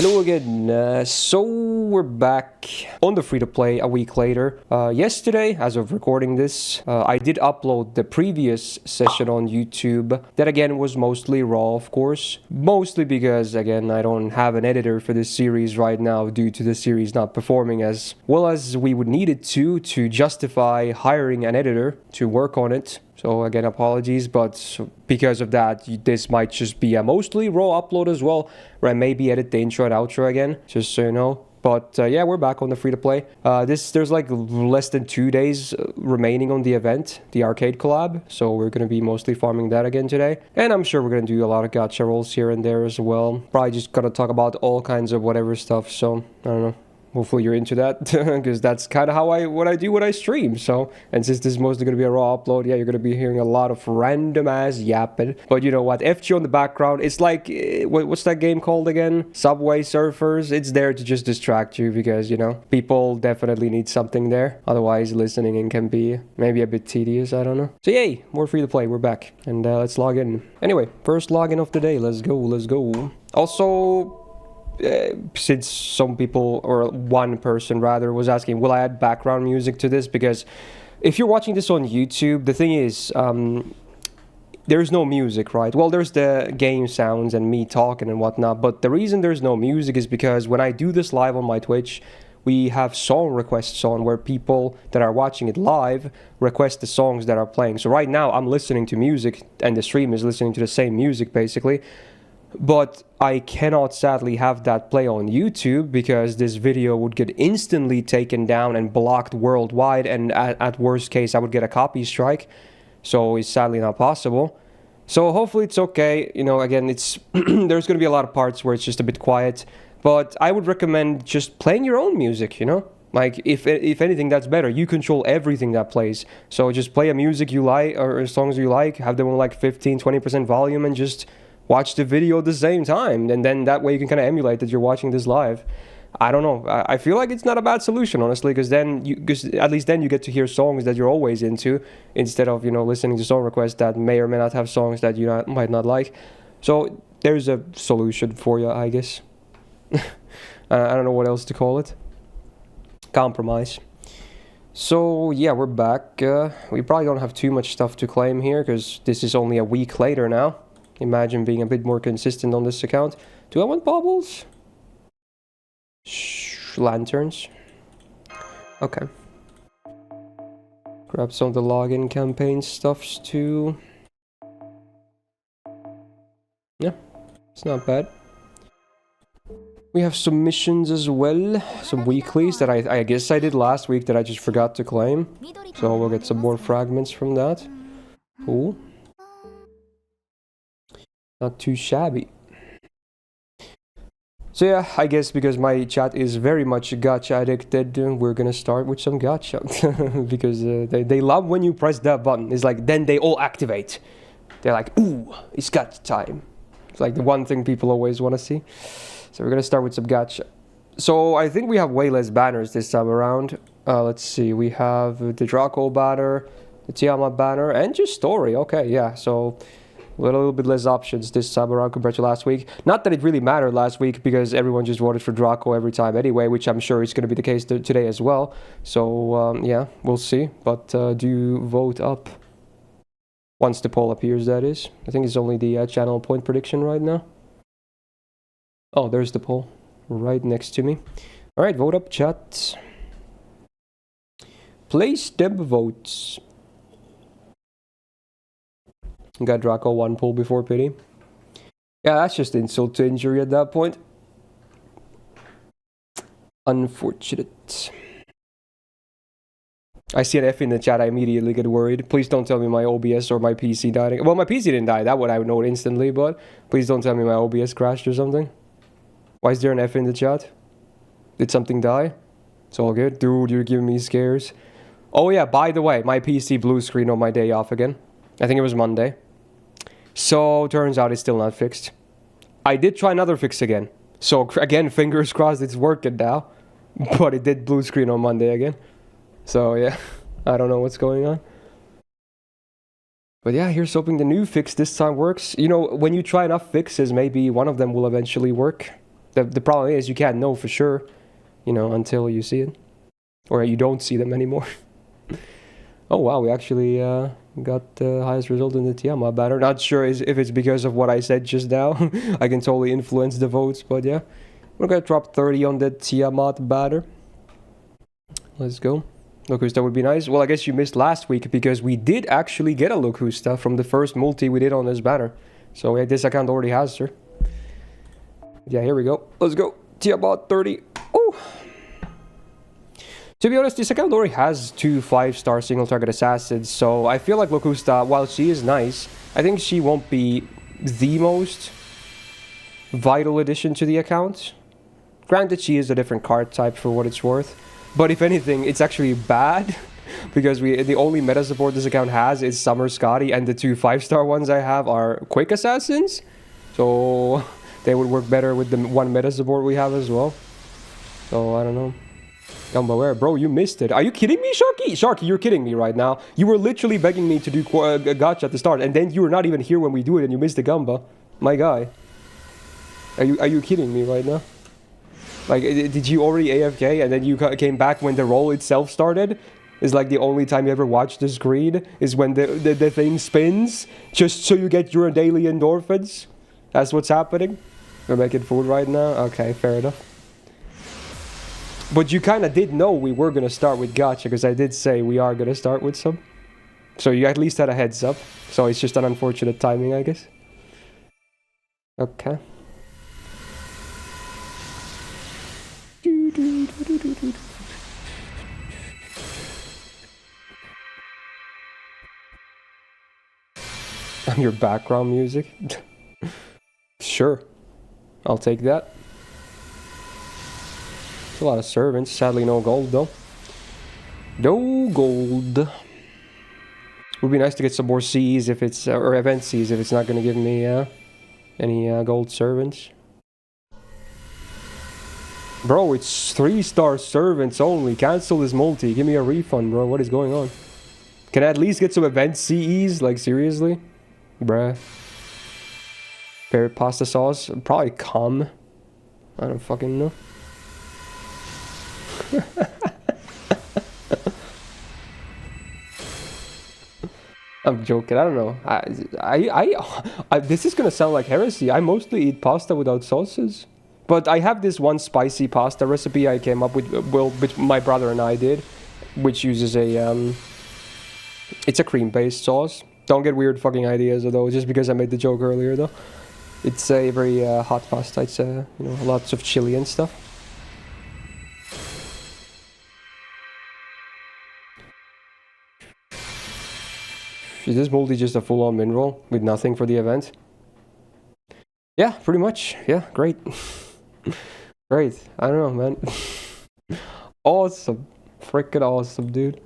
Hello again. So we're back on the free-to-play a week later. Yesterday, as of recording this, I did upload the previous session on YouTube. That again was mostly raw, of course. Mostly because, again, I don't have an editor for this series right now due to the series not performing as well as we would need it to justify hiring an editor to work on it. So again, apologies, but because of that, this might just be a mostly raw upload as well, where I maybe edit the intro and outro again, just so you know. But yeah, we're back on the free-to-play. There's like less than 2 days remaining on the event, the arcade collab. So we're going to be mostly farming that again today. And I'm sure we're going to do a lot of gacha rolls here and there as well. Probably just going to talk about all kinds of whatever stuff. So, I don't know. Hopefully you're into that, because that's kind of how what I do when I stream. So, and since this is mostly going to be a raw upload, yeah, you're going to be hearing a lot of random ass yapping. But you know what? FG on the background, it's like, what's that game called again? Subway Surfers. It's there to just distract you because, you know, people definitely need something there. Otherwise, listening in can be maybe a bit tedious. I don't know. So yay, more free to play. We're back, and let's log in. Anyway, first login of the day. Let's go. Let's go. Also, since some people, or one person rather, was asking, will I add background music to this? Because if you're watching this on YouTube, the thing is, there's no music, right? Well, there's the game sounds and me talking and whatnot, but the reason there's no music is because when I do this live on my Twitch, we have song requests on where people that are watching it live request the songs that are playing. So right now I'm listening to music and the stream is listening to the same music basically. But I cannot sadly have that play on YouTube because this video would get instantly taken down and blocked worldwide, and at worst case I would get a copy strike. So it's sadly not possible. So hopefully it's okay. You know, again, it's there's going to be a lot of parts where it's just a bit quiet, but I would recommend just playing your own music, you know? Like, if anything, that's better. You control everything that plays. So just play a music you like, or songs you like, have them on like 15-20% volume, and just watch the video at the same time, and then that way you can kind of emulate that you're watching this live. I don't know. I feel like it's not a bad solution, honestly, because at least then you get to hear songs that you're always into, instead of, you know, listening to song requests that may or may not have songs that you might not like. So there's a solution for you, I guess. I don't know what else to call it. Compromise. So yeah, we're back. We probably don't have too much stuff to claim here, because this is only a week later now. Imagine being a bit more consistent on this account. Do I want baubles? Lanterns. Okay. Grab some of the login campaign stuffs too. Yeah, it's not bad. We have some missions as well. Some weeklies that I guess I did last week that I just forgot to claim. So we'll get some more fragments from that. Cool. Not too shabby. So yeah, I guess because my chat is very much gacha addicted, we're gonna start with some gacha. Because they love when you press that button. It's like, then they all activate. They're like, ooh, it's gacha time. It's like the one thing people always want to see. So we're gonna start with some gacha. So I think we have way less banners this time around. Let's see, we have the Draco banner, the Tiamat banner, and just story. Okay, yeah, so a little bit less options this time around compared to last week. Not that it really mattered last week, because everyone just voted for Draco every time anyway, which I'm sure is going to be the case today as well. So yeah, we'll see. But do vote up. Once the poll appears, that is. I think it's only the channel point prediction right now. Oh, there's the poll right next to me. Alright, vote up, chat. Place them votes. Got Draco 1 pull before pity. Yeah, that's just insult to injury at that point. Unfortunate. I see an F in the chat, I immediately get worried. Please don't tell me my OBS or my PC died. Well, my PC didn't die, that would I would know it instantly, but please don't tell me my OBS crashed or something. Why is there an F in the chat? Did something die? It's all good. Dude, you're giving me scares. Oh yeah, by the way, my PC blue screen on my day off again. I think it was Monday. So, turns out it's still not fixed. I did try another fix again. So, again, fingers crossed it's working now. But it did blue screen on Monday again. So, yeah, I don't know what's going on. But yeah, here's hoping the new fix this time works. You know, when you try enough fixes, maybe one of them will eventually work. The problem is you can't know for sure, you know, until you see it. Or you don't see them anymore. Oh wow, we actually got the highest result in the Tiamat banner. Not sure if it's because of what I said just now. I can totally influence the votes, but yeah. We're gonna drop 30 on the Tiamat banner. Let's go. Locusta would be nice. Well, I guess you missed last week because we did actually get a Locusta from the first multi we did on this banner. So yeah, this account already has her. Yeah, here we go. Let's go. Tiamat 30. Oh. To be honest, this account already has 2 5-star single target assassins, so I feel like Locusta, while she is nice, I think she won't be the most vital addition to the account. Granted, she is a different card type for what it's worth, but if anything, it's actually bad, because the only meta support this account has is Summer Scotty, and the 2 5-star ones I have are quick assassins, so they would work better with the 1 meta support we have as well. So, I don't know. Gamba, where? Bro, you missed it. Are you kidding me, Sharky? Sharky, you're kidding me right now. You were literally begging me to do Gacha at the start, and then you were not even here when we do it, and you missed the Gamba. My guy. Are you kidding me right now? Like, did you already AFK, and then you came back when the roll itself started? Is like the only time you ever watch the screen, is when the thing spins, just so you get your daily endorphins? That's what's happening? We're making food right now? Okay, fair enough. But you kind of did know we were going to start with Gacha, because I did say we are going to start with some. So you at least had a heads up. So it's just an unfortunate timing, I guess. Okay. Your background music? Sure. I'll take that. A lot of servants. Sadly, no gold, though. No gold. Would be nice to get some more Cs if it's... or event Cs if it's not going to give me any gold servants. Bro, it's 3-star servants only. Cancel this multi. Give me a refund, bro. What is going on? Can I at least get some event CEs? Like, seriously? Bruh. Parrot pasta sauce? Probably cum. I don't fucking know. I'm joking. I don't know. This is gonna sound like heresy. I mostly eat pasta without sauces, but I have this one spicy pasta recipe I came up with. Well, which my brother and I did, which uses a it's a cream-based sauce. Don't get weird fucking ideas though. Just because I made the joke earlier though. It's a very hot pasta. It's you know, lots of chili and stuff. Is this multi just a full-on mineral with nothing for the event? Yeah, pretty much. Yeah, great. Great. I don't know, man. Awesome. Freaking awesome, dude.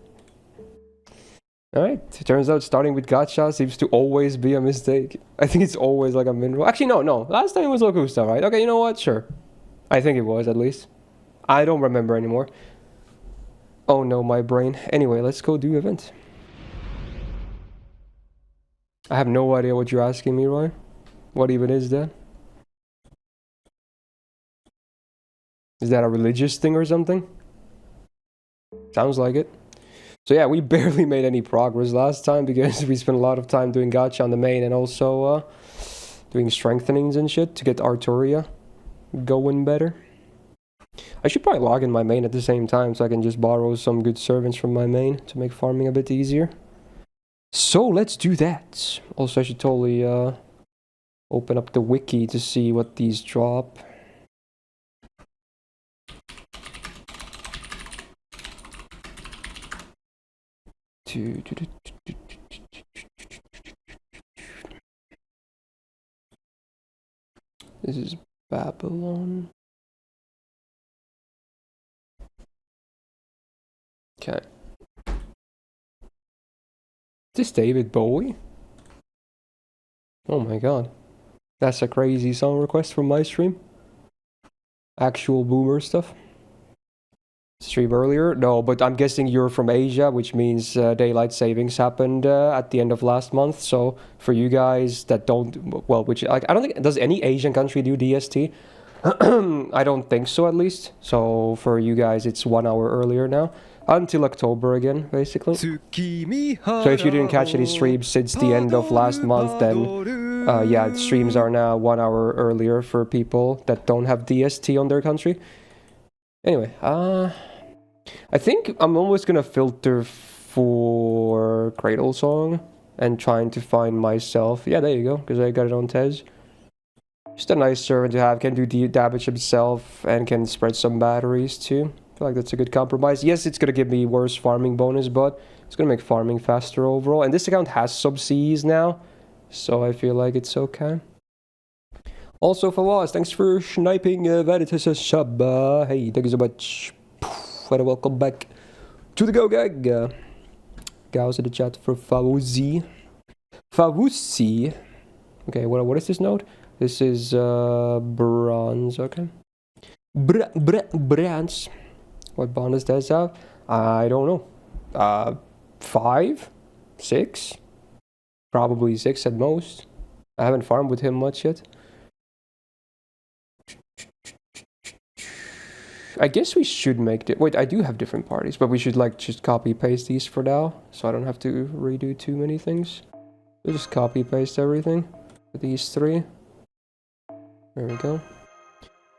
Alright, it turns out starting with Gacha seems to always be a mistake. I think it's always like a mineral. Actually, no. Last time it was Locusta, right? Okay, you know what? Sure. I think it was, at least. I don't remember anymore. Oh no, my brain. Anyway, let's go do event. I have no idea what you're asking me, Ryan. What even is that? Is that a religious thing or something? Sounds like it. So yeah, we barely made any progress last time because we spent a lot of time doing Gacha on the main and also doing strengthenings and shit to get Arturia going better. I should probably log in my main at the same time so I can just borrow some good servants from my main to make farming a bit easier. So let's do that. Also, I should totally open up the wiki to see what these drop. This is Babylon. Okay. Is this David Bowie? Oh my god. That's a crazy song request from my stream. Actual boomer stuff. Stream earlier? No, but I'm guessing you're from Asia, which means daylight savings happened at the end of last month. So for you guys that don't, well, which like I don't think, does any Asian country do DST? I don't think so, at least. So for you guys, it's 1 hour earlier now. Until October again, basically. So if you didn't catch any streams since the end of last month, then yeah, streams are now 1 hour earlier for people that don't have DST on their country. Anyway, I think I'm almost gonna filter for Cradle Song and trying to find myself. Yeah, there you go, because I got it on Tez. Just a nice servant to have, can do damage himself and can spread some batteries too. I feel like that's a good compromise. Yes, it's gonna give me worse farming bonus, but it's gonna make farming faster overall. And this account has sub Cs now, so I feel like it's okay. Also, Fawaz, thanks for sniping Veritas sub. Hey, thank you so much. And welcome back to the Go Gag. Guys in the chat for Fawuzi. Fawuzi. Okay, what is this node? This is bronze, okay. Bronze. What bonus does have? I don't know. 5? 6? Probably 6 at most. I haven't farmed with him much yet. I guess we should make it. Wait, I do have different parties, but we should like just copy paste these for now, so I don't have to redo too many things. We'll just copy paste everything for these 3. There we go.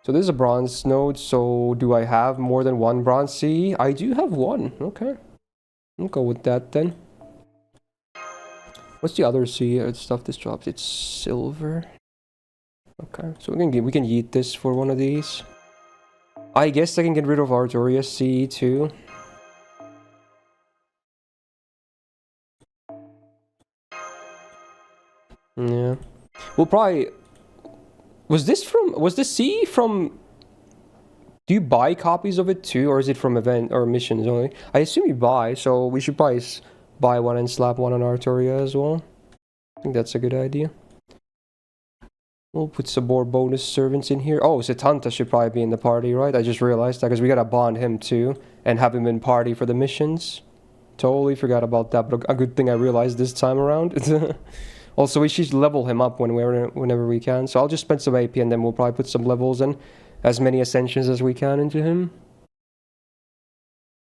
So this is a bronze node, so do I have more than 1 bronze C? I do have 1, okay. I'll go with that then. What's the other C stuff this drops? It's silver. Okay, so we can yeet this for one of these. I guess I can get rid of Artorias C too. Yeah. We'll probably... Was this C from... Do you buy copies of it too, or is it from event or missions only? I assume you buy, so we should probably buy one and slap one on Artoria as well. I think that's a good idea. We'll put some more bonus servants in here. Oh, Setanta should probably be in the party, right? I just realized that because we gotta bond him too and have him in party for the missions. Totally forgot about that, but a good thing I realized this time around. Also, we should level him up whenever we can. So I'll just spend some AP and then we'll probably put some levels and as many ascensions as we can into him.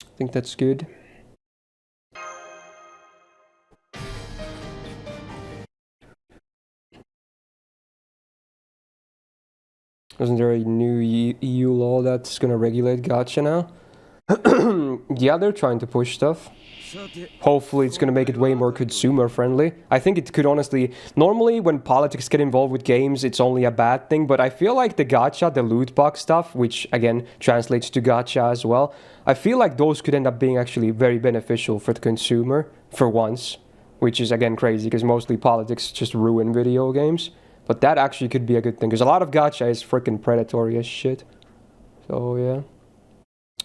I think that's good. Isn't there a new EU law that's gonna regulate gacha now? Yeah, they're trying to push stuff. Hopefully it's gonna make it way more consumer friendly. I think it could honestly... Normally when politics get involved with games, it's only a bad thing, but I feel like the gacha, the loot box stuff, which again translates to gacha as well, I feel like those could end up being actually very beneficial for the consumer, for once. Which is again crazy, because mostly politics just ruin video games. But that actually could be a good thing, because a lot of gacha is freaking predatory as shit. So yeah.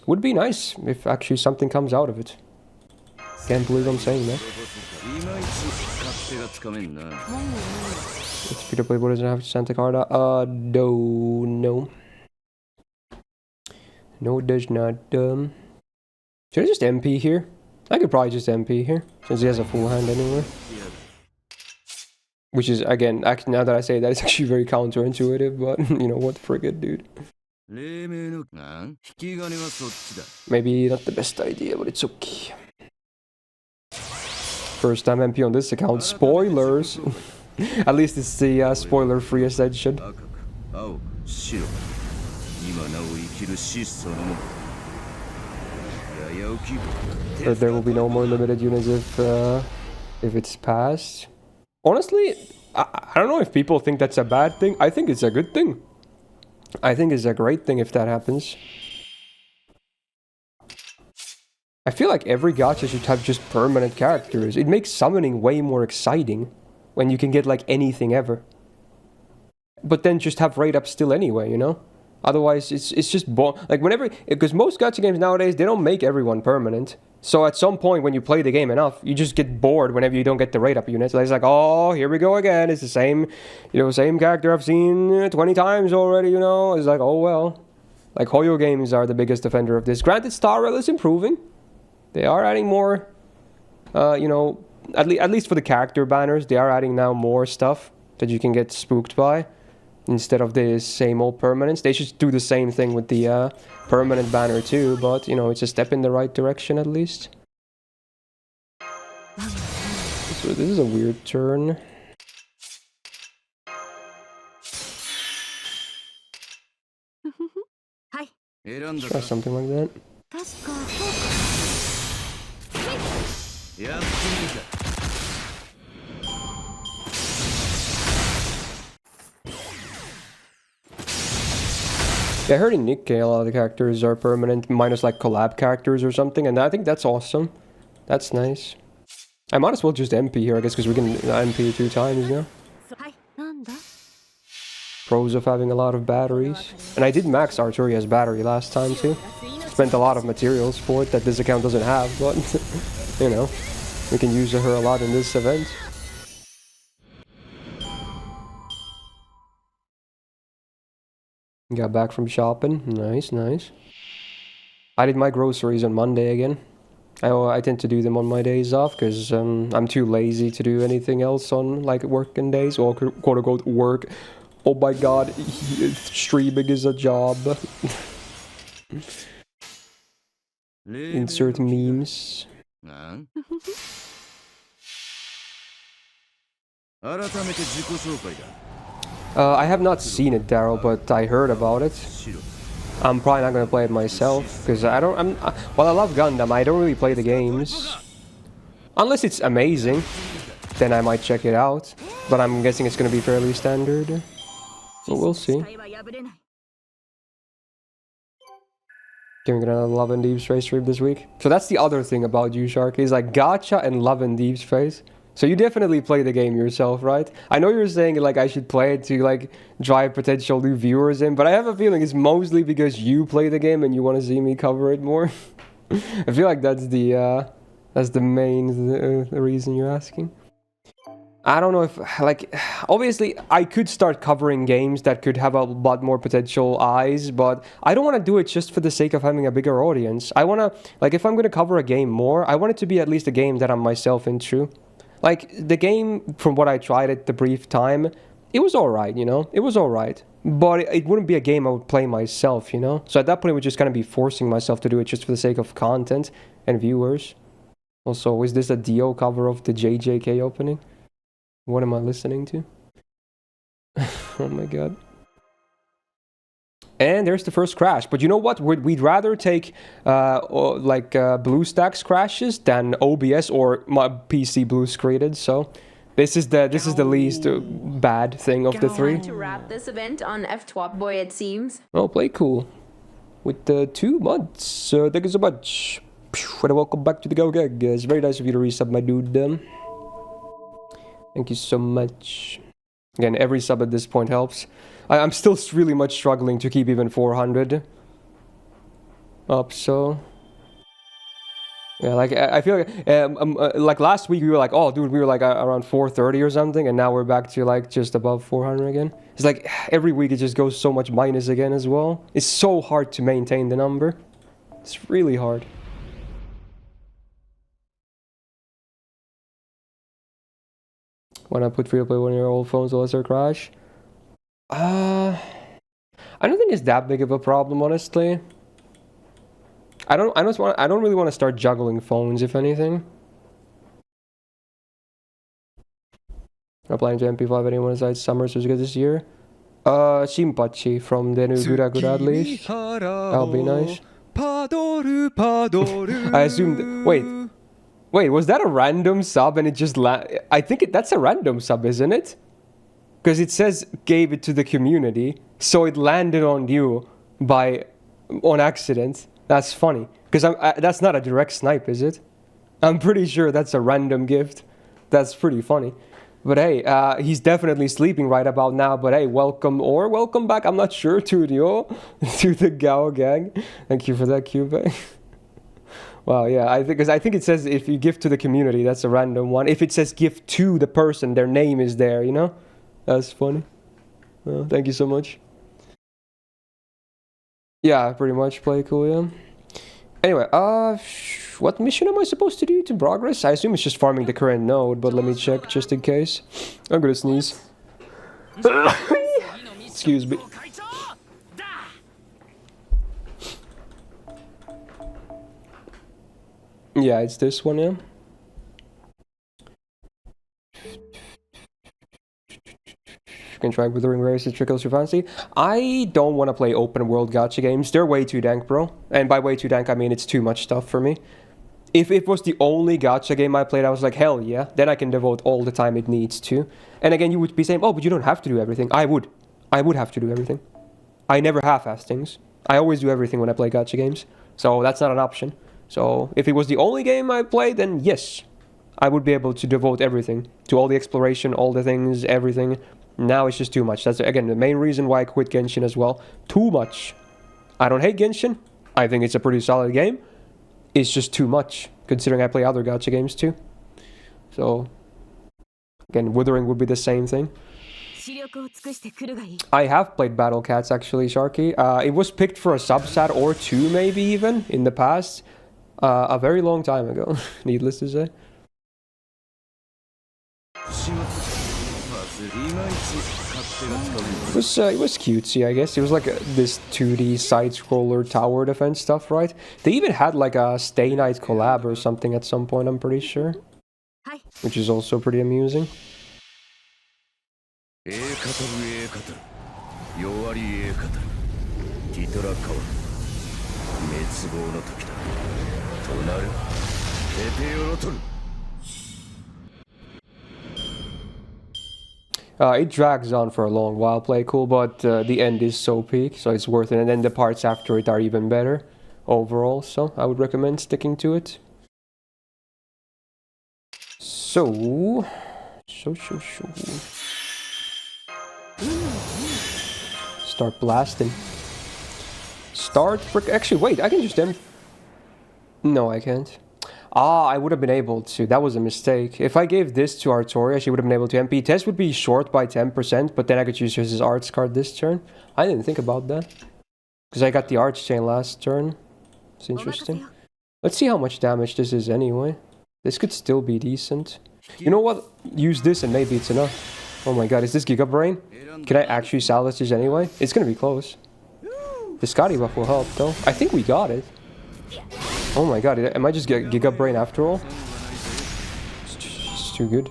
Would be nice if actually something comes out of it. Can't believe I'm saying that. It's free to play, but doesn't have Santa Carta. No. No, it does not. Should I just MP here? I could probably just MP here, since he has a full hand anyway. Which is, again, actually, now that I say that, it's actually very counterintuitive, but you know what, friggin' dude. Maybe not the best idea, but it's okay. First time MP on this account. Spoilers! At least it's the spoiler-free ascension. There will be no more limited units if it's passed. Honestly, I don't know if people think that's a bad thing. I think it's a good thing. I think it's a great thing if that happens. I feel like every gacha should have just permanent characters. It makes summoning way more exciting when you can get like anything ever. But then just have rate up still anyway, you know? Otherwise, it's just like whenever... Because most gacha games nowadays, they don't make everyone permanent. So at some point when you play the game enough, you just get bored whenever you don't get the rate up units. It's like, oh, here we go again. It's the same, you know, same character I've seen 20 times already, you know. It's like, oh well. Like Hoyo games are the biggest offender of this. Granted, Star Rail is improving. They are adding more, you know, at least for the character banners, they are adding now more stuff that you can get spooked by. instead of the same old permanents. They should do the same thing with the permanent banner too, but you know, it's a step in the right direction at least. So this is a weird turn. Try something like that. Yeah, I heard in Nikkei a lot of the characters are permanent, minus like collab characters or something, and I think that's awesome. That's nice. I might as well just MP here, I guess, because we can MP 2 times now. Pros of having a lot of batteries. And I did max Arturia's battery last time too. Spent a lot of materials for it that this account doesn't have, but you know, we can use her a lot in this event. Got back from shopping. Nice, nice. I did my groceries on Monday again. I tend to do them on my days off because I'm too lazy to do anything else on like working days, or quote unquote work. Oh my god, streaming is a job. Insert memes. I have not seen it, Daryl, but I heard about it. I'm probably not gonna play it myself because well, I love Gundam. I don't really play the games unless it's amazing. Then I might check it out. But I'm guessing it's gonna be fairly standard. But we'll see. Can we get another Love and Deep's Face stream this week? So that's the other thing about you, Shark. Is like Gacha and Love and Deep's Face. So you definitely play the game yourself, right? I know you're saying like I should play it to like drive potential new viewers in, but I have a feeling it's mostly because you play the game and you want to see me cover it more. I feel like that's the main reason you're asking. I don't know if, like, obviously I could start covering games that could have a lot more potential eyes, but I don't want to do it just for the sake of having a bigger audience. I want to, like, if I'm going to cover a game more, I want it to be at least a game that I'm myself into. Like, the game, from what I tried at the brief time, it was alright, you know? It was alright. But it wouldn't be a game I would play myself, you know? So at that point, I would just kind of be forcing myself to do it just for the sake of content and viewers. Also, is this a Dio cover of the JJK opening? What am I listening to? Oh my god. And there's the first crash. But you know what? We'd rather take BlueStacks crashes than OBS or my PC blue screened. So this is the least bad thing of the three. To wrap this event on F2P Boi, it seems. Oh, play cool. With the 2 months. Thank you so much. And welcome back to the Go Gag. It's very nice of you to resub, my dude. Thank you so much. Again, every sub at this point helps. I'm still really much struggling to keep even 400 up, so... Yeah, like, I feel like last week we were like, oh, dude, we were like around 430 or something, and now we're back to like just above 400 again. It's like every week it just goes so much minus again as well. It's so hard to maintain the number. It's really hard. Why not put free-to-play on your old phones unless they crash? I don't think it's that big of a problem, honestly. I don't really want to start juggling phones, if anything. I'm planning to MP5 anyone besides Summers was good this year. Shinpachi from the new Gura Gura at least. That'll be nice. I assumed... Wait, was that a random sub and it just I think that's a random sub, isn't it? Because it says gave it to the community, so it landed on you on accident. That's funny. Because that's not a direct snipe, is it? I'm pretty sure that's a random gift. That's pretty funny. But hey, he's definitely sleeping right about now. But hey, welcome back. I'm not sure to the Gao gang. Thank you for that, Cube. Wow, yeah, I think it says if you give to the community, that's a random one. If it says give to the person, their name is there, you know? That's funny. Well, thank you so much. Yeah, pretty much play cool, yeah. Anyway, what mission am I supposed to do to progress? I assume it's just farming the current node, but let me check just in case. I'm gonna sneeze. Excuse me. Yeah, it's this one, yeah. You can try Withering Race, it trickles your fancy. I don't want to play open world gacha games. They're way too dank, bro. And by way too dank, I mean it's too much stuff for me. If it was the only gacha game I played, I was like, hell yeah. Then I can devote all the time it needs to. And again, you would be saying, oh, but you don't have to do everything. I would. I would have to do everything. I never half-ass things. I always do everything when I play gacha games. So that's not an option. So if it was the only game I played, then yes. I would be able to devote everything to all the exploration, all the things, everything. Now it's just too much. That's, again, the main reason why I quit Genshin as well. Too much. I don't hate Genshin. I think it's a pretty solid game. It's just too much, considering I play other gacha games too. So, again, Withering would be the same thing. I have played Battle Cats, actually, Sharky. It was picked for a substat or two, maybe even, in the past. A very long time ago, needless to say. It was cutesy, I guess. It was like this 2D side-scroller tower defense stuff, right? They even had like a Stay Night collab or something at some point, I'm pretty sure. Which is also pretty amusing. It drags on for a long while, play cool, but the end is so peak, so it's worth it. And then the parts after it are even better overall, so I would recommend sticking to it. So. Start blasting. Actually, wait, I can just No, I can't. Ah, I would have been able to. That was a mistake. If I gave this to Artoria, she would have been able to MP. Test would be short by 10%, but then I could use his arts card this turn. I didn't think about that. Because I got the arts chain last turn. It's interesting. Let's see how much damage this is anyway. This could still be decent. You know what? Use this and maybe it's enough. Oh my god, is this Giga Brain? Can I actually salvage this anyway? It's gonna be close. The Scotty buff will help though. I think we got it. Oh my god, am I just Giga Brain after all? It's too good.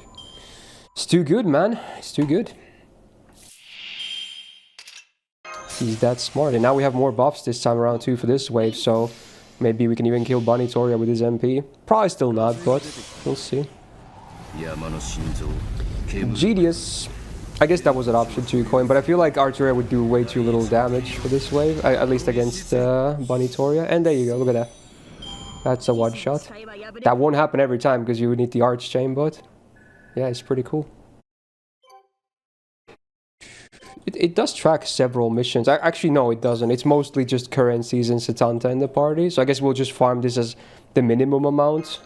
It's too good, man. It's too good. He's that smart. And now we have more buffs this time around too for this wave, so maybe we can even kill Bunny Toria with his MP. Probably still not, but we'll see. Genius. I guess that was an option too, Coin, but I feel like Arturia would do way too little damage for this wave, at least against Bunny Toria. And there you go, look at that. That's a one shot. That won't happen every time because you would need the Arch Chain, but yeah, it's pretty cool. It does track several missions. Actually, no, it doesn't. It's mostly just currencies and Satanta in the party. So I guess we'll just farm this as the minimum amount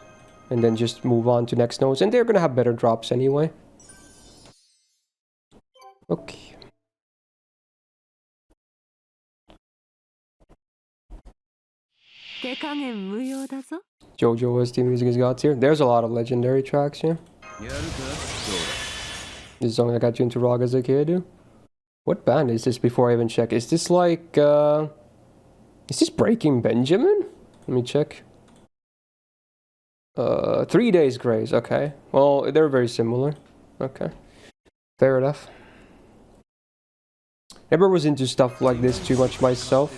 and then just move on to next nodes. And they're going to have better drops anyway. Okay. JoJo OST music is got here. There's a lot of legendary tracks here. This song that got you into rock as a kid. What band is this before I even check? Is this like, is this Breaking Benjamin? Let me check. 3 Days Grace, okay. Well, they're very similar. Okay. Fair enough. Never was into stuff like this too much myself.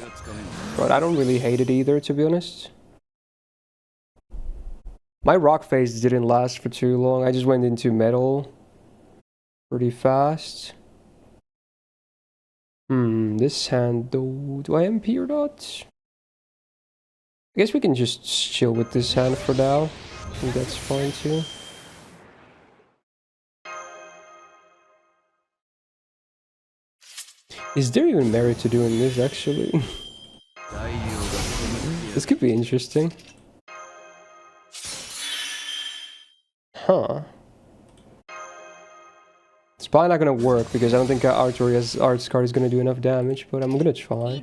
But I don't really hate it either, to be honest. My rock phase didn't last for too long. I just went into metal pretty fast. This hand though, do I MP or not? I guess we can just chill with this hand for now. I think that's fine too. Is there even merit to doing this actually? This could be interesting. Huh. It's probably not gonna work because I don't think Artoria's arts card is gonna do enough damage, but I'm gonna try.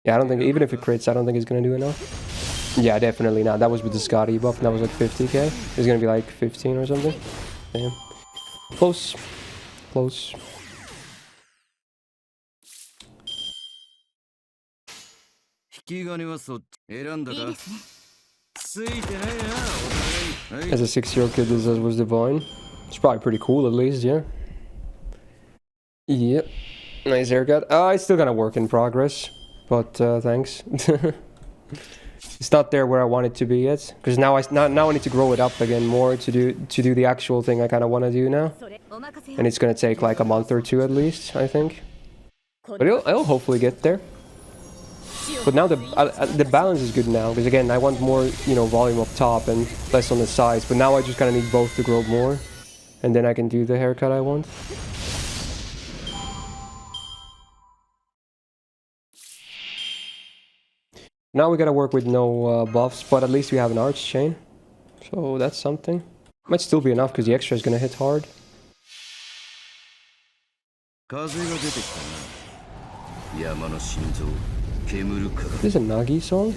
Yeah, I don't think, even if it crits, I don't think it's gonna do enough. Yeah, definitely not. That was with the Scotty buff, and that was like 50k. It's gonna be like 15 or something. Damn. Close. Close. As a 6-year-old kid, this was divine. It's probably pretty cool, at least, yeah. Yep. Nice haircut. It's still gonna work in progress, but thanks. It's not there where I want it to be yet, because now I need to grow it up again more to do the actual thing I kind of want to do now, and it's gonna take like a month or two at least, I think. But it'll hopefully get there. But now the balance is good now, because again I want more, you know, volume up top and less on the sides. But now I just kind of need both to grow more, and then I can do the haircut I want. Now we gotta work with no buffs, but at least we have an arch chain, so that's something. Might still be enough because the extra is gonna hit hard. This is a Nagi song?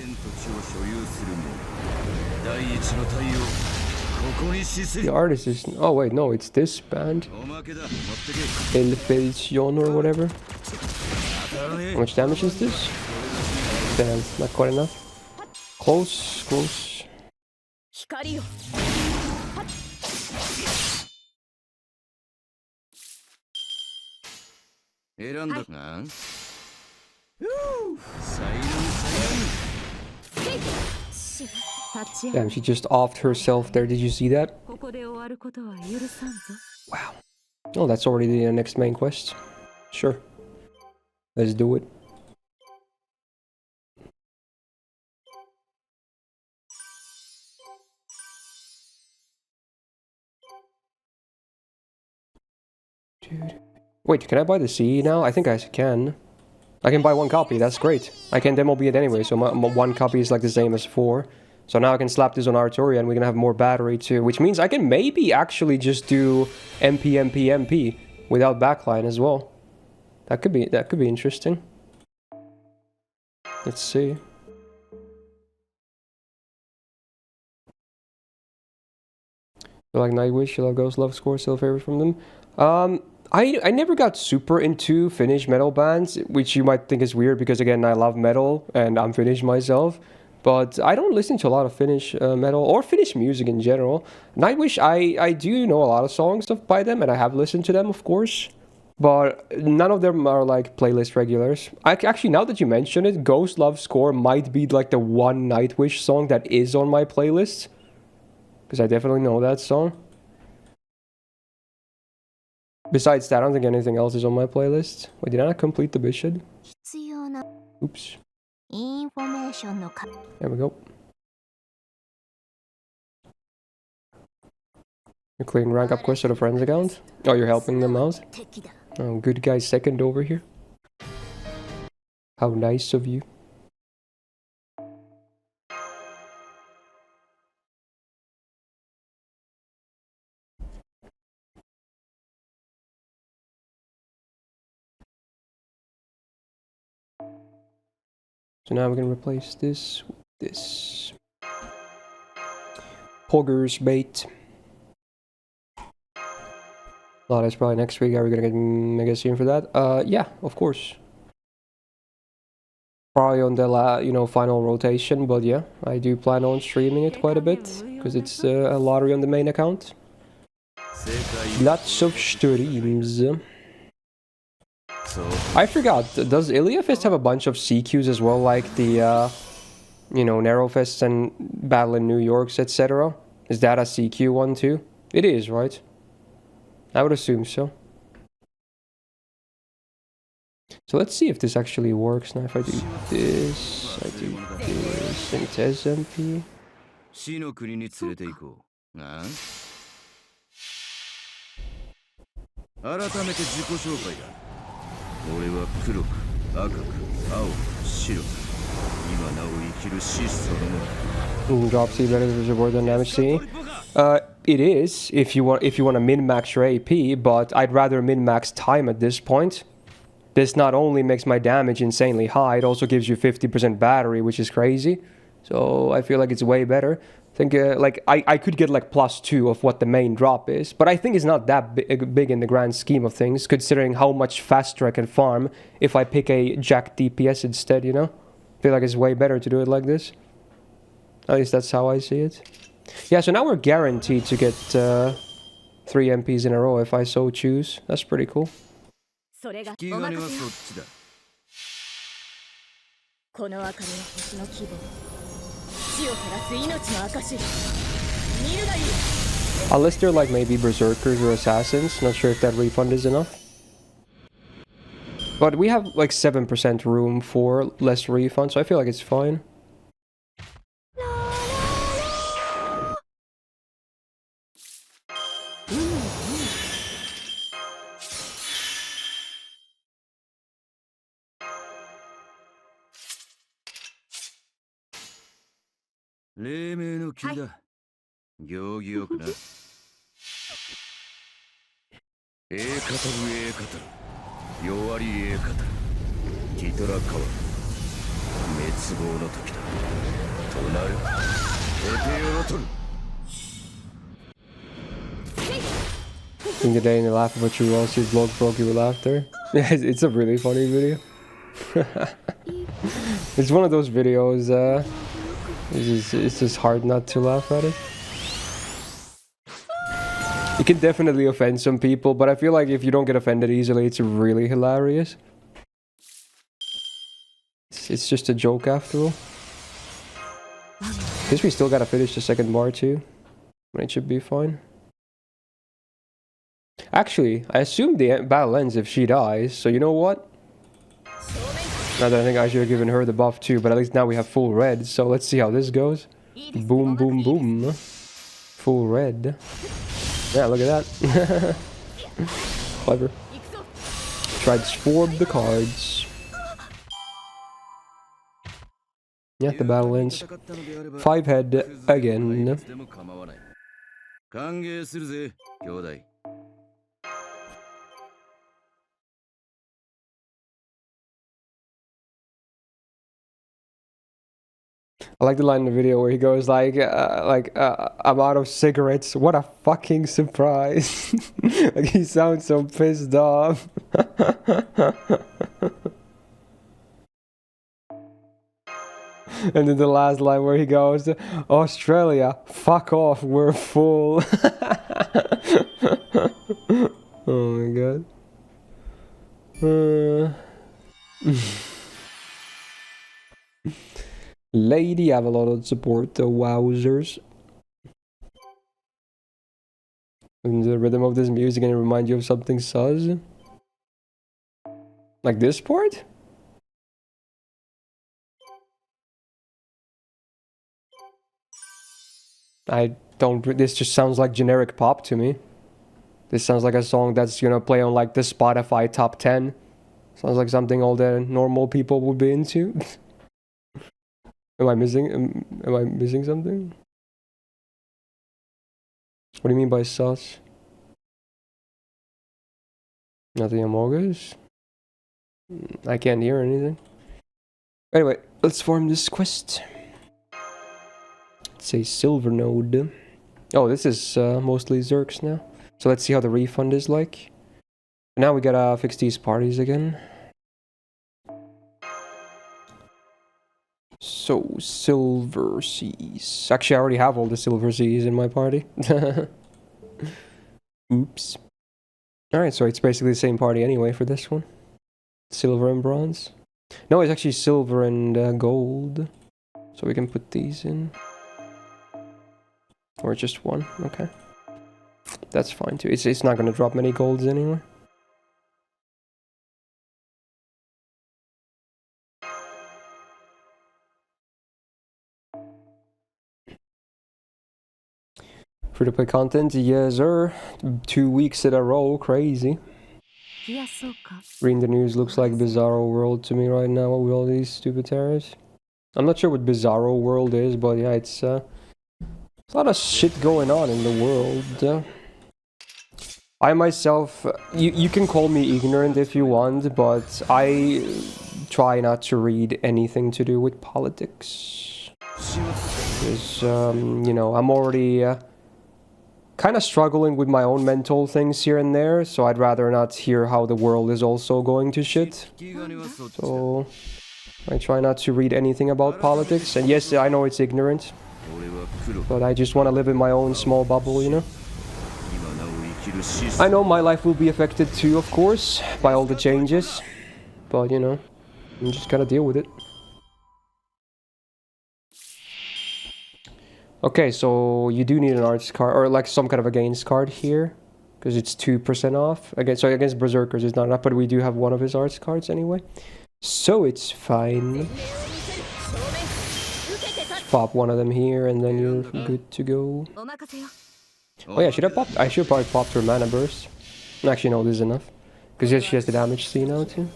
The artist is... oh wait, no, it's this band. El Felicion or whatever. How much damage is this? Damn, not quite enough. Close, close. Damn, she just offed herself there. Did you see that? Wow. Oh, that's already the next main quest. Sure. Let's do it. Dude. Wait, can I buy the CE now? I think I can. I can buy one copy, that's great. I can demo beat it anyway, so my one copy is like the same as 4. So now I can slap this on Artoria and we can have more battery too, which means I can maybe actually just do MP without backline as well. That could be interesting. Let's see. You like Nightwish, you love Ghost, love Score, still favorite from them. I never got super into Finnish metal bands, which you might think is weird because again I love metal and I'm Finnish myself, but I don't listen to a lot of Finnish metal or Finnish music in general. Nightwish, I do know a lot of songs by them and I have listened to them of course, but none of them are like playlist regulars. Actually, now that you mention it, Ghost Love Score might be like the one Nightwish song that is on my playlist, because I definitely know that song. Besides that, I don't think anything else is on my playlist. Wait, did I not complete the mission? Oops. There we go. You're clearing rank up quests to the friends account? Oh, you're helping them out? Oh, good guy second over here. How nice of you. So now we can replace this with this. Pogger's bait. Oh, that's probably next week. Are we gonna get Mega Scene for that? Yeah, of course. Probably on the final rotation, but yeah, I do plan on streaming it quite a bit because it's a lottery on the main account. Lots of streams. I forgot, does Iliafest have a bunch of CQs as well, like the, Narrowfest and Battle in New York, etc.? Is that a CQ one too? It is, right? I would assume so. So let's see if this actually works. Now if I do this, and it says MP. Drop C better than damage C. It is if you want to min-max your AP, but I'd rather min-max time at this point. This not only makes my damage insanely high, it also gives you 50% battery, which is crazy. So I feel like it's way better. I think I could get like +2 of what the main drop is, but I think it's not that big in the grand scheme of things, considering how much faster I can farm if I pick a Jack DPS instead, you know? feel like it's way better to do it like this. At least that's how I see it. Yeah, so now we're guaranteed to get 3 MPs in a row if I so choose. That's pretty cool. Unless they're like maybe berserkers or assassins. Not sure if that refund is enough. But we have like 7% room for less refund, so I feel like it's fine. In the day and the laugh about you all see vlog broke you with laughter. Yeah, it's a really funny video. It's one of those videos, it's just hard not to laugh at it. It can definitely offend some people, but I feel like if you don't get offended easily, it's really hilarious. It's just a joke after all. Guess we still gotta finish the second bar too. It should be fine. Actually, I assume the battle ends if she dies, so you know what? Now that I think I should have given her the buff too, but at least now we have full red, so let's see how this goes. Boom, boom, boom. Full red. Yeah, look at that. Clever. Transform the cards. Yeah, the battle ends. 5 head again. I like the line in the video where he goes like, I'm out of cigarettes. What a fucking surprise. Like, he sounds so pissed off. And then the last line where he goes, Australia, fuck off, we're full. Oh my god. Lady have a lot of support, the wowzers. And the rhythm of this music can remind you of something sus. Like this part? I don't, this just sounds like generic pop to me. This sounds like a song that's gonna play on like the Spotify top 10. Sounds like something all the normal people would be into. Am I missing something? What do you mean by sus? Nothing amogus? I can't hear anything. Anyway, let's form this quest. It's a silver node. Oh, this is mostly Zerks now. So let's see how the refund is like. Now we gotta fix these parties again. So, silver seas. Actually, I already have all the silver seas in my party. Oops. Alright, so it's basically the same party anyway for this one. Silver and bronze. No, it's actually silver and gold. So we can put these in. Or just one, okay. That's fine too. It's not gonna drop many golds anyway. Free to play content, yes sir. 2 weeks in a row, crazy. Reading the news looks like Bizarro World to me right now with all these stupid tariffs. I'm not sure what Bizarro World is, but yeah, it's a lot of shit going on in the world. I myself, you can call me ignorant if you want, but I try not to read anything to do with politics. Because, you know, I'm already kind of struggling with my own mental things here and there, so I'd rather not hear how the world is also going to shit. So, I try not to read anything about politics, and yes, I know it's ignorant, but I just want to live in my own small bubble, you know? I know my life will be affected too, of course, by all the changes, but you know, you just gotta deal with it. Okay, so you do need an arts card, or like some kind of against card here, because it's 2% off. So against Berserkers it's not enough, but we do have one of his arts cards anyway. So it's fine. Just pop one of them here and then you're good to go. Oh yeah, I should probably popped her mana burst. Actually no, this is enough. Because yes, she has the damage C now too.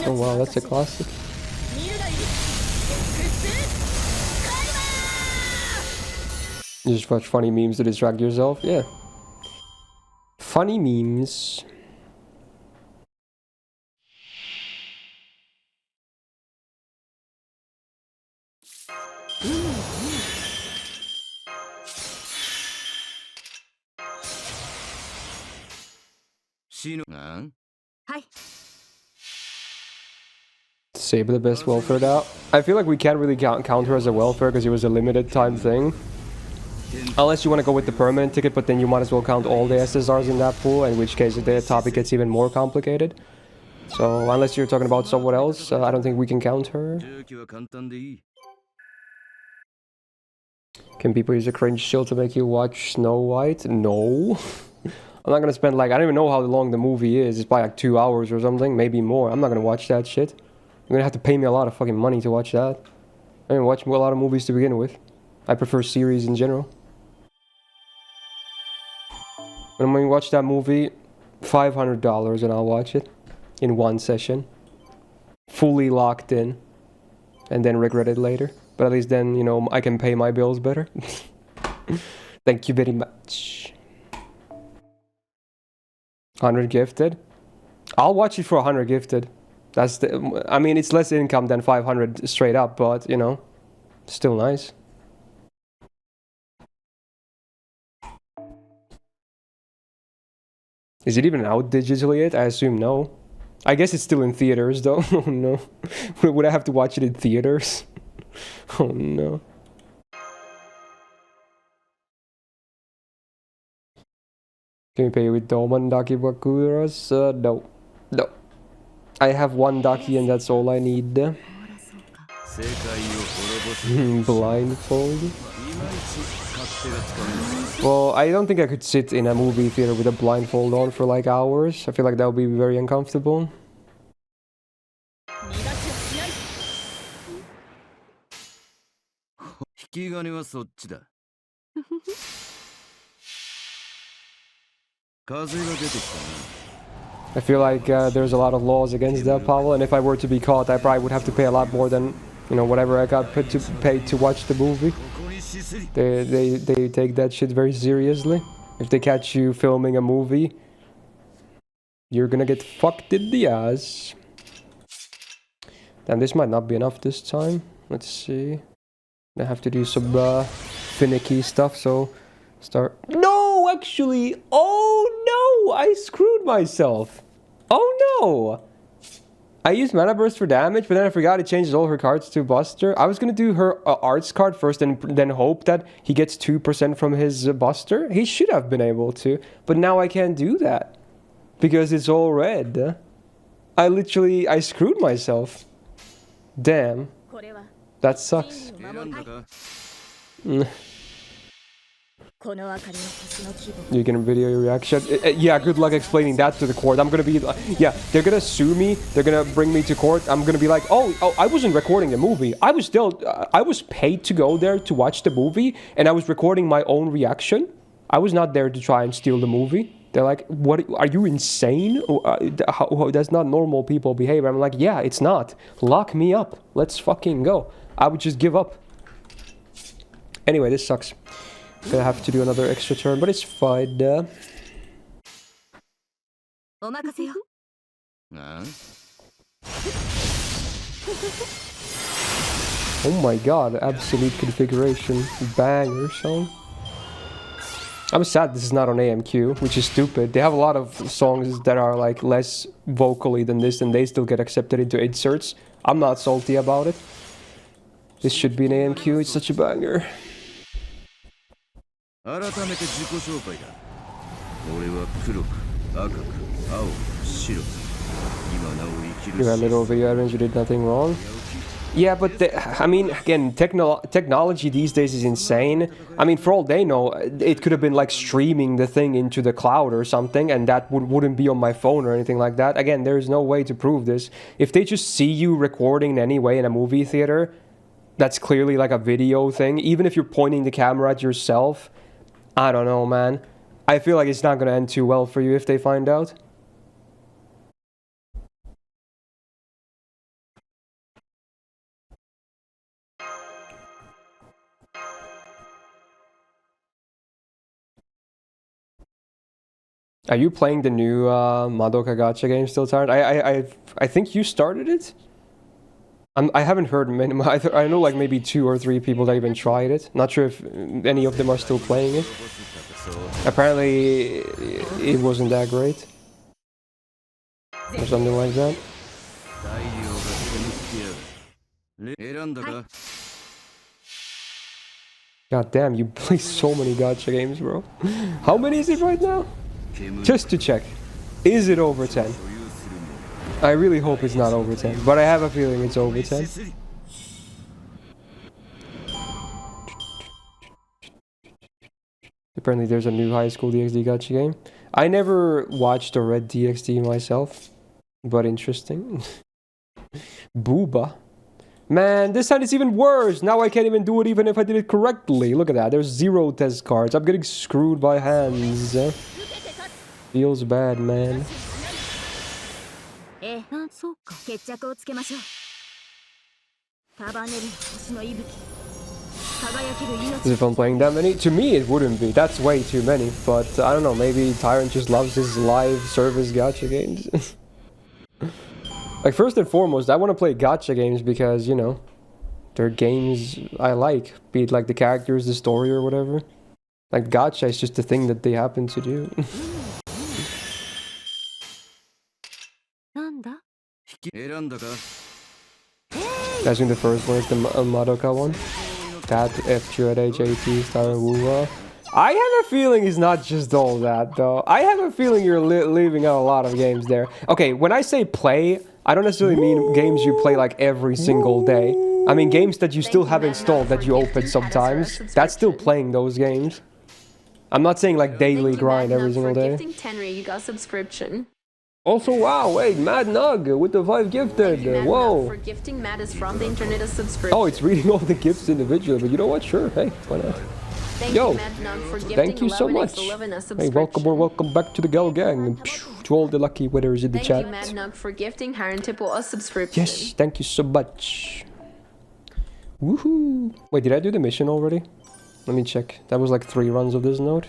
Oh wow, that's a classic. You just watch funny memes to distract yourself? Yeah. Funny memes. Save the best welfare out. I feel like we can't really count her as a welfare because it was a limited time thing. Unless you want to go with the permanent ticket, but then you might as well count all the SSRs in that pool, in which case the topic gets even more complicated. So unless you're talking about someone else, I don't think we can count her. Can people use a cringe shield to make you watch Snow White? No. I'm not gonna spend like, I don't even know how long the movie is. It's probably like 2 hours or something, maybe more. I'm not gonna watch that shit. You're gonna have to pay me a lot of fucking money to watch that. I don't watch a lot of movies to begin with. I prefer series in general. When we watch that movie, $500 and I'll watch it in one session. Fully locked in. And then regret it later. But at least then, you know, I can pay my bills better. Thank you very much. 100 gifted? I'll watch it for 100 gifted. That's the, I mean, it's less income than 500 straight up, but, you know, still nice. Is it even out digitally yet? I assume no. I guess it's still in theaters though. Oh no. Would I have to watch it in theaters? Oh no. Can you pay with Doman Daki Bakuras? No. No. I have one Daki and that's all I need. Blindfold. Well, I don't think I could sit in a movie theater with a blindfold on for like hours. I feel like that would be very uncomfortable. I feel like there's a lot of laws against that, Pavel, and if I were to be caught, I probably would have to pay a lot more than, you know, whatever I got paid to watch the movie. They take that shit very seriously. If they catch you filming a movie, you're gonna get fucked in the ass. And this might not be enough this time. Let's see. I have to do some finicky stuff, so start. No, actually! Oh no! I screwed myself! Oh no! I used Mana Burst for damage, but then I forgot it changes all her cards to Buster. I was gonna do her arts card first and then hope that he gets 2% from his Buster. He should have been able to, but now I can't do that. Because it's all red. I screwed myself. Damn. That sucks. You can video your reaction. Yeah, good luck explaining that to the court. I'm gonna be like, yeah, they're gonna sue me. They're gonna bring me to court. I'm gonna be like, oh, I wasn't recording the movie. I was paid to go there to watch the movie, and I was recording my own reaction. I was not there to try and steal the movie. They're like, what, are you insane? That's not normal people behavior. I'm like, yeah, it's not. Lock me up. Let's fucking go. I would just give up. Anyway, this sucks. Gonna have to do another extra turn, but it's fine. Oh my god, absolute configuration. Banger song. I'm sad this is not on AMQ, which is stupid. They have a lot of songs that are like less vocally than this, and they still get accepted into inserts. I'm not salty about it. This should be an AMQ. It's such a banger. You had a little video evidence you did nothing wrong. Yeah, but I mean, again, technology these days is insane. I mean, for all they know, it could have been like streaming the thing into the cloud or something, and that wouldn't be on my phone or anything like that. Again, there's no way to prove this. If they just see you recording anyway in a movie theater, that's clearly like a video thing. Even if you're pointing the camera at yourself, I don't know, man. I feel like it's not gonna end too well for you if they find out. Are you playing the new Madoka Gacha game still, Tyrant? I think you started it. I haven't heard many. I know like maybe 2 or 3 people that even tried it. Not sure if any of them are still playing it. Apparently, it wasn't that great, or something like that. God damn, you play so many gacha games, bro. How many is it right now? Just to check. Is it over 10? I really hope it's not over 10, but I have a feeling it's over 10. Apparently there's a new high school DxD gacha game. I never watched a Red DxD myself, but interesting. Booba. Man, this time it's even worse. Now I can't even do it even if I did it correctly. Look at that. There's 0 test cards. I'm getting screwed by hands. Feels bad, man. Is it fun playing that many? To me, it wouldn't be. That's way too many. But I don't know. Maybe Tyrant just loves his live service gacha games. Like, first and foremost, I want to play gacha games because, you know, they're games I like. Be it like the characters, the story, or whatever. Like, gacha is just the thing that they happen to do. I think the first one is the Madoka one. That F2 at HAT, Star and Wuwa. I have a feeling it's not just all that, though. I have a feeling you're leaving out a lot of games there. Okay, when I say play, I don't necessarily mean games you play like every single day. I mean games that you still have installed that you open sometimes. That's still playing those games. I'm not saying like daily grind every single day. You got subscription. Also, wow, wait, Mad Nug with the 5 gifted. Whoa. For gifting, Matt is from the internet a subscription. Oh, it's reading all the gifts individually, but you know what? Sure, hey, why not? Yo, thank you so much. Hey, welcome or welcome back to the Gal Gang. To all the lucky winners in the chat. Thank you, Mad Nug, for gifting Harren Tipple a subscription. Yes, thank you so much. Woohoo! Wait, did I do the mission already? Let me check. That was like 3 runs of this node.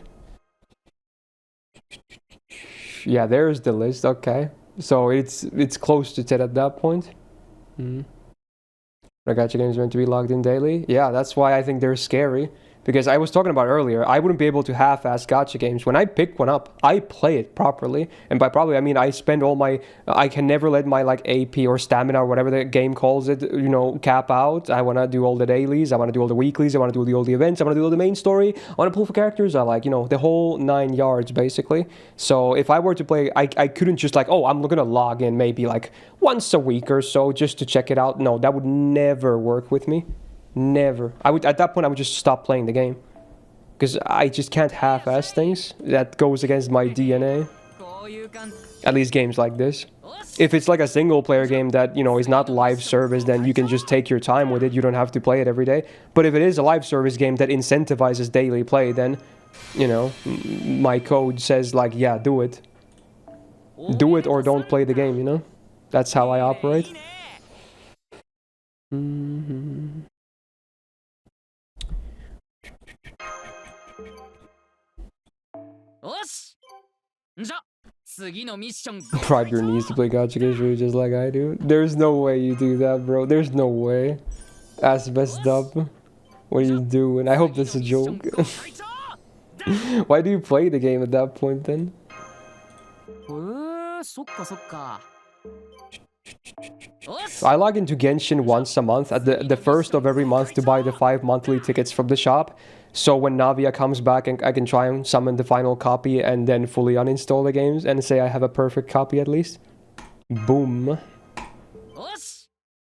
Yeah, there's the list. Okay, so it's close to 10 at that point. The gacha games meant to be logged in daily. Yeah, that's why I think they're scary. Because I was talking about earlier, I wouldn't be able to half-ass gacha games. When I pick one up, I play it properly. And by probably, I mean I spend all my... I can never let my like AP or stamina or whatever the game calls it, you know, cap out. I want to do all the dailies. I want to do all the weeklies. I want to do all the events. I want to do all the main story. I want to pull for characters. I like, you know, the whole 9 yards, basically. So if I were to play, I couldn't just like, oh, I'm going to log in maybe like once a week or so just to check it out. No, that would never work with me. Never. I would, at that point, I would just stop playing the game. Because I just can't half-ass things. That goes against my DNA. At least games like this. If it's like a single-player game that, you know, is not live service, then you can just take your time with it. You don't have to play it every day. But if it is a live service game that incentivizes daily play, then, you know, my code says, like, yeah, do it. Do it or don't play the game, you know? That's how I operate. Bribe your knees to play gacha games really just like I do. There's no way you do that, bro. There's no way. That's messed up. What are you doing? I hope that's a joke. Why do you play the game at that point then? I log into Genshin once a month at the first of every month to buy the 5 monthly tickets from the shop. So when Navia comes back, and I can try and summon the final copy and then fully uninstall the games and say I have a perfect copy at least. Boom.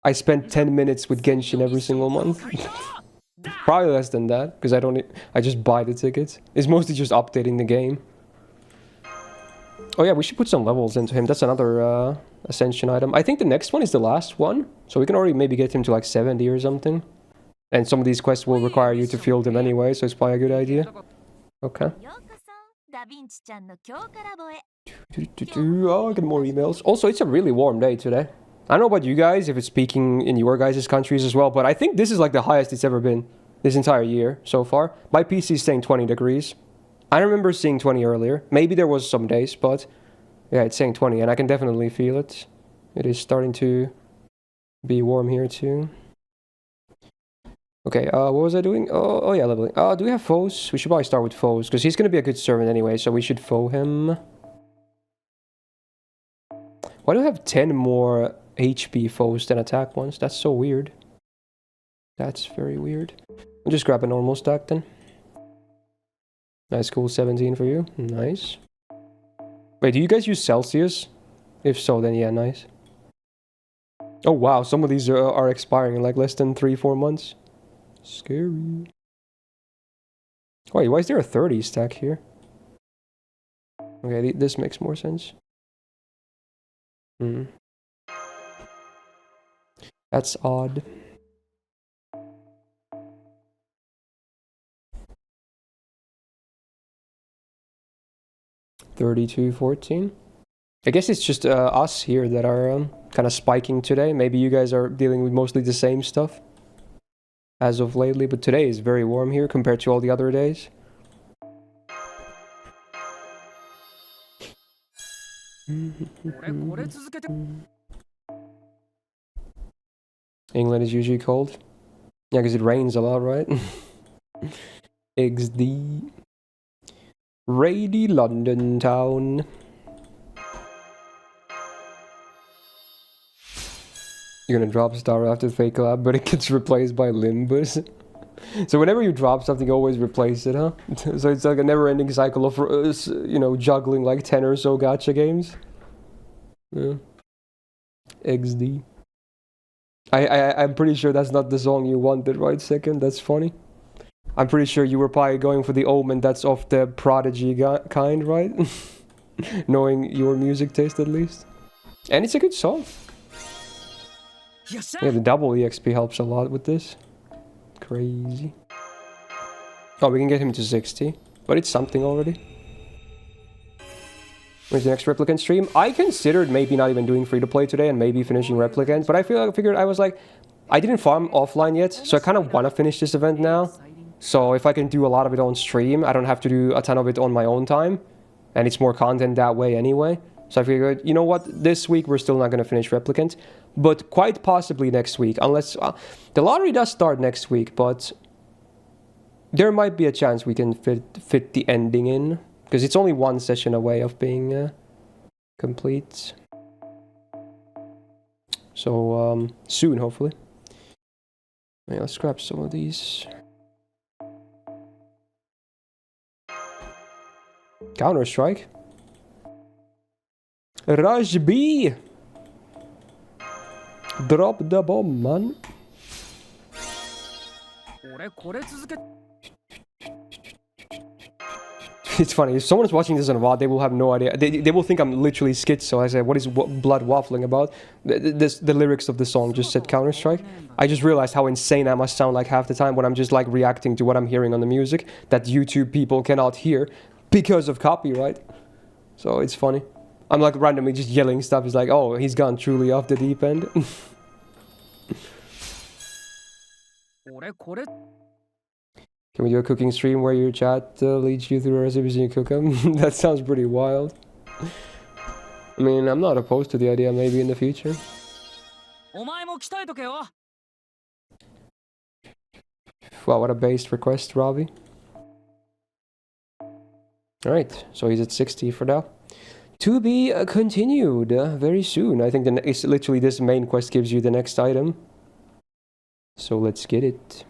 I spend 10 minutes with Genshin every single month. Probably less than that, because I just buy the tickets. It's mostly just updating the game. Oh yeah, we should put some levels into him. That's another ascension item. I think the next one is the last one, so we can already maybe get him to like 70 or something. And some of these quests will require you to field them anyway, so it's probably a good idea. Okay. Oh, I get more emails. Also, it's a really warm day today. I don't know about you guys, if it's peaking in your guys' countries as well, but I think this is like the highest it's ever been this entire year so far. My PC is saying 20 degrees. I remember seeing 20 earlier. Maybe there was some days, but yeah, it's saying 20, and I can definitely feel it. It is starting to be warm here too. Okay, what was I doing? Oh yeah, leveling. Do we have foes? We should probably start with foes, because he's going to be a good servant anyway, so we should foe him. Why do I have 10 more HP foes than attack ones? That's so weird. That's very weird. I'll just grab a normal stack then. Nice, cool, 17 for you. Nice. Wait, do you guys use Celsius? If so, then yeah, nice. Oh wow, some of these are expiring in like less than 3-4 months. Scary. Wait, why is there a 30 stack here? Okay, this makes more sense. That's odd. $32.14. I guess it's just us here that are kind of spiking today. Maybe you guys are dealing with mostly the same stuff as of lately, but today is very warm here compared to all the other days. England is usually cold. Yeah, because it rains a lot, right? XD. Rady London town. You're gonna drop Star after Fake Collab, but it gets replaced by Limbus. So whenever you drop something, you always replace it, huh? So it's like a never-ending cycle of, you know, juggling like 10 or so gacha games. Yeah. XD. I'm pretty sure that's not the song you wanted, right, Second? That's funny. I'm pretty sure you were probably going for the Omen that's of the Prodigy kind, right? Knowing your music taste at least. And it's a good song. Yeah, the double EXP helps a lot with this. Crazy. Oh, we can get him to 60, but it's something already. Where's the next Replicant stream? I considered maybe not even doing free-to-play today and maybe finishing Replicant, but I figured I was like, I didn't farm offline yet, so I kind of want to finish this event now. So if I can do a lot of it on stream, I don't have to do a ton of it on my own time, and it's more content that way anyway. So I figured, you know what, this week we're still not going to finish Replicant, but quite possibly next week, unless the lottery does start next week, but there might be a chance we can fit the ending in, because it's only one session away of being complete. So soon, hopefully. Yeah, let's grab some of these. Counter-Strike. Raj B! Drop the bomb, man. It's funny, if someone's watching this on VOD, they will have no idea. They will think I'm literally schizo. I said, what is blood waffling about? The lyrics of the song just said Counter-Strike. I just realized how insane I must sound like half the time when I'm just like reacting to what I'm hearing on the music that YouTube people cannot hear because of copyright. So it's funny. I'm like randomly just yelling stuff. It's like, oh, he's gone truly off the deep end. Can we do a cooking stream where your chat leads you through recipes and you cook them? That sounds pretty wild. I mean, I'm not opposed to the idea maybe in the future. Wow, what a based request, Robbie. Alright, so he's at 60 for now. To be continued very soon. I think it's literally this main quest gives you the next item. So let's get it.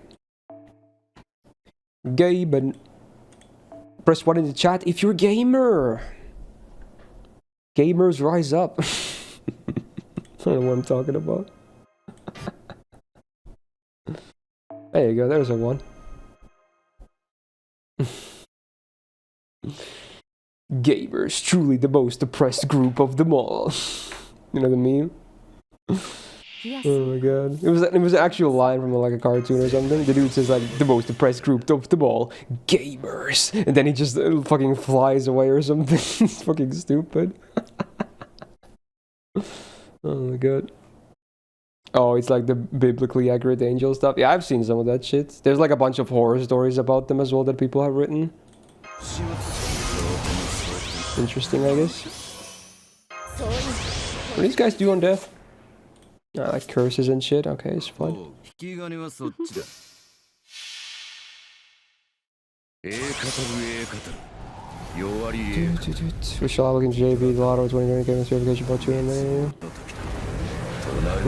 Gaben. Press 1 in the chat if you're a gamer. Gamers rise up. I don't know what I'm talking about. There you go, there's a 1. Gamers, truly the most oppressed group of them all. You know the meme? Oh my god. It was an actual line from like a cartoon or something. The dude says like, the most oppressed group of them all. Gamers. And then he just fucking flies away or something. It's fucking stupid. Oh my god. Oh, it's like the biblically accurate angel stuff. Yeah, I've seen some of that shit. There's like a bunch of horror stories about them as well that people have written. Interesting, I guess. What do these guys do on death? Like curses and shit. Okay, it's fine. We shall look into JV, the lotto 2020 game certification about 2 and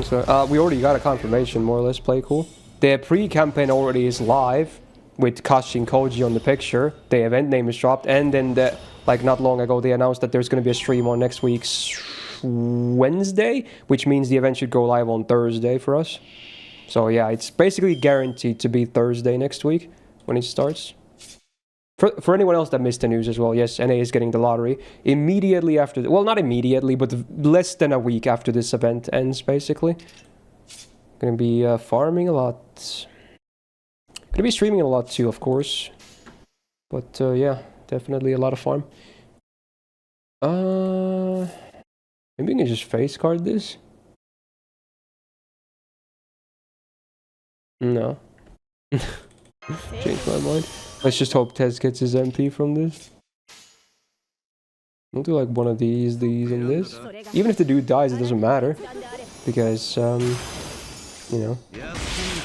so, we already got a confirmation, more or less. Play cool. The pre-campaign already is live with Kashi and Koji on the picture. The event name is dropped, and then like not long ago they announced that there's going to be a stream on next week's Wednesday, which means the event should go live on Thursday for us. So yeah, it's basically guaranteed to be Thursday next week when it starts. For anyone else that missed the news as well, yes, NA is getting the lottery immediately after, well, not immediately, but less than a week after this event ends, basically. Gonna be farming a lot. Gonna be streaming a lot too, of course. But yeah, definitely a lot of farm. Maybe we can just face card this? No. Change my mind. Let's just hope Tez gets his MP from this. We'll do like one of these, and this. Even if the dude dies, it doesn't matter. Because, you know,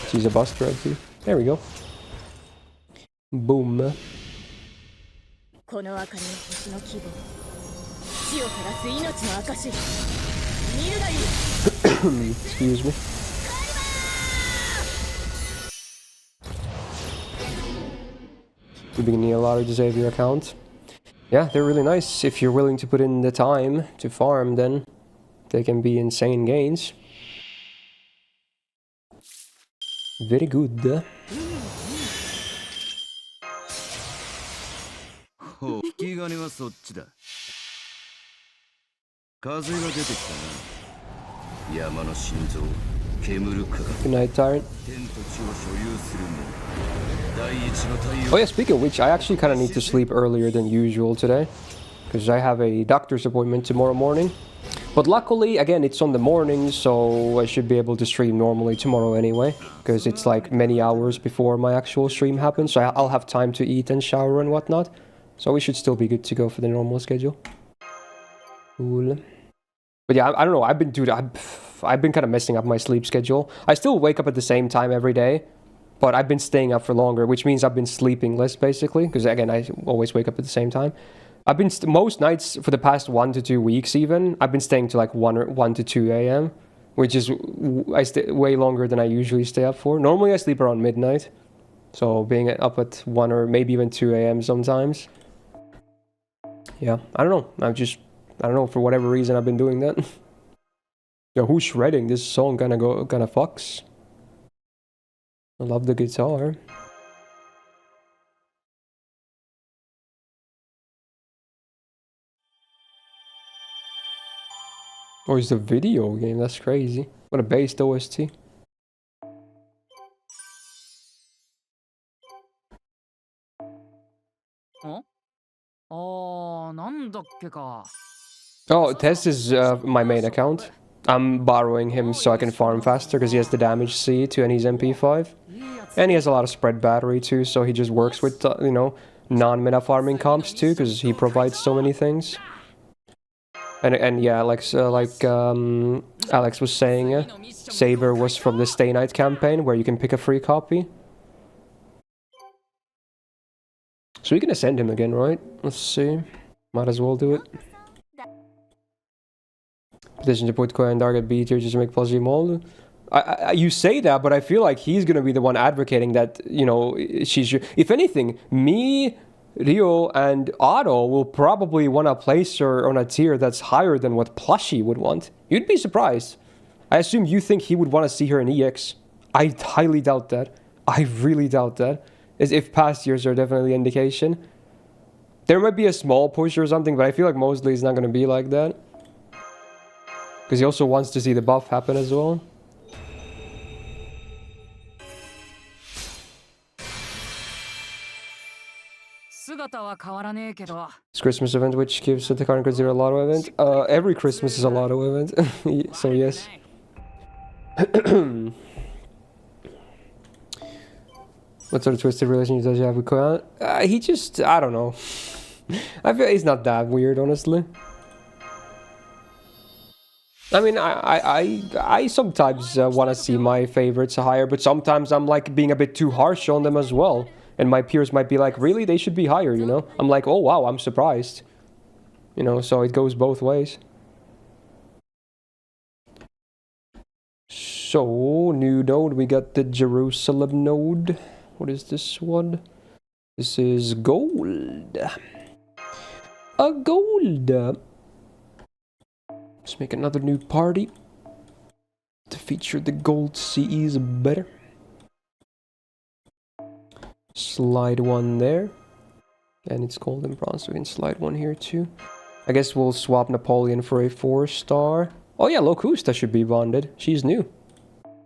she's a buster MP. There we go. Boom. Excuse me. You're beginning a lottery to save your account. Yeah, they're really nice. If you're willing to put in the time to farm, then they can be insane gains. Very good. Good night, Tyrant. Oh yeah, speaking of which, I actually kind of need to sleep earlier than usual today. Because I have a doctor's appointment tomorrow morning. But luckily, again, it's on the morning, so I should be able to stream normally tomorrow anyway. Because it's like many hours before my actual stream happens, so I'll have time to eat and shower and whatnot. So we should still be good to go for the normal schedule. Cool. But yeah, I don't know, I've been kind of messing up my sleep schedule. I still wake up at the same time every day. But I've been staying up for longer, which means I've been sleeping less, basically. Because, again, I always wake up at the same time. I've been, most nights for the past 1 to 2 weeks even, I've been staying to like 1 to 2 a.m. Which is, I stay way longer than I usually stay up for. Normally I sleep around midnight. So being up at 1 or maybe even 2 a.m. sometimes. Yeah, I don't know. I don't know, for whatever reason I've been doing that. Yo, who's shredding? This song kinda fucks. I love the guitar. Oh, it's a video game. That's crazy. What a based OST. Oh, Tess is my main account. I'm borrowing him so I can farm faster because he has the damage C to and he's MP5. And he has a lot of spread battery too, so he just works with, you know, non-meta farming comps too, because he provides so many things. And yeah, like Alex was saying, Saber was from the Stay Night campaign, where you can pick a free copy. So we can ascend him again, right? Let's see. Might as well do it. Petition to put Koya and Dark at B tier just to make plus Mol. You say that, but I feel like he's gonna be the one advocating that, you know, she's... If anything, me, Rio, and Otto will probably want to place her on a tier that's higher than what Plushie would want. You'd be surprised. I assume you think he would want to see her in EX. I highly doubt that. I really doubt that. As if past years are definitely an indication. There might be a small push or something, but I feel like mostly it's not going to be like that. Because he also wants to see the buff happen as well. It's Christmas event, which gives the current consider a lotto event. Every Christmas is a lotto event, so yes. What sort of twisted relationship does he have with Koya? He just, I don't know. I feel he's not that weird, honestly. I mean, I sometimes want to see my favorites higher, but sometimes I'm like being a bit too harsh on them as well. And my peers might be like, really? They should be higher, you know? I'm like, oh wow, I'm surprised. You know, so it goes both ways. So, new node, we got the Jerusalem node. What is this one? This is gold. A gold. Let's make another new party to feature the gold CEs better. Slide one there. And it's gold and bronze, so we can slide one here too. I guess we'll swap Napoleon for a 4-star. Oh yeah, Locusta should be bonded. She's new.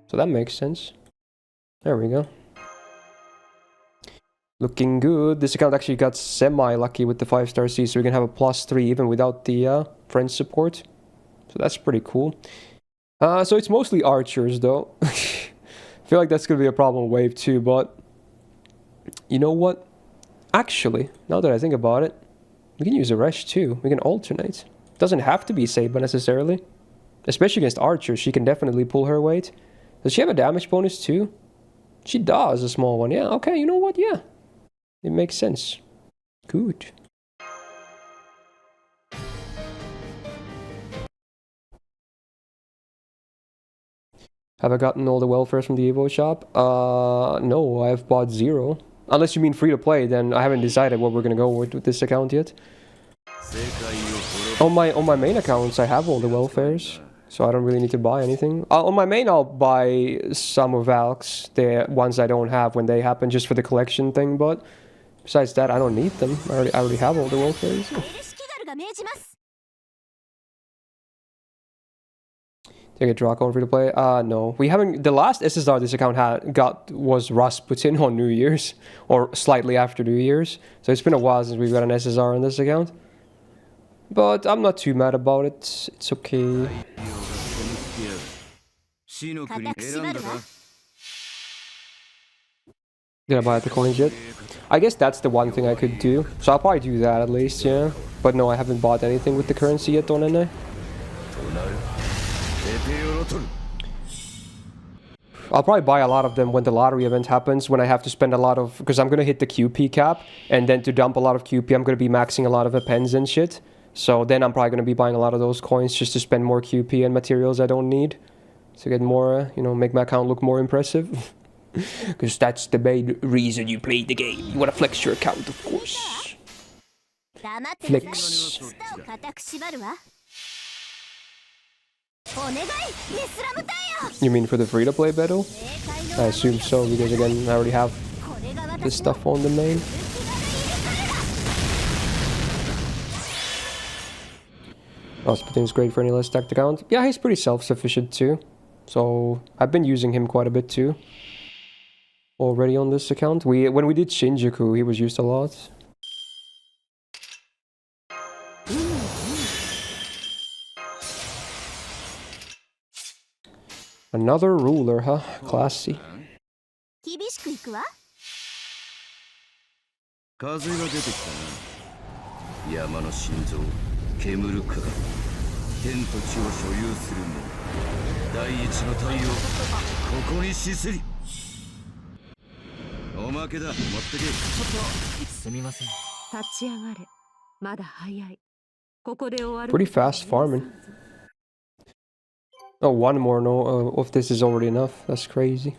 So that makes sense. There we go. Looking good. This account actually got semi-lucky with the 5-star C, so we can have a +3 even without the friend support. So that's pretty cool. So it's mostly archers though. I feel like that's going to be a problem wave 2, but... You know what? Actually, now that I think about it, we can use a Resh too. We can alternate. Doesn't have to be Saba necessarily. Especially against archers, she can definitely pull her weight. Does she have a damage bonus too? She does, a small one. Yeah, okay, you know what? Yeah. It makes sense. Good. Have I gotten all the welfares from the Evo shop? No, I've bought 0. Unless you mean free to play, then I haven't decided what we're gonna go with this account yet. On my main accounts, I have all the welfares, so I don't really need to buy anything. On my main, I'll buy some of Valk's, the ones I don't have when they happen, just for the collection thing. But besides that, I don't need them. I already have all the welfares. Take a Draco on free to play? No. We haven't. The last SSR this account was Rasputin on New Year's, or slightly after New Year's. So it's been a while since we've got an SSR on this account. But I'm not too mad about it. It's okay. Did I buy the coins yet? I guess that's the one thing I could do. So I'll probably do that at least, yeah. But no, I haven't bought anything with the currency yet on NA. I'll probably buy a lot of them when the lottery event happens, when I have to spend a lot of... Because I'm going to hit the QP cap, and then to dump a lot of QP, I'm going to be maxing a lot of appends and shit. So then I'm probably going to be buying a lot of those coins just to spend more QP and materials I don't need. To get more, you know, make my account look more impressive. Because that's the main reason you play the game. You want to flex your account, of course. Flex. You mean for the free-to-play battle? I assume so, because again, I already have this stuff on the main. Rasputin's great for any less stacked account. Yeah, he's pretty self-sufficient too. So, I've been using him quite a bit too. Already on this account. When we did Shinjuku, he was used a lot. Another ruler, huh? Classy. Pretty fast farming. Oh, one more. No, if this is already enough. That's crazy.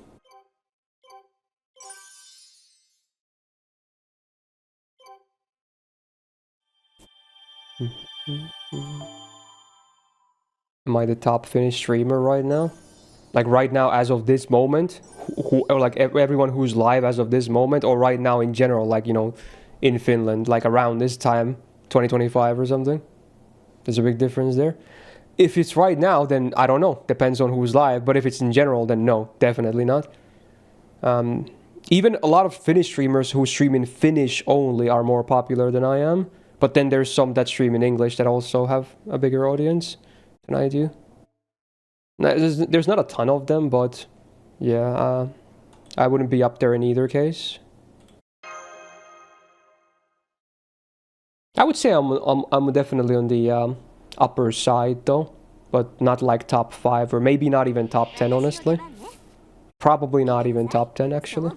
Am I the top Finnish streamer right now? Like right now, as of this moment, or like everyone who's live as of this moment, or right now in general, like, you know, in Finland, like around this time, 2025 or something? There's a big difference there. If it's right now, then I don't know. Depends on who's live. But if it's in general, then no, definitely not. Even a lot of Finnish streamers who stream in Finnish only are more popular than I am. But then there's some that stream in English that also have a bigger audience than I do. There's not a ton of them, but yeah, I wouldn't be up there in either case. I would say I'm definitely on the upper side though, but not like top 5 or maybe not even top 10, honestly. Probably not even top 10 actually.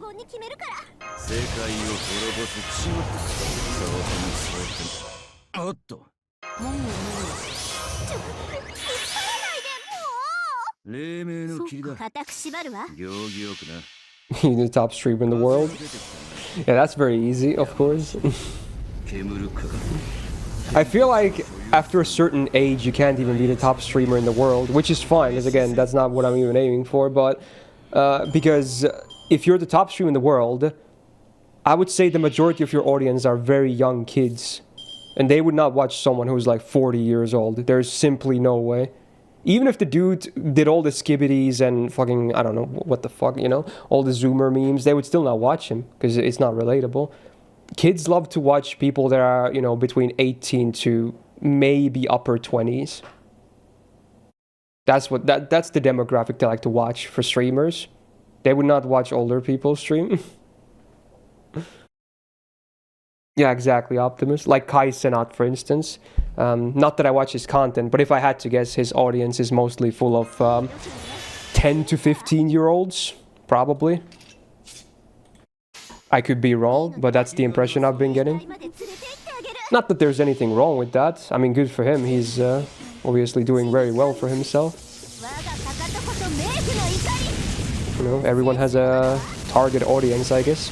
You're the top streamer in the world. Yeah, that's very easy, of course. I feel like after a certain age you can't even be the top streamer in the world, which is fine, because again, that's not what I'm even aiming for, but because if you're the top streamer in the world, I would say the majority of your audience are very young kids, and they would not watch someone who's like 40 years old. There's simply no way. Even if the dude did all the skibbities and fucking, I don't know, what the fuck, you know, all the Zoomer memes, they would still not watch him, because it's not relatable. Kids love to watch people that are, you know, between 18 to maybe upper 20s. That's the demographic they like to watch for streamers. They would not watch older people stream. Yeah, exactly, Optimus. Like Kai Cenat, for instance. Not that I watch his content, but if I had to guess, his audience is mostly full of 10 to 15-year-olds, probably. I could be wrong, but that's the impression I've been getting. Not that there's anything wrong with that. I mean, good for him. He's obviously doing very well for himself. You know, everyone has a target audience, I guess.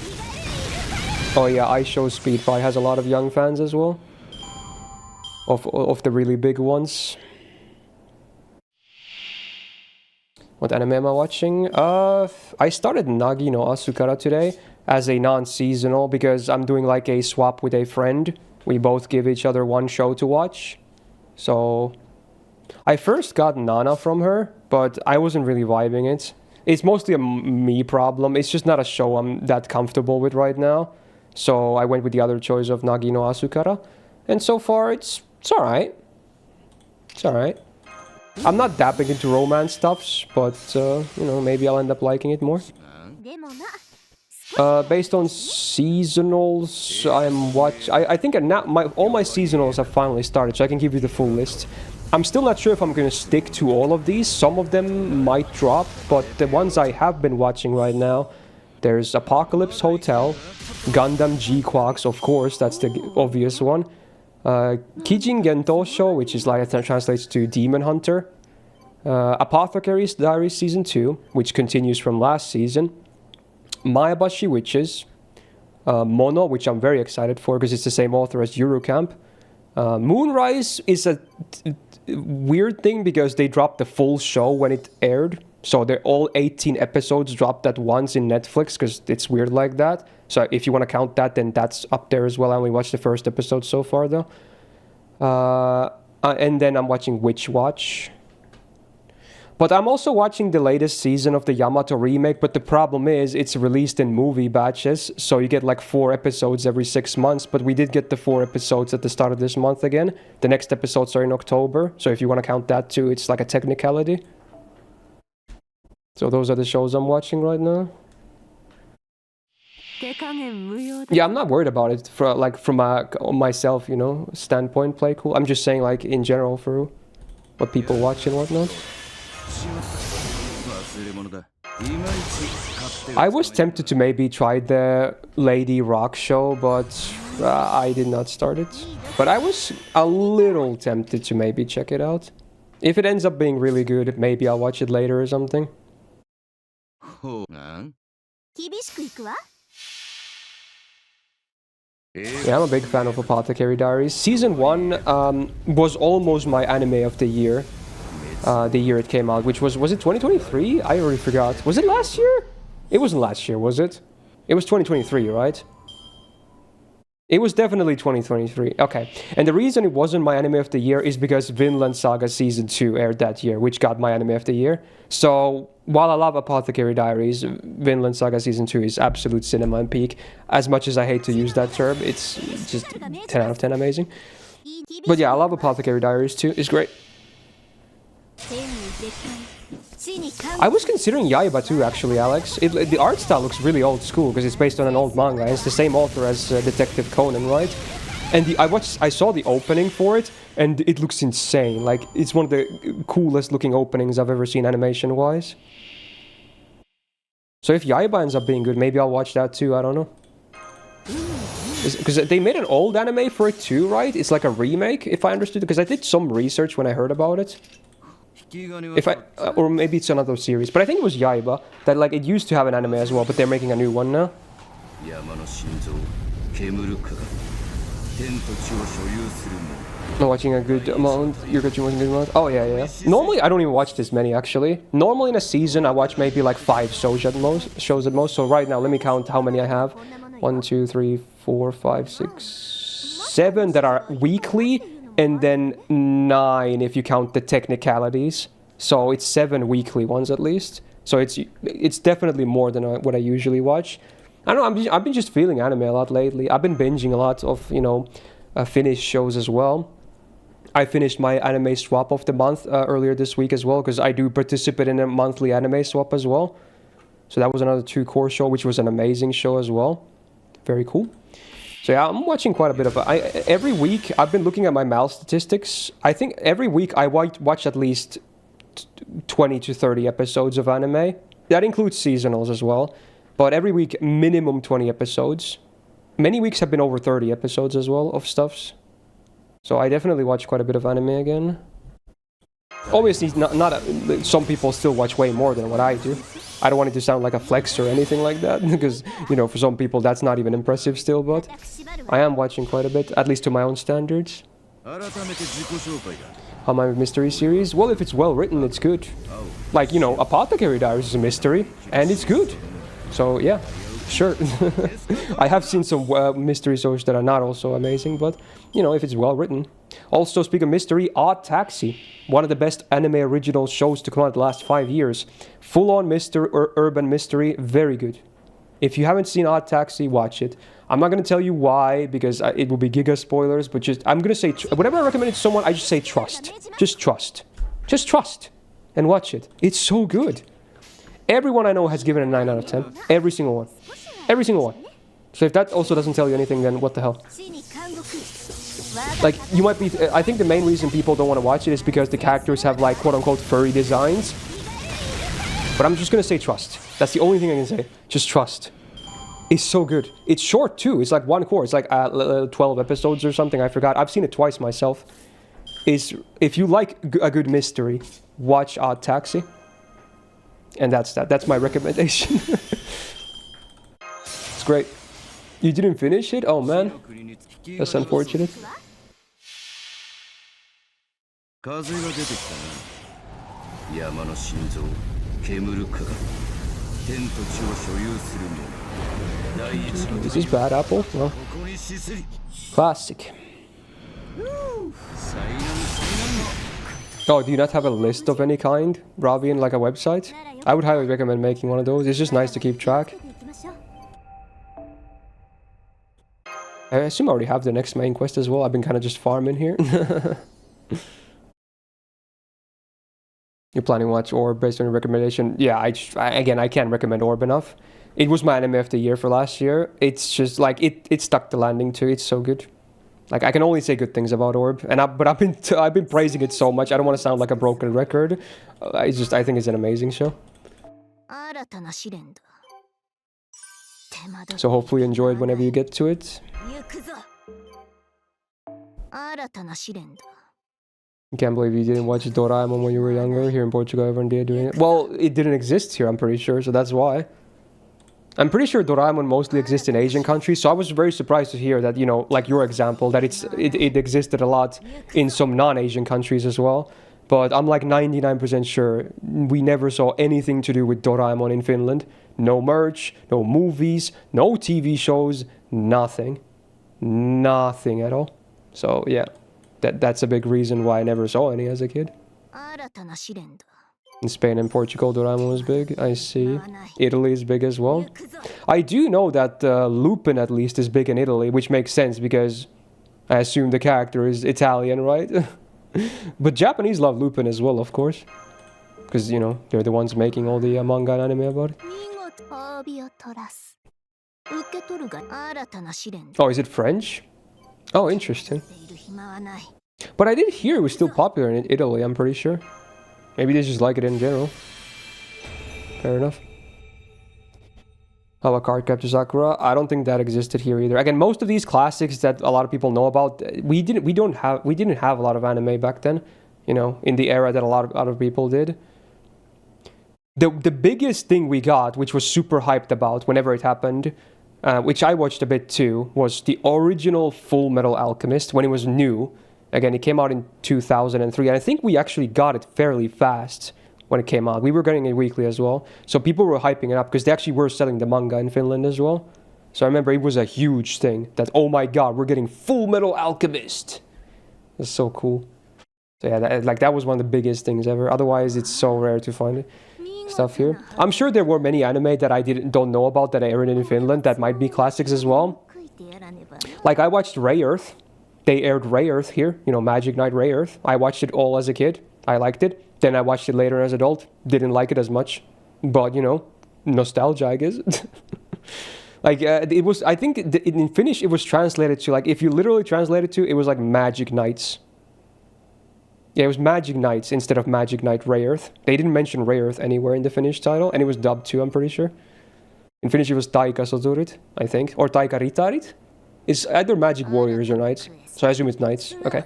Oh yeah, I Show Speed probably has a lot of young fans as well. Of the really big ones. What anime am I watching? I started Nagi no Asukara today as a non-seasonal because I'm doing like a swap with a friend. We both give each other one show to watch. So I first got Nana from her, but I wasn't really vibing it. It's mostly a me problem. It's just not a show I'm that comfortable with right now. So I went with the other choice of Nagi no Asukara. And so far it's alright. It's alright. I'm not that big into romance stuffs, but you know, maybe I'll end up liking it more. Based on seasonals, I think now all my seasonals have finally started, so I can give you the full list. I'm still not sure if I'm going to stick to all of these. Some of them might drop, but the ones I have been watching right now, there's Apocalypse Hotel, Gundam G-Quax, of course, that's the obvious one. Kijin Gentosho, which is like that translates to Demon Hunter. Apothecary's Diary Season 2, which continues from last season. Maebashi Witches. Mono, which I'm very excited for because it's the same author as Eurocamp. Moonrise is a weird thing because they dropped the full show when it aired. So they're all 18 episodes dropped at once in Netflix because it's weird like that. So if you want to count that, then that's up there as well. I only watched the first episode so far though. And then I'm watching Witch Watch. But I'm also watching the latest season of the Yamato remake, but the problem is it's released in movie batches, so you get like 4 episodes every 6 months, but we did get the 4 episodes at the start of this month again. The next episodes are in October, so if you want to count that too, it's like a technicality. So those are the shows I'm watching right now. Yeah, I'm not worried about it from a myself, you know, standpoint, play cool. I'm just saying like in general for what people watch and whatnot. I was tempted to maybe try the Lady Rock show, but I did not start it. But I was a little tempted to maybe check it out. If it ends up being really good, maybe I'll watch it later or something. Yeah, I'm a big fan of Apothecary Diaries. Season 1 was almost my anime of the year it came out, which was it 2023? I already forgot. Was it last year? It wasn't last year, was it? It was 2023, right? It was definitely 2023. Okay. And the reason it wasn't my anime of the year is because Vinland Saga Season 2 aired that year, which got my anime of the year. So, while I love Apothecary Diaries, Vinland Saga Season 2 is absolute cinema and peak. As much as I hate to use that term, it's just 10 out of 10 amazing. But yeah, I love Apothecary Diaries too. It's great. I was considering Yaiba too, actually, Alex. The art style looks really old school because it's based on an old manga. And it's the same author as Detective Conan, right? And I saw the opening for it, and it looks insane. Like, it's one of the coolest looking openings I've ever seen animation-wise. So if Yaiba ends up being good, maybe I'll watch that too. I don't know. Because they made an old anime for it too, right? It's like a remake, if I understood. Because I did some research when I heard about it. Or maybe it's another series, but I think it was Yaiba that like it used to have an anime as well, but they're making a new one now. Watching a good amount. You're watching a good amount. Oh yeah. Normally I don't even watch this many actually. Normally in a season I watch maybe like 5 shows at most. So right now let me count how many I have. 1, 2, 3, 4, 5, 6, 7 that are weekly. And then 9 if you count the technicalities. So it's 7 weekly ones at least. So it's definitely more than what I usually watch. I don't know, I've been just feeling anime a lot lately. I've been binging a lot of, Finnish shows as well. I finished my anime swap of the month earlier this week as well, because I do participate in a monthly anime swap as well. So that was another 2-core show, which was an amazing show as well. Very cool. So yeah, I'm watching quite a bit of it. Every week, I've been looking at my MAL statistics. I think every week I watch at least 20 to 30 episodes of anime. That includes seasonals as well. But every week, minimum 20 episodes. Many weeks have been over 30 episodes as well of stuffs. So I definitely watch quite a bit of anime again. Obviously, some people still watch way more than what I do. I don't want it to sound like a flex or anything like that, because, for some people that's not even impressive still, but I am watching quite a bit, at least to my own standards. How my mystery series? Well, if it's well written, it's good. Like, Apothecary Diaries is a mystery, and it's good. So, yeah, sure. I have seen some mystery shows that are not also amazing, but, if it's well written. Also, speaking of mystery, Odd Taxi. One of the best anime original shows to come out the last 5 years. Full-on mystery or urban mystery, very good. If you haven't seen Odd Taxi, watch it. I'm not going to tell you why, because it will be giga spoilers, but I'm going to say, whenever I recommend it to someone, I just say trust. Just trust. Just trust. And watch it. It's so good. Everyone I know has given it a 9 out of 10. Every single one. Every single one. So if that also doesn't tell you anything, then what the hell? Like, you might be... I think the main reason people don't want to watch it is because the characters have, like, quote-unquote furry designs. But I'm just gonna say trust. That's the only thing I can say. Just trust. It's so good. It's short, too. It's like 1 core. It's like 12 episodes or something. I forgot. I've seen it twice myself. If you like a good mystery, watch Odd Taxi. And that's that. That's my recommendation. It's great. You didn't finish it? Oh, man. That's unfortunate. This is bad apple. Well, classic. Oh, do you not have a list of any kind, Ravian, like a website? I would highly recommend making one of those. It's just nice to keep track. I assume I already have the next main quest as well. I've been kind of just farming here. You're planning to watch Orb based on your recommendation? Yeah, again, I can't recommend Orb enough. It was my anime of the year for last year. It's just like it stuck the landing too. It's so good. Like, I can only say good things about Orb, but I've been praising it so much. I don't want to sound like a broken record. I think it's an amazing show. So hopefully you enjoy it whenever you get to it. Can't believe you didn't watch Doraemon when you were younger. Here in Portugal, everyone did doing it. Well, it didn't exist here, I'm pretty sure, so that's why. I'm pretty sure Doraemon mostly exists in Asian countries, so I was very surprised to hear that, you know, like your example, that it existed a lot in some non-Asian countries as well. But I'm like 99% sure we never saw anything to do with Doraemon in Finland. No merch, no movies, no TV shows, nothing. Nothing at all. So yeah, that's a big reason why I never saw any as a kid. In Spain and Portugal, Doraemon was big, I see. Italy is big as well. I do know that Lupin at least is big in Italy, which makes sense because I assume the character is Italian, right? But Japanese love Lupin as well, of course. Because, you know, they're the ones making all the manga and anime about it. Oh, is it French? Oh, interesting. But I did hear it was still popular in Italy, I'm pretty sure. Maybe they just like it in general. Fair enough. How about Cardcaptor Sakura? I don't think that existed here either. Again, most of these classics that a lot of people know about, we didn't have a lot of anime back then, you know, in the era that a lot of other people did. The biggest thing we got, which was super hyped about whenever it happened, which I watched a bit too, was the original Full Metal Alchemist when it was new. Again, it came out in 2003, and I think we actually got it fairly fast when it came out. We were getting it weekly as well, so people were hyping it up because they actually were selling the manga in Finland as well. So I remember it was a huge thing that, oh my god, we're getting Full Metal Alchemist. That's so cool. So yeah, that was one of the biggest things ever. Otherwise, it's so rare to find stuff here. I'm sure there were many anime that I don't know about that aired in Finland that might be classics as well. Like I watched Ray Earth. They aired Ray Earth here, you know, Magic Knight Ray Earth. I watched it all as a kid. I liked it. Then I watched it later as an adult. Didn't like it as much. But, you know, nostalgia, I guess. Like, it was, I think in Finnish it was translated to, like, if you literally translate it to, it was like Magic Knights. Yeah, it was Magic Knights instead of Magic Knight Ray Earth. They didn't mention Ray Earth anywhere in the Finnish title, and it was dubbed too, I'm pretty sure. In Finnish it was Taika Soturit, I think, or Taika Ritarit. It's either Magic Warriors or Knights, so I assume it's Knights. Okay.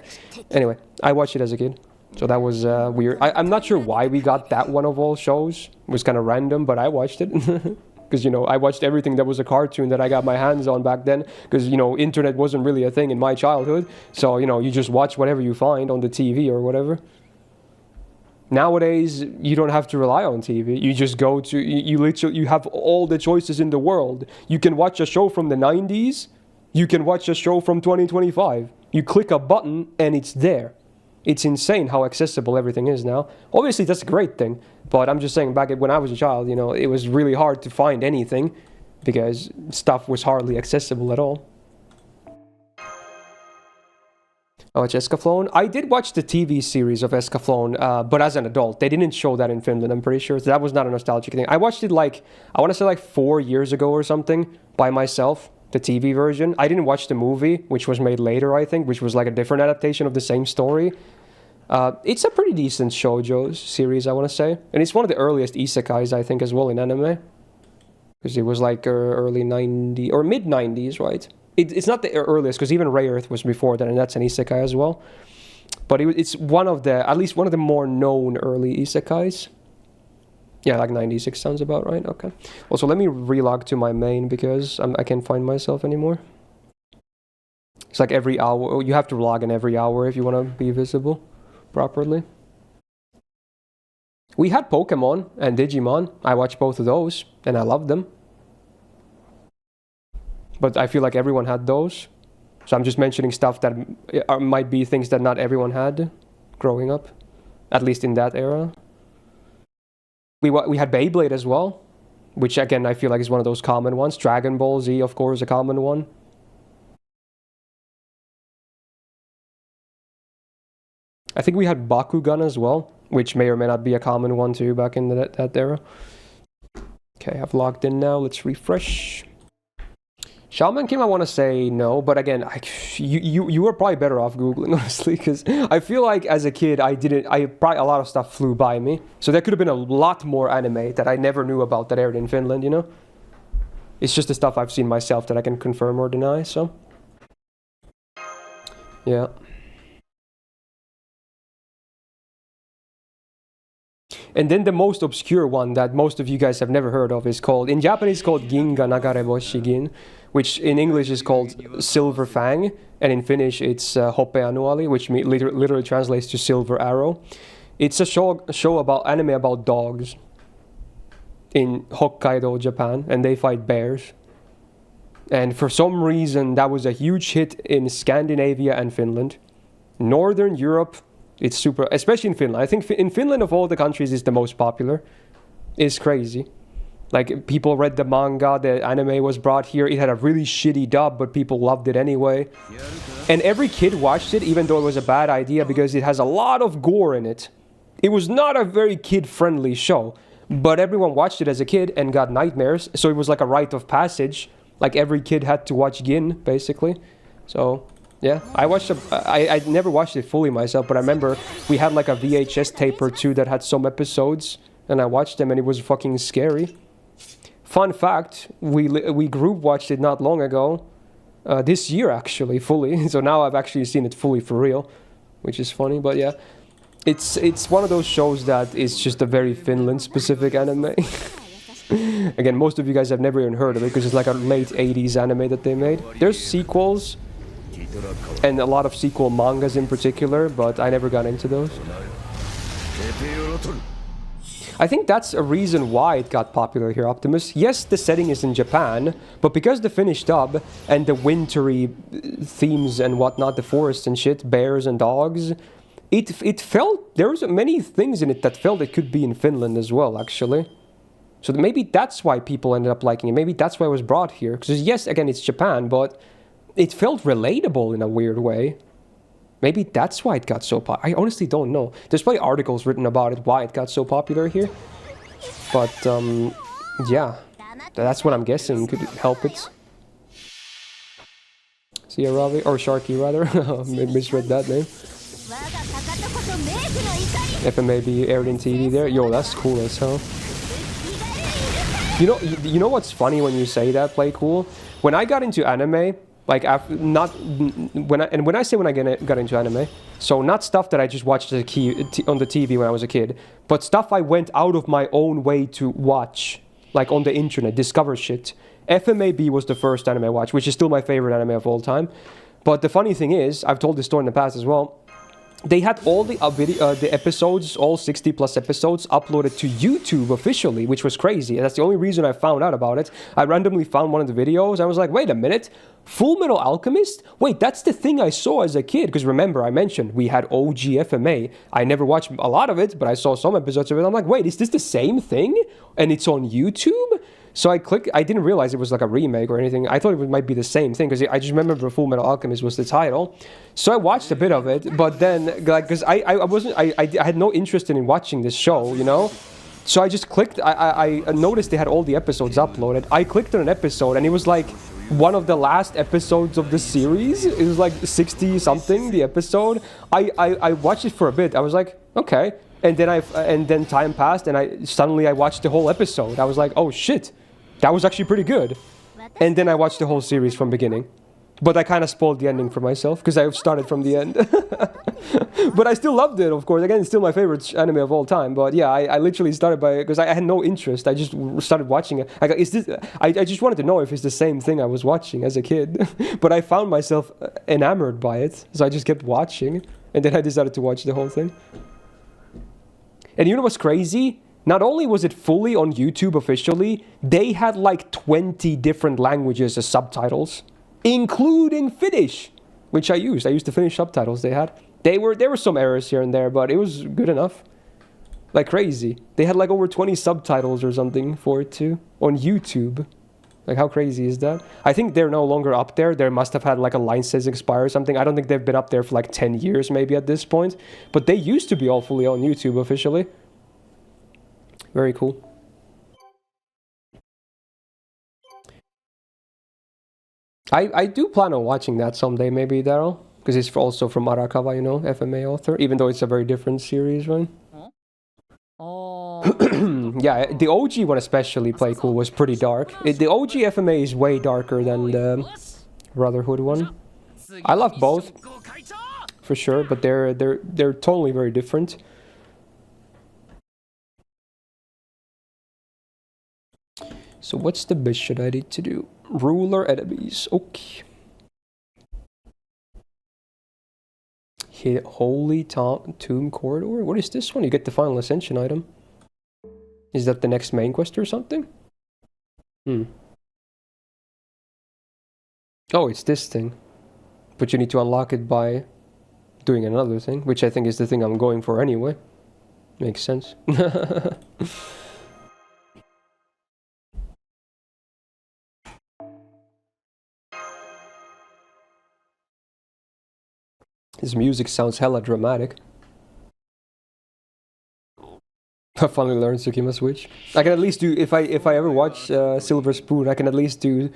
Anyway, I watched it as a kid, so that was weird. I'm not sure why we got that one of all shows. It was kind of random, but I watched it. Because, you know, I watched everything that was a cartoon that I got my hands on back then. Because, you know, internet wasn't really a thing in my childhood. So, you know, you just watch whatever you find on the TV or whatever. Nowadays, you don't have to rely on TV. You just go to, you have all the choices in the world. You can watch a show from the 90s. You can watch a show from 2025. You click a button and it's there. It's insane how accessible everything is now. Obviously, that's a great thing. But I'm just saying, back when I was a child, you know, it was really hard to find anything because stuff was hardly accessible at all. Oh, it's Escaflowne? I did watch the TV series of Escaflowne, but as an adult. They didn't show that in Finland, I'm pretty sure. So that was not a nostalgic thing. I watched it like, I want to say like 4 years ago or something by myself. The TV version. I didn't watch the movie, which was made later, I think, which was like a different adaptation of the same story. It's a pretty decent shoujo series, I want to say. And it's one of the earliest isekais, I think, as well in anime. Because it was like early 90s, or mid 90s, right? It's not the earliest, because even Ray Earth was before that, and that's an isekai as well. But it's one of the, at least one of the more known early isekais. Yeah, like 96 sounds about right. Okay. Also, let me relog to my main because I can't find myself anymore. It's like every hour. You have to log in every hour if you want to be visible properly. We had Pokemon and Digimon. I watched both of those and I loved them. But I feel like everyone had those. So I'm just mentioning stuff that might be things that not everyone had growing up. At least in that era. We had Beyblade as well, which again I feel like is one of those common ones. Dragon Ball Z, of course, a common one. I think we had Bakugan as well, which may or may not be a common one too back in that era. Okay, I've logged in now. Let's refresh. Shaman King, I want to say no, but again, you were probably better off Googling, honestly, because I feel like as a kid, probably a lot of stuff flew by me. So there could have been a lot more anime that I never knew about that aired in Finland, you know? It's just the stuff I've seen myself that I can confirm or deny, so... Yeah. And then the most obscure one that most of you guys have never heard of is called, in Japanese it's called Ginga Nagarebo Shigin, which in English is called Silver Fang, and in Finnish it's Hoppe Annuali, which literally translates to Silver Arrow. It's a show about anime about dogs in Hokkaido, Japan, and they fight bears. And for some reason that was a huge hit in Scandinavia and Finland. Northern Europe, it's super, especially in Finland. I think in Finland of all the countries is the most popular. It's crazy. Like, people read the manga, the anime was brought here, it had a really shitty dub, but people loved it anyway. And every kid watched it, even though it was a bad idea, because it has a lot of gore in it. It was not a very kid-friendly show, but everyone watched it as a kid and got nightmares, so it was like a rite of passage. Like, every kid had to watch Gin, basically. So, yeah, I never watched it fully myself, but I remember we had like a VHS tape or two that had some episodes, and I watched them and it was fucking scary. Fun fact, we group watched it not long ago, this year actually, fully. So now I've actually seen it fully for real, which is funny, but yeah. It's one of those shows that is just a very Finland-specific anime. Again, most of you guys have never even heard of it, because it's like a late 80s anime that they made. There's sequels, and a lot of sequel mangas in particular, but I never got into those. I think that's a reason why it got popular here, Optimus. Yes, the setting is in Japan, but because the Finnish dub and the wintry themes and whatnot, the forest and shit, bears and dogs, it felt, there was many things in it that felt it could be in Finland as well, actually. So maybe that's why people ended up liking it. Maybe that's why it was brought here. Because yes, again, it's Japan, but it felt relatable in a weird way. Maybe that's why it got so popular. I honestly don't know. There's probably articles written about it, why it got so popular here. But, yeah. That's what I'm guessing could help it. See ya, Ravi? Or Sharky, rather. Misread that name. FMAB aired in TV there. Yo, that's cool as hell. You know what's funny when you say that, Play Cool? When I got into anime, like after, when I got into anime, so not stuff that I just watched on the TV when I was a kid, but stuff I went out of my own way to watch, like on the internet, discover shit. FMAB was the first anime I watched, which is still my favorite anime of all time. But the funny thing is, I've told this story in the past as well, they had all the episodes, all 60 plus episodes, uploaded to YouTube officially, which was crazy. That's the only reason I found out about it. I randomly found one of the videos. I was like, wait a minute, Full Metal Alchemist? Wait, that's the thing I saw as a kid. Because remember, I mentioned we had OG FMA. I never watched a lot of it, but I saw some episodes of it. I'm like, wait, is this the same thing? And it's on YouTube? So I clicked, I didn't realize it was like a remake or anything. I thought it might be the same thing, because I just remember Full Metal Alchemist was the title. So I watched a bit of it, but then, like, because I had no interest in watching this show, you know? So I just clicked, I noticed they had all the episodes uploaded. I clicked on an episode, and it was like one of the last episodes of the series. It was like 60 something, the episode. I watched it for a bit. I was like, okay. And then time passed, and suddenly I watched the whole episode. I was like, oh shit. That was actually pretty good. And then I watched the whole series from beginning. But I kind of spoiled the ending for myself, because I started from the end. But I still loved it, of course. Again, it's still my favorite anime of all time. But yeah, I literally started because I had no interest. I just started watching it. I just wanted to know if it's the same thing I was watching as a kid. But I found myself enamored by it. So I just kept watching. And then I decided to watch the whole thing. And you know what's crazy? Not only was it fully on YouTube officially, they had like 20 different languages as subtitles, including Finnish, which I used. I used the Finnish subtitles they had. There were some errors here and there, but it was good enough. Like crazy. They had like over 20 subtitles or something for it too, on YouTube. Like, how crazy is that? I think they're no longer up there. They must have had like a license expire or something. I don't think they've been up there for like 10 years maybe at this point. But they used to be all fully on YouTube officially. Very cool. I do plan on watching that someday, maybe, Daryl. Because it's also from Arakawa, you know, FMA author. Even though it's a very different series, right? Yeah, the OG one especially, Play Cool, was pretty dark. The OG FMA is way darker than the Brotherhood one. I love both, for sure, but they're totally very different. So what's the mission I need to do? Ruler enemies. Okay. Hit Holy Tomb Corridor? What is this one? You get the final ascension item. Is that the next main quest or something? Oh, it's this thing. But you need to unlock it by doing another thing, which I think is the thing I'm going for anyway. Makes sense. His music sounds hella dramatic. I finally learned Tsukima Switch. I can at least do, if I ever watch Silver Spoon, I can at least do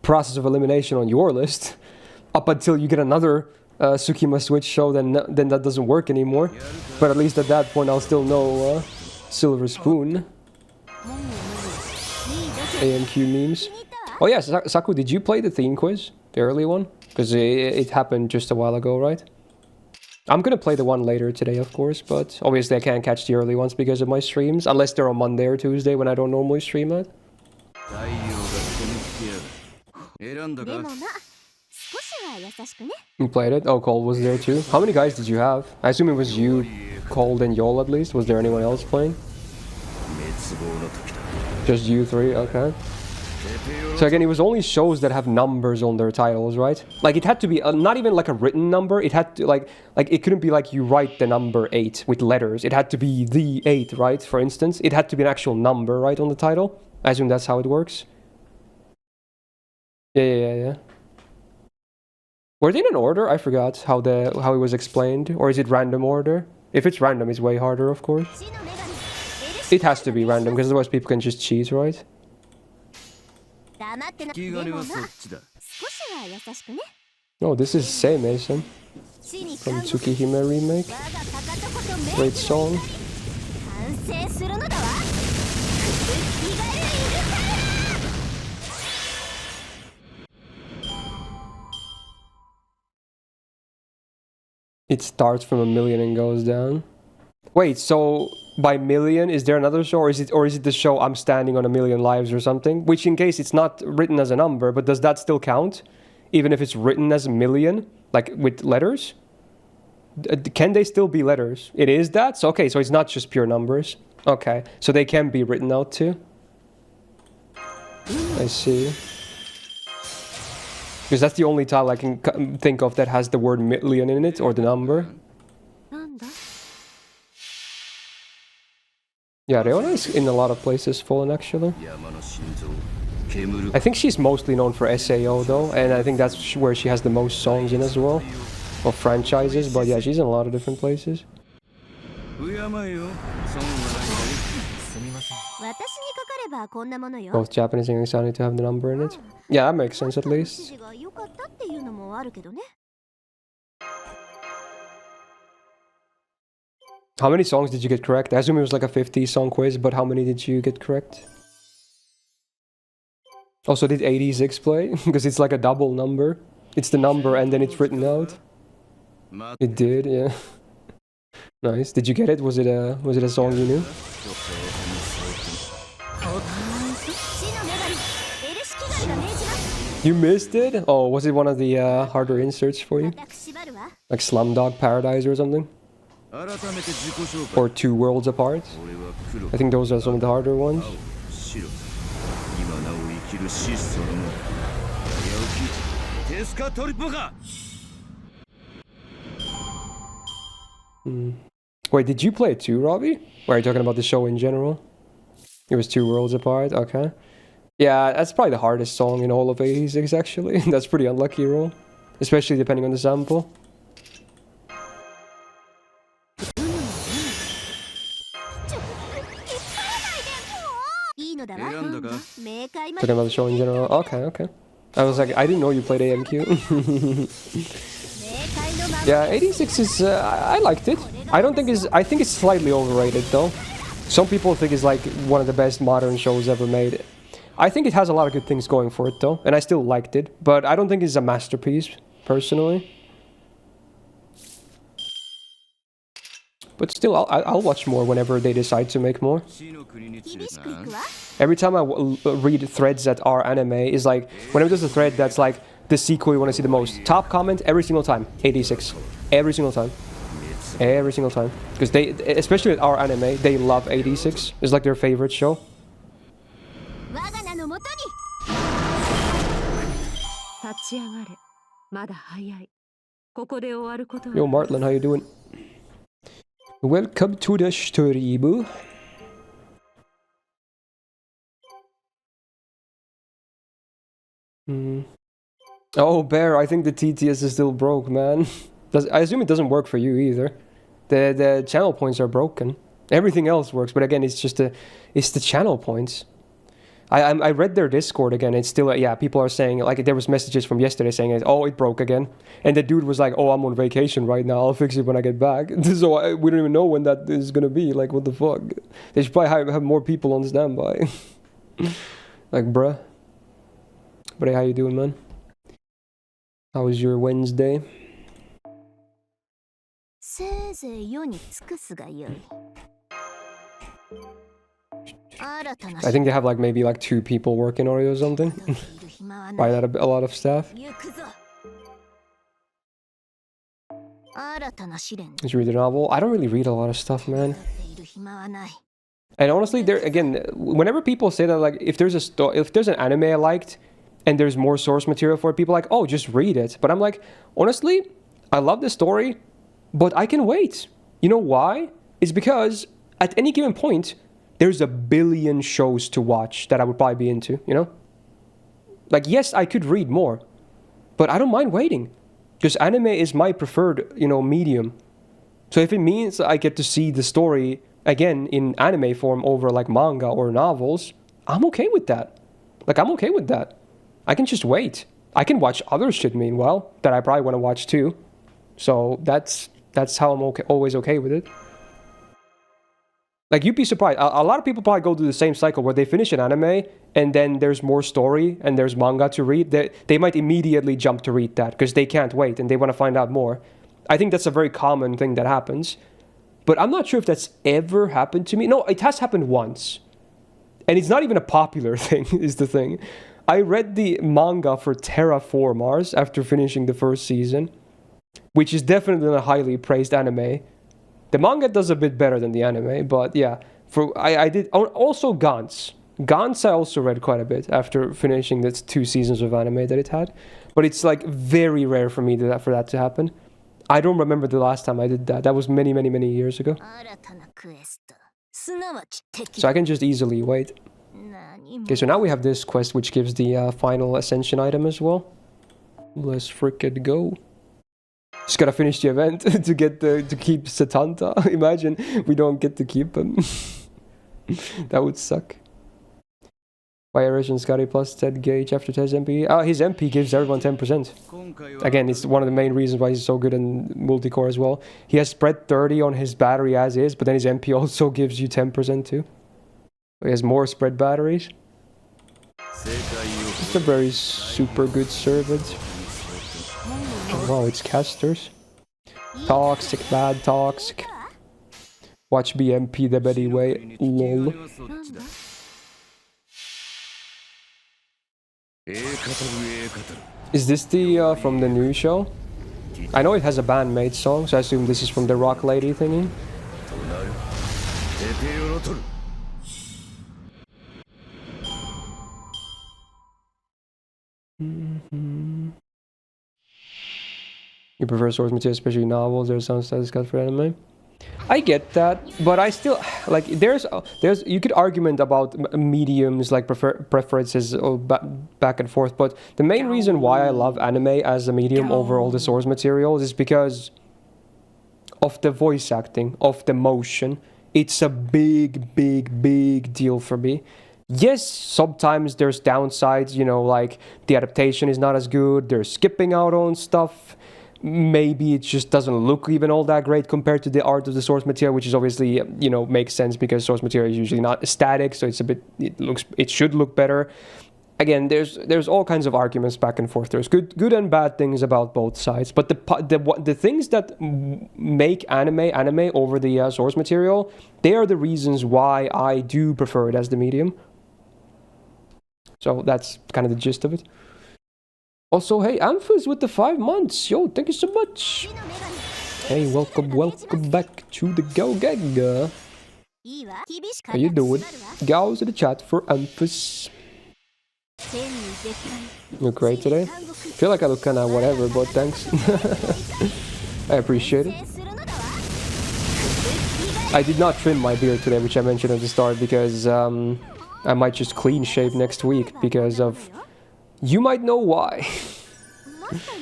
process of elimination on your list. Up until you get another Tsukima Switch show, then that doesn't work anymore. But at least at that point I'll still know Silver Spoon. AMQ memes. Oh yeah, Saku, did you play the theme quiz? The early one? Because it happened just a while ago, right? I'm gonna play the one later today, of course, but obviously I can't catch the early ones because of my streams, unless they're on Monday or Tuesday when I don't normally stream it. You played it? Oh, Cole was there too. How many guys did you have? I assume it was you, Cole, and Yol at least. Was there anyone else playing? Just you three? Okay. So again, it was only shows that have numbers on their titles, right? Like it had to be not even like a written number. It had to like it couldn't be like you write the number 8 with letters. It had to be the 8, right? For instance, it had to be an actual number, right, on the title. I assume that's how it works. Yeah. Were they in an order? I forgot how it was explained. Or is it random order? If it's random, it's way harder, of course. It has to be random because otherwise people can just cheat, right? Oh, this is Say Mason from Tsukihime remake. Great song. It starts from 1,000,000 and goes down. Wait, so by million, is there another show, or is it the show I'm standing on 1,000,000 lives or something? Which in case it's not written as a number, but does that still count? Even if it's written as 1,000,000, like with letters? Can they still be letters? It is that? So, okay, so it's not just pure numbers. Okay, so they can be written out too. I see. Because that's the only tile I can think of that has the word million in it, or the number. Yeah, Reona is in a lot of places fallen, actually. I think she's mostly known for SAO, though, and I think that's where she has the most songs in as well. Or franchises, but yeah, she's in a lot of different places. Both Japanese and English sound need to have the number in it. Yeah, that makes sense at least. How many songs did you get correct? I assume it was like a 50-song quiz, but how many did you get correct? Also, did 86 play? Because it's like a double number. It's the number and then it's written out. It did, yeah. Nice. Did you get it? Was it a song you knew? You missed it? Oh, was it one of the harder inserts for you? Like Slumdog Paradise or something? Or Two Worlds Apart? I think those are some of the harder ones. Wait, did you play it too, Robbie? Or are you talking about the show in general? It was Two Worlds Apart, okay. Yeah, that's probably the hardest song in all of 86, actually. That's pretty unlucky roll. Especially depending on the sample. Talking about the show in general. Okay. I was like, I didn't know you played AMQ. Yeah, 86 is, I liked it. I think it's slightly overrated though. Some people think it's like one of the best modern shows ever made. I think it has a lot of good things going for it though, and I still liked it, but I don't think it's a masterpiece, personally. But still, I'll watch more whenever they decide to make more. Every time I read threads that are anime, is like, whenever there's a thread that's like, the sequel you want to see the most, top comment every single time, 86. Every single time. Every single time. Because they, especially with our anime, they love 86. It's like their favorite show. Yo, Martlin, how you doing? Welcome to the stream. Oh, Bear, I think the TTS is still broke, man. I assume it doesn't work for you either. The channel points are broken. Everything else works, but again, it's just it's the channel points. I read their Discord again. It's still yeah. People are saying like there was messages from yesterday saying oh it broke again, and the dude was like oh I'm on vacation right now. I'll fix it when I get back. So we don't even know when that is gonna be. Like what the fuck? They should probably have more people on standby. Like bruh. But hey, how you doing, man? How was your Wednesday? I think they have like maybe like 2 people working on it or something. By that a lot of staff. Did you read the novel? I don't really read a lot of stuff, man. And honestly, there again, whenever people say that, like if there's an anime I liked and there's more source material for it, people are like, oh, just read it. But I'm like, honestly, I love the story, but I can wait. You know why? It's because at any given point, there's a billion shows to watch that I would probably be into, you know? Like, yes, I could read more, but I don't mind waiting. Because anime is my preferred, you know, medium. So if it means I get to see the story again in anime form over like manga or novels, I'm okay with that. Like, I'm okay with that. I can just wait. I can watch other shit meanwhile that I probably want to watch too. So that's how I'm always okay with it. Like, you'd be surprised. A lot of people probably go through the same cycle where they finish an anime and then there's more story and there's manga to read. They might immediately jump to read that because they can't wait and they want to find out more. I think that's a very common thing that happens. But I'm not sure if that's ever happened to me. No, it has happened once. And it's not even a popular thing, is the thing. I read the manga for Terraform Mars after finishing the first season, which is definitely a highly praised anime. The manga does a bit better than the anime, but yeah. I did also Gantz. Gantz I also read quite a bit after finishing the 2 seasons of anime that it had. But it's like very rare for me for that to happen. I don't remember the last time I did that. That was many, many, many years ago. So I can just easily wait. Okay, so now we have this quest which gives the final ascension item as well. Let's frickin' go. Just gotta finish the event to keep Satanta. Imagine we don't get to keep him. That would suck. By Russian Scotty plus 10 gauge after 10 MP. His MP gives everyone 10%. Again, it's one of the main reasons why he's so good in multi-core as well. He has spread 30 on his battery as is, but then his MP also gives you 10% too. He has more spread batteries. Just a very super good servant. Oh, wow, it's casters. Toxic, bad toxic. Watch BMP the Betty way. Lol. Is this the from the new show? I know it has a bandmate song, so I assume this is from the Rock Lady thingy. You prefer source material, especially novels. There's some status cut for anime. I get that, but I still like. There's you could argument about mediums like preferences back and forth, but the main reason why I love anime as a medium over all the source materials is because of the voice acting, of the motion. It's a big deal for me. Yes, sometimes there's downsides, you know, like the adaptation is not as good. They're skipping out on stuff. maybe it just doesn't look even all that great compared to the art of the source material, which is obviously, you know, makes sense because source material is usually not static, so it's a bit, it should look better. Again, there's all kinds of arguments back and forth. There's good and bad things about both sides, but the things that make anime over the source material, they are the reasons why I do prefer it as the medium. So that's kind of the gist of it. Also, hey, Amphis with the 5 months. Yo, thank you so much. Hey, welcome back to the Go Gaga. How you doing? Gals in the chat for Amphis. Look great today. Feel like I look kinda whatever, but thanks. I appreciate it. I did not trim my beard today, which I mentioned at the start, because I might just clean shave next week because of... You might know why.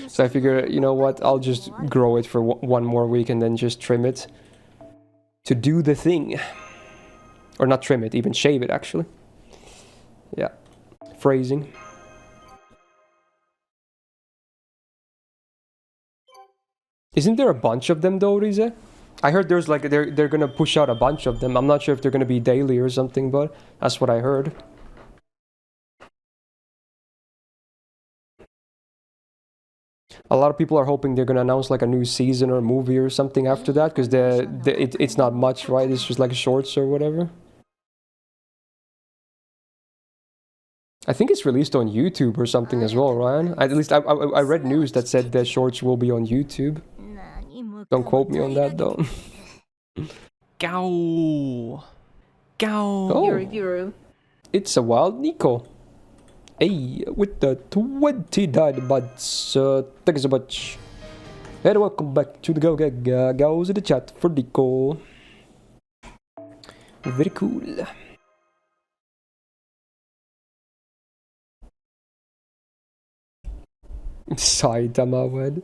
So I figure, you know what, I'll just grow it for one more week and then just trim it to do the thing. Or not trim it, even shave it, actually. Yeah. Phrasing. Isn't there a bunch of them though, Rize? I heard there's like, they're gonna push out a bunch of them. I'm not sure if they're gonna be daily or something, but that's what I heard. A lot of people are hoping they're gonna announce like a new season or movie or something after that, because it's not much, right? It's just like shorts or whatever. I think it's released on YouTube or something as well, Ryan. At least I read news that said the shorts will be on YouTube. Don't quote me on that though. Gao. Oh, Your it's a wild Nico. Hey, with the 29 months. Thank you so much. And welcome back to the Go Gaga. Goes in the chat for Nico. Very cool. Saitama wed.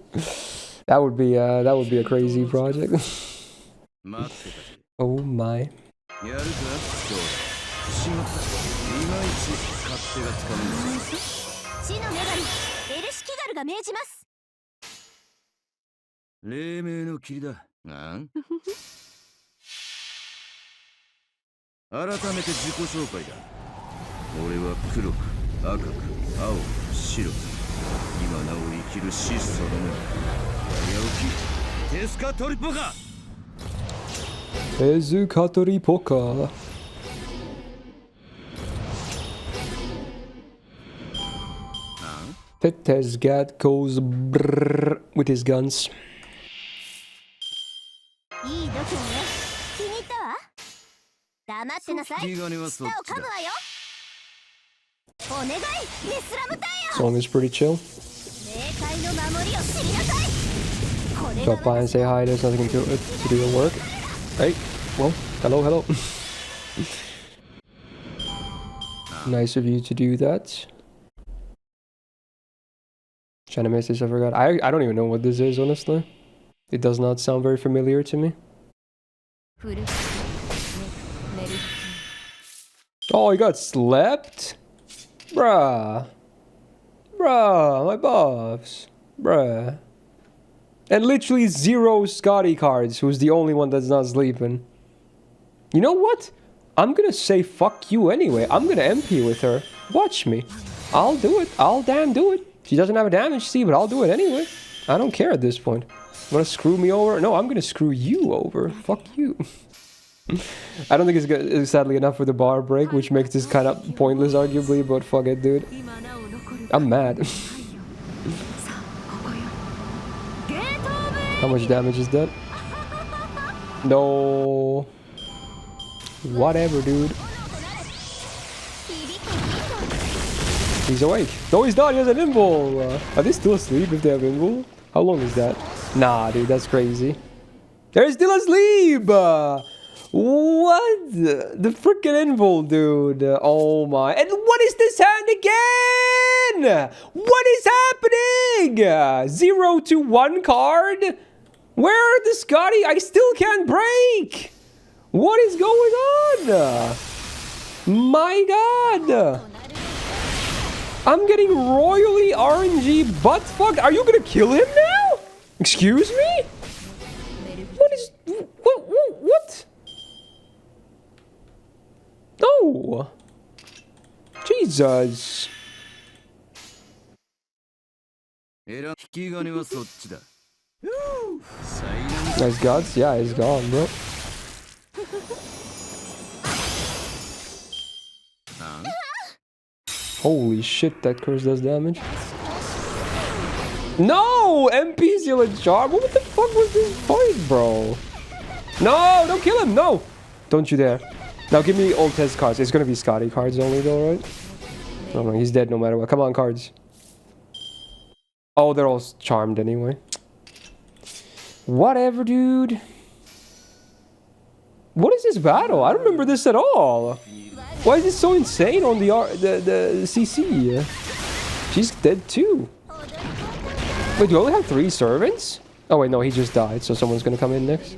That would be a crazy project. Oh my. Tezukatori Poka. Tetesgat goes brrr with his guns. Song is pretty chill. Drop by and say hi, there's nothing to do at work. Hey, well, hello. Nice of you to do that. Trying to miss this, I forgot. I don't even know what this is, honestly. It does not sound very familiar to me. Oh, he got slapped? Bruh, my buffs. Bruh. And literally 0 Scotty cards, who's the only one that's not sleeping. You know what? I'm gonna say fuck you anyway. I'm gonna MP with her. Watch me. I'll do it. I'll damn do it. She doesn't have a damage C, but I'll do it anyway. I don't care at this point. You wanna screw me over? No, I'm gonna screw you over. Fuck you. I don't think it's sadly enough for the bar break, which makes this kind of pointless arguably, but fuck it, dude. I'm mad. How much damage is that? No. Whatever, dude. He's awake. No, he's not. He has an invul. Are they still asleep if they have invul? How long is that? Nah, dude, that's crazy. They're still asleep. What? The freaking invul, dude. Oh my. And what is this hand again? What is happening? 0 to 1 card? Where are the Scotty? I still can't break. What is going on? My god. I'm getting royally RNG butt fucked. Are you gonna kill him now? Excuse me? What is... What? No! Jesus. Nice guts? Yeah, he's gone, bro. Holy shit, that curse does damage. No! MP seal and charm? What the fuck was this fight, bro? No! Don't kill him! No! Don't you dare. Now give me old test cards. It's gonna be Scotty cards only though, right? No, he's dead no matter what. Come on, cards. Oh, they're all charmed anyway. Whatever, dude. What is this battle? I don't remember this at all. Why is this so insane on the CC? She's dead too. Wait, do you only have 3 servants? Oh wait, no, he just died, so someone's gonna come in next.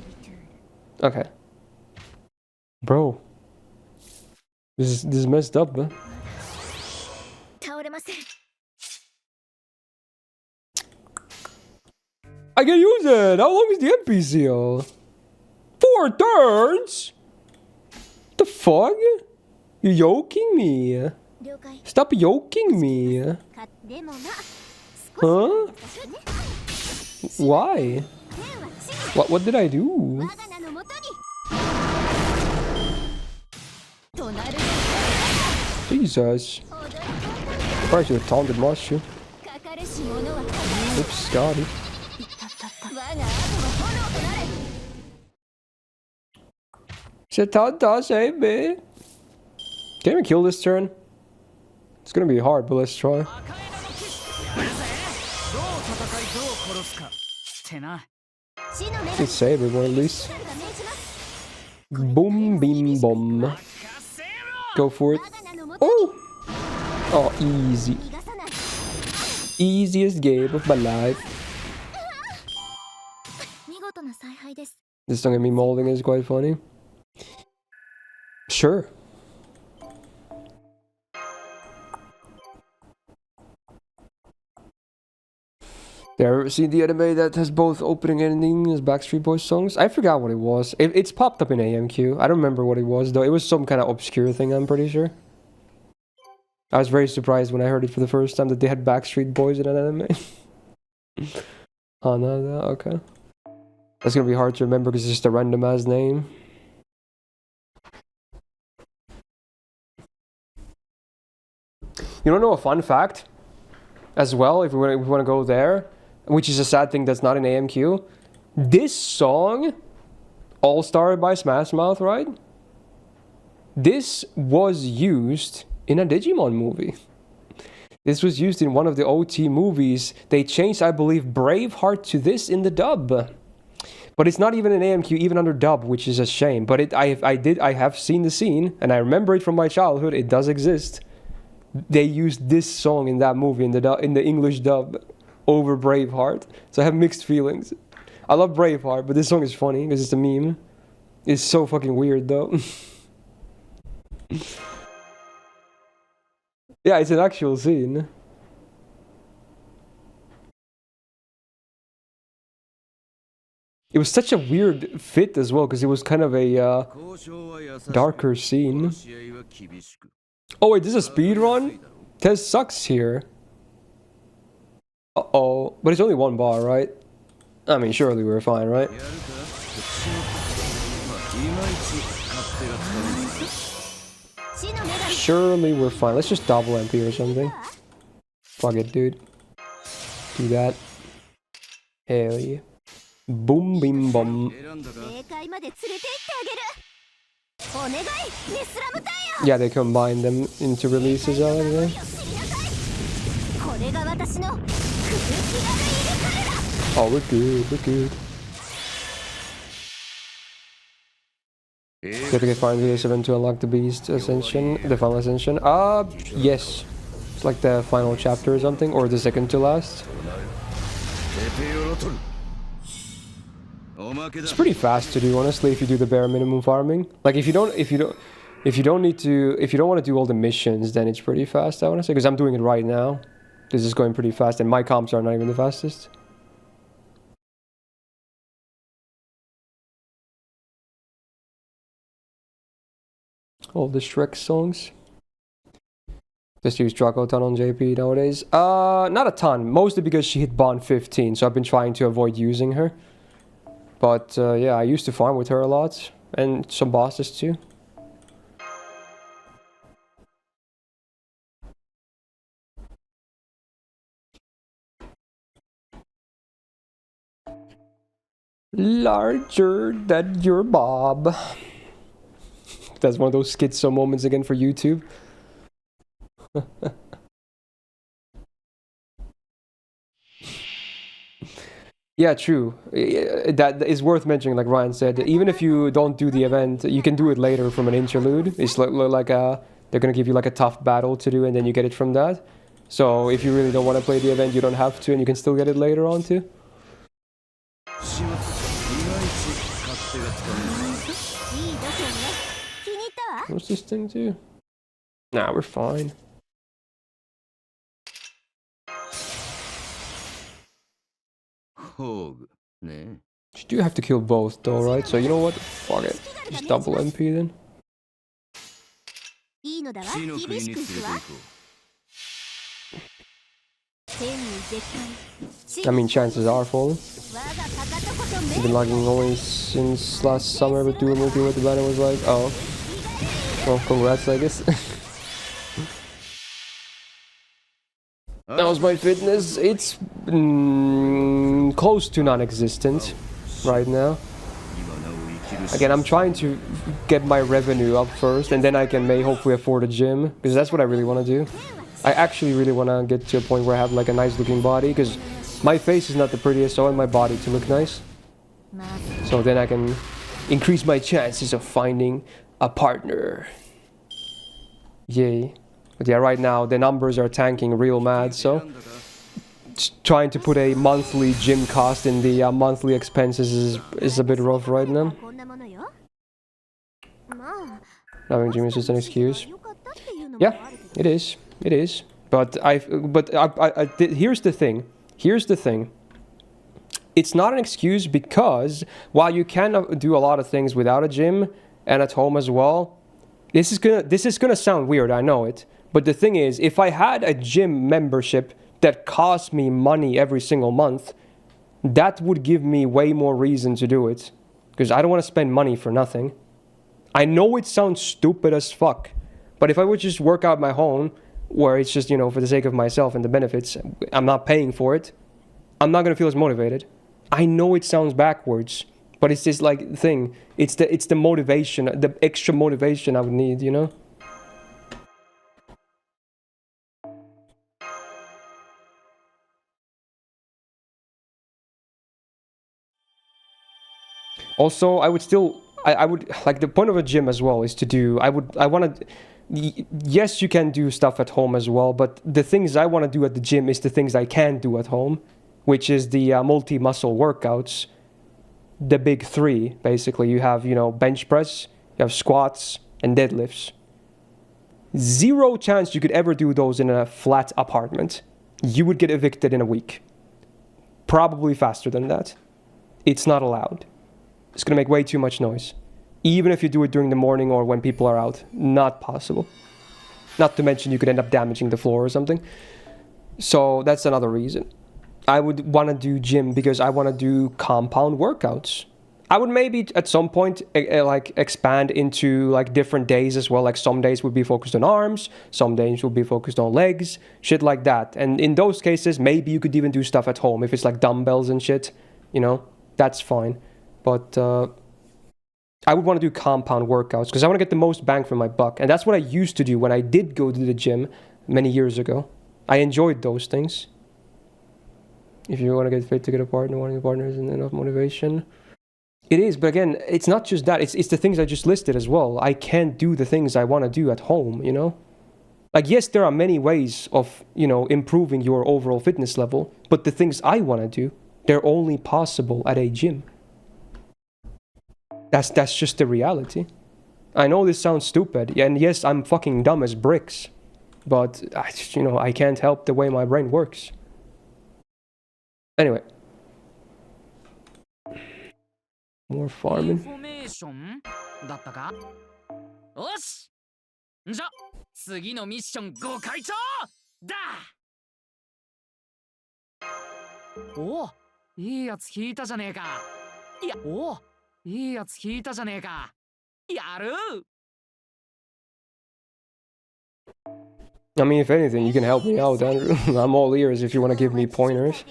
Okay. Bro. This is messed up, man. I can use it! How long is the MP seal? 4 turns? What the fuck? You're yoking me. Stop yoking me. Huh? Why? What did I do? Jesus. Probably should have taunted Marsha. Oops, Scotty. Setanta, save me. Can we kill this turn? It's gonna be hard, but let's try. Let's save everyone at least. Boom, beam, bomb. Go for it. Oh! Oh, easy. Easiest game of my life. This song of me molding is quite funny. Sure. You ever seen the anime that has both opening and ending as Backstreet Boys songs? I forgot what it was. It's popped up in AMQ. I don't remember what it was though. It was some kind of obscure thing, I'm pretty sure. I was very surprised when I heard it for the first time that they had Backstreet Boys in an anime. Oh no, okay. That's gonna be hard to remember because it's just a random ass name. You don't know a fun fact? As well, if we want to go there, which is a sad thing that's not in AMQ. This song, All Star by Smash Mouth, right? This was used in a Digimon movie. This was used in one of the OT movies. They changed, I believe, Braveheart to this in the dub. But it's not even in AMQ, even under dub, which is a shame. But I have seen the scene, and I remember it from my childhood. It does exist. They used this song in that movie in the English dub over Braveheart. So I have mixed feelings. I love Braveheart, but this song is funny because it's a meme. It's so fucking weird though. Yeah, it's an actual scene. It was such a weird fit as well because it was kind of a darker scene. Oh wait, this is a speed run? Tez sucks here. Uh-oh. But it's only 1 bar, right? I mean, surely we're fine, right? Surely we're fine. Let's just double MP or something. Fuck it, dude. Do that. Hell yeah. Boom, bim, bum. Yeah, they combine them into releases out of there. Oh, we're good, we're good. You have to get 5 to unlock the Beast Ascension, the final Ascension. Yes. It's like the final chapter or something, or the second to last. It's pretty fast to do, honestly, if you do the bare minimum farming. Like if you don't want to do all the missions, then it's pretty fast, I want to say, because I'm doing it right now. This is going pretty fast, and my comps are not even the fastest. All the Shrek songs. Just use Draco ton on JP nowadays. Not a ton. Mostly because she hit Bond 15, so I've been trying to avoid using her. But yeah, I used to farm with her a lot. And some bosses too. Larger than your Bob. That's one of those schizo moments again for YouTube. Yeah, true. That is worth mentioning, like Ryan said. Even if you don't do the event, you can do it later from an interlude. It's like they're gonna give you like a tough battle to do, and then you get it from that. So if you really don't want to play the event, you don't have to, and you can still get it later on too. What's this thing too? Nah, we're fine. You do have to kill both though, right? So you know what? Fuck it. Just double MP then. I mean, chances are falling. I've been lagging only since last summer, but doing multi with the banner was like, oh. Well, congrats, I guess. How's my fitness? It's close to non-existent right now. Again, I'm trying to get my revenue up first, and then I can hopefully afford a gym, because that's what I really want to do. I actually really want to get to a point where I have like a nice looking body, because my face is not the prettiest, so I want my body to look nice. So then I can increase my chances of finding a partner. Yay. But yeah, right now the numbers are tanking real mad, so trying to put a monthly gym cost in the monthly expenses is a bit rough right now. Having gym is just an excuse. Yeah, it is. It is. But here's the thing. Here's the thing. It's not an excuse because while you can do a lot of things without a gym and at home as well, this is gonna sound weird, I know it. But the thing is, if I had a gym membership that cost me money every single month, that would give me way more reason to do it. Because I don't want to spend money for nothing. I know it sounds stupid as fuck, but if I would just work out my home, where it's just, you know, for the sake of myself and the benefits, I'm not paying for it, I'm not gonna feel as motivated. I know it sounds backwards, but it's this like thing. It's the motivation, the extra motivation I would need, you know? Also, I would like, the point of a gym as well is to do, I want to, yes, you can do stuff at home as well, but the things I want to do at the gym is the things I can do at home, which is the multi-muscle workouts, the big three, basically. You have, you know, bench press, you have squats, and deadlifts. Zero chance you could ever do those in a flat apartment. You would get evicted in a week. Probably faster than that. It's not allowed. It's gonna make way too much noise. Even if you do it during the morning or when people are out. Not possible. Not to mention you could end up damaging the floor or something. So that's another reason. I would want to do gym because I want to do compound workouts. I would maybe at some point like expand into like different days as well. Like some days would be focused on arms, some days would be focused on legs, shit like that. And in those cases, maybe you could even do stuff at home if it's like dumbbells and shit, you know, that's fine. But I would want to do compound workouts because I want to get the most bang for my buck. And that's what I used to do when I did go to the gym many years ago. I enjoyed those things. If you want to get fit to get a partner, wanting a partner isn't enough motivation. It is, but again, it's not just that. It's the things I just listed as well. I can't do the things I want to do at home, you know? Like, yes, there are many ways of, you know, improving your overall fitness level, but the things I want to do, they're only possible at a gym. That's just the reality. I know this sounds stupid, and yes, I'm fucking dumb as bricks, but, you know, I can't help the way my brain works. Anyway. More farming. じゃ、次のミッションご開帳だ。おお、いいやつ引いたじゃねえか。いや、おお、いいやつ引いたじゃねえか。やる。I mean, if anything, you can help me out, Andrew. I'm all ears if you want to give me pointers.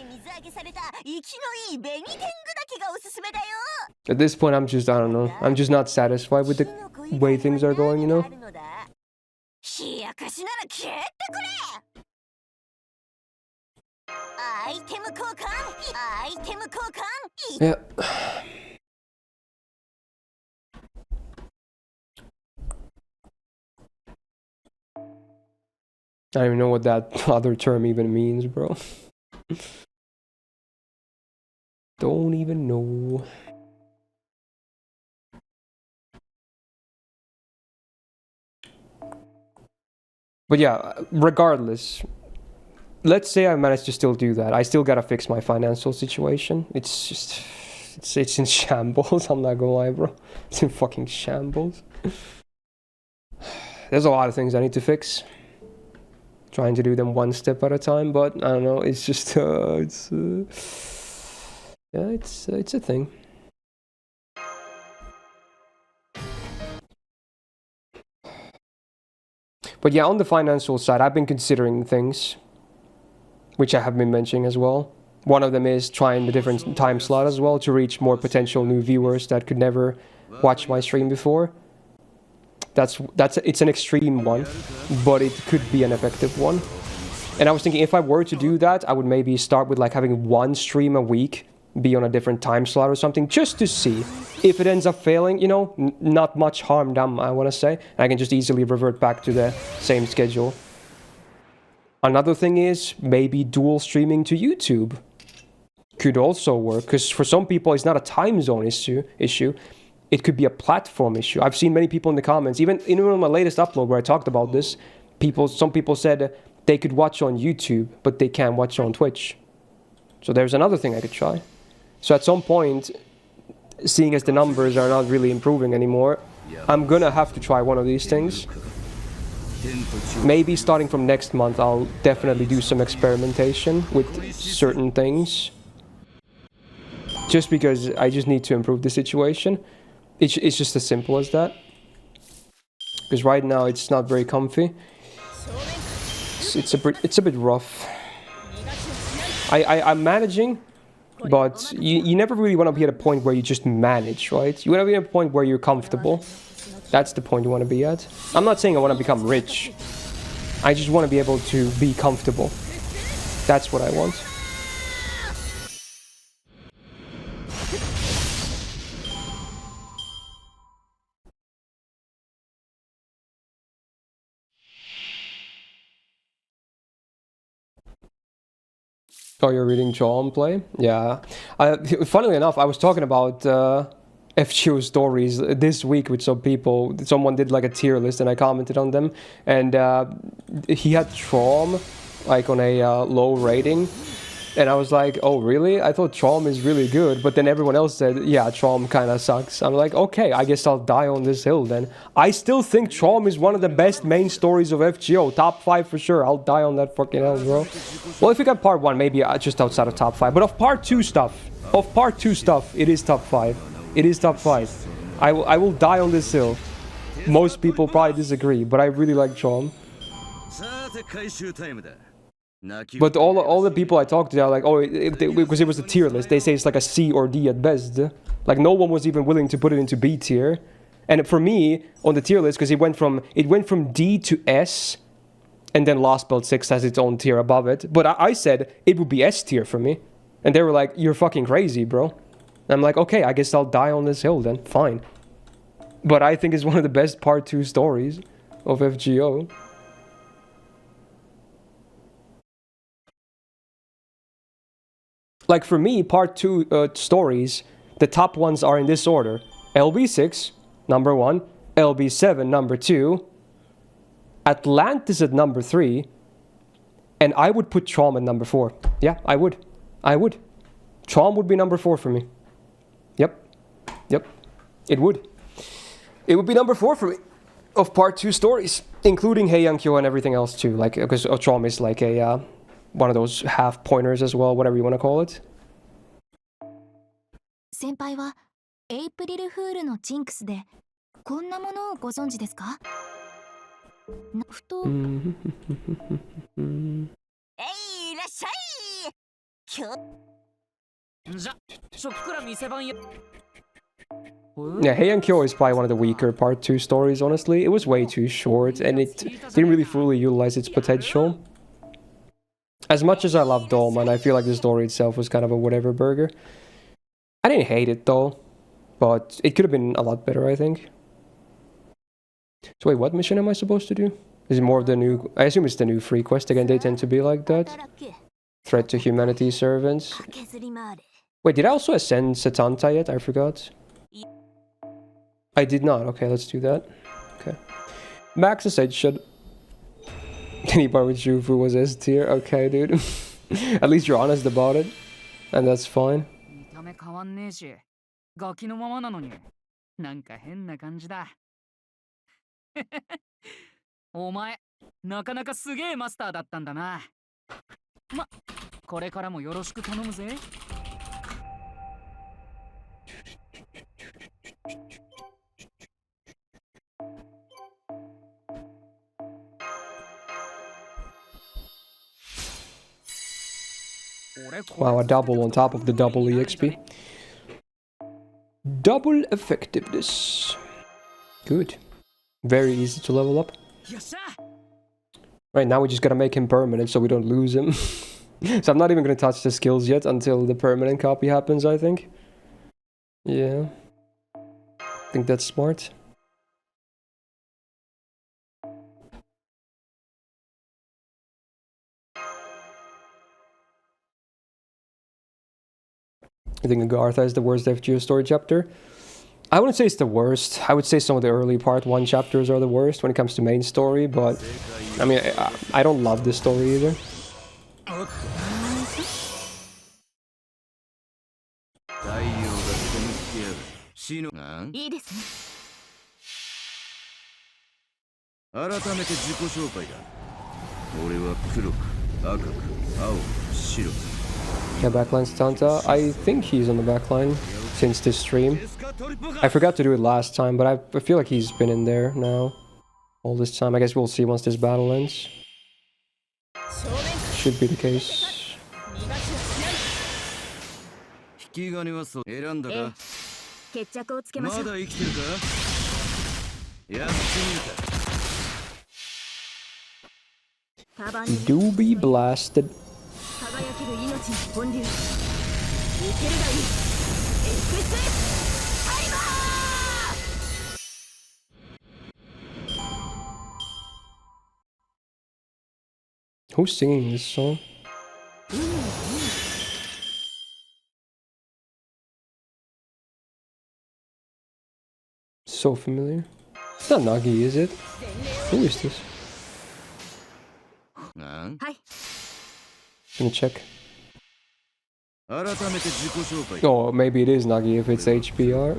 At this point, I'm just, I don't know. I'm just not satisfied with the way things are going, you know? Yeah. I don't even know what that other term even means, bro. Don't even know. But yeah, regardless, let's say I managed to still do that. I still gotta fix my financial situation. It's just, it's in shambles. I'm not gonna lie, bro. It's in fucking shambles. There's a lot of things I need to fix. Trying to do them one step at a time, but I don't know. It's just, yeah, it's a thing. But yeah, on the financial side, I've been considering things, which I have been mentioning as well. One of them is trying the different time slot as well to reach more potential new viewers that could never watch my stream before. It's an extreme one, but it could be an effective one. And I was thinking if I were to do that, I would maybe start with like having one stream a week, be on a different time slot or something, just to see. If it ends up failing, you know, not much harm done, I want to say. I can just easily revert back to the same schedule. Another thing is maybe dual streaming to YouTube. Could also work, because for some people it's not a time zone issue. It could be a platform issue. I've seen many people in the comments, even on my latest upload where I talked about this, some people said they could watch on YouTube, but they can't watch on Twitch. So there's another thing I could try. So at some point, seeing as the numbers are not really improving anymore, I'm gonna have to try one of these things. Maybe starting from next month, I'll definitely do some experimentation with certain things. Just because I just need to improve the situation. It's just as simple as that. Because right now it's not very comfy. It's a bit rough. I'm managing, but you never really want to be at a point where you just manage, right? You want to be at a point where you're comfortable. That's the point you want to be at. I'm not saying I want to become rich. I just want to be able to be comfortable. That's what I want. Oh, you're reading John play? Yeah. Funnily enough, I was talking about FGO stories this week with some people. Someone did like a tier list and I commented on them. And he had Trom like on a low rating. And I was like, oh really? I thought Trom is really good. But then everyone else said, yeah, Trom kind of sucks. I'm like, okay, I guess I'll die on this hill then. I still think Trom is one of the best main stories of FGO. Top 5 for sure. I'll die on that fucking hill, bro. Well, if we got part 1, maybe just outside of top 5. But of part 2 stuff, it is top 5. It is top 5. I will die on this hill. Most people probably disagree, but I really like Trom. But all the people I talked to are like, oh, because it was a tier list. They say it's like a C or D at best. Like no one was even willing to put it into B tier. And for me, on the tier list, because it went from D to S, and then Lost Belt 6 has its own tier above it. But I said it would be S tier for me. And they were like, you're fucking crazy, bro. And I'm like, okay, I guess I'll die on this hill then. Fine. But I think it's one of the best part 2 stories of FGO. Like for me, part 2 stories, the top ones are in this order. LB6, number 1. LB7, number 2. Atlantis at number 3. And I would put Trom at number 4. Yeah, I would. Trom would be number 4 for me. Yep. It would. It would be number 4 for me. of part 2 stories, including Hey Kyo and everything else too. Like, because Ochom is like a one of those half pointers as well, whatever you want to call it. 先輩はエイプリルフールのジンクスでこんなものをご存知ですか？ふとえいいらっしゃい。今日じゃ、そっから店番や。Yeah, Hey Kyo is probably one of the weaker part 2 stories, honestly. It was way too short, and it didn't really fully utilize its potential. As much as I love Dolman, I feel like the story itself was kind of a whatever burger. I didn't hate it, though, but it could have been a lot better, I think. So wait, what mission am I supposed to do? Is it more of the new... I assume it's the new free quest. Again, they tend to be like that. Threat to humanity servants. Wait, did I also ascend Satanta yet? I forgot. I did not. Okay, let's do that. Okay. Max Ascension. Anybody with Jufu was S tier. Okay, dude. At least you're honest about it. And that's fine. 見た目変わんねえし、ガキのままなのに、なんか変な感じだ。お前、なかなかすげえマスターだったんだな。ま、これからもよろしく頼むぜ。Wow, a double on top of the double EXP. Double effectiveness. Good. Very easy to level up. Right, now we just gotta make him permanent so we don't lose him. So I'm not even gonna touch the skills yet until the permanent copy happens, I think. Yeah. I think that's smart. I think Agartha is the worst FGO story chapter. I wouldn't say it's the worst. I would say some of the early part 1 chapters are the worst when it comes to main story, but I mean, I don't love this story either. Yeah, backline Stanta. I think he's on the backline since this stream. I forgot to do it last time, but I feel like he's been in there now all this time. I guess we'll see once this battle ends. Should be the case. Do be blasted. Who's singing this song? So familiar. It's not Nagi, is it? Who is this? Gonna check. Oh, maybe it is Nagi if it's HBR.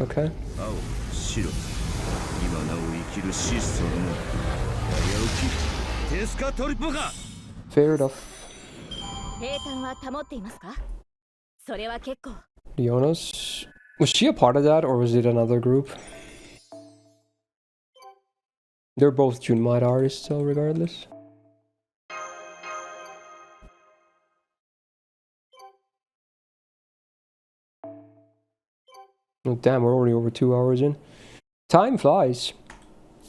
Okay. Fair enough. Leonos? Was she a part of that or was it another group? They're both Junmai artists, so regardless. Oh damn, we're already over 2 hours in. Time flies.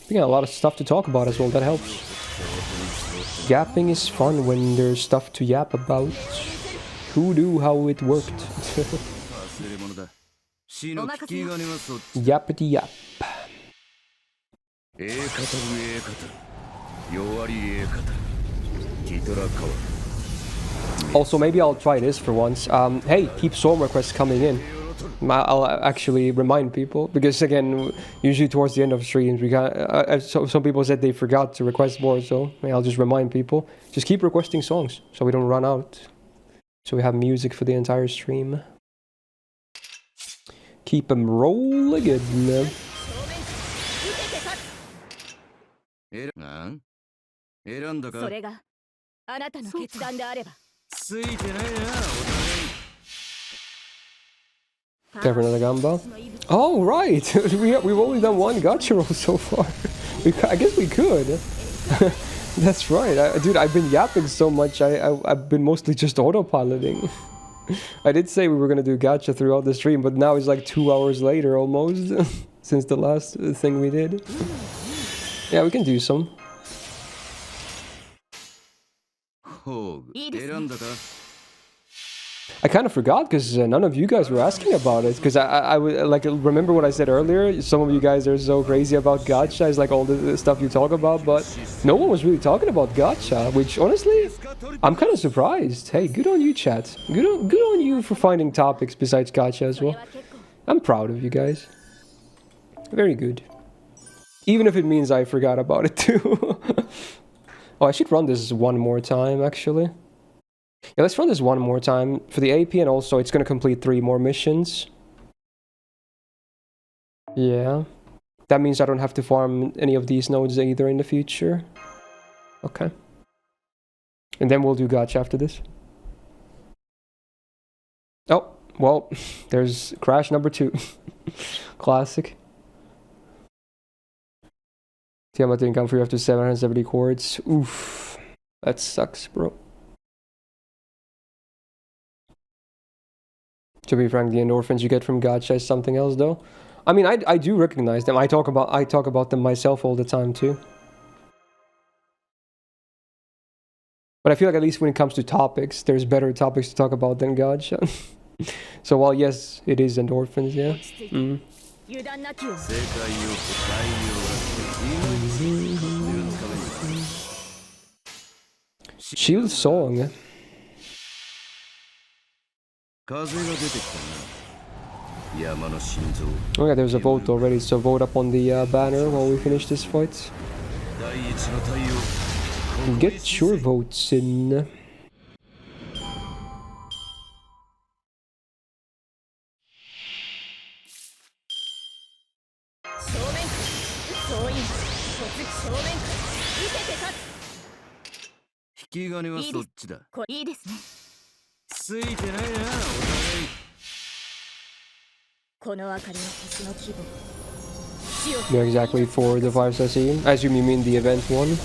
We got a lot of stuff to talk about as well, that helps. Yapping is fun when there's stuff to yap about. Who knew how it worked? Yappity yap. Also, maybe I'll try this for once. Hey, keep song requests coming in. I'll actually remind people, because again, usually towards the end of streams, we got some people said they forgot to request more, so I'll just remind people. Just keep requesting songs, so we don't run out. So we have music for the entire stream. Keep them rolling in. ん選んだかそれがあなたの決断であれば。ついてないな、お互い。 Time for another gamba. Oh, right! We've only done one gacha roll so far. I guess we could. That's right. Dude, I've been yapping so much, I've been mostly just autopiloting. I did say we were gonna do gacha throughout the stream, but now it's like 2 hours later almost, since the last thing we did. Yeah, we can do some. ほう、選んだか I kind of forgot because none of you guys were asking about it. Because I would like remember what I said earlier. Some of you guys are so crazy about gacha, it's like all the stuff you talk about, but no one was really talking about gacha. Which honestly, I'm kind of surprised. Hey, good on you, chat. Good on you for finding topics besides gacha as well. I'm proud of you guys. Very good. Even if it means I forgot about it too. Oh, I should run this one more time actually. Yeah, let's run this one more time for the AP, and also it's gonna complete 3 more missions. Yeah. That means I don't have to farm any of these nodes either in the future. Okay. And then we'll do gacha after this. Oh, well, there's crash number 2. Classic. Tiamat didn't come free after 770 chords. Oof. That sucks, bro. To be frank, the endorphins you get from gacha is something else, though. I mean, I do recognize them. I talk about them myself all the time too. But I feel like at least when it comes to topics, there's better topics to talk about than gacha. So while yes, it is endorphins, yeah. Mm. 油断なきを。 世界を変え Shield song. 風が出てきたな。山の心臓。 Oh yeah, there's a vote already, so vote up on the banner while we finish this fight. 第一の太陽。 Get your votes in. Soin. 引き金はそっちだ。いいですね。ついてないな、お互い。この明かりの星の規模。 Yeah, exactly for the 5-star scene. I assume you mean the event one.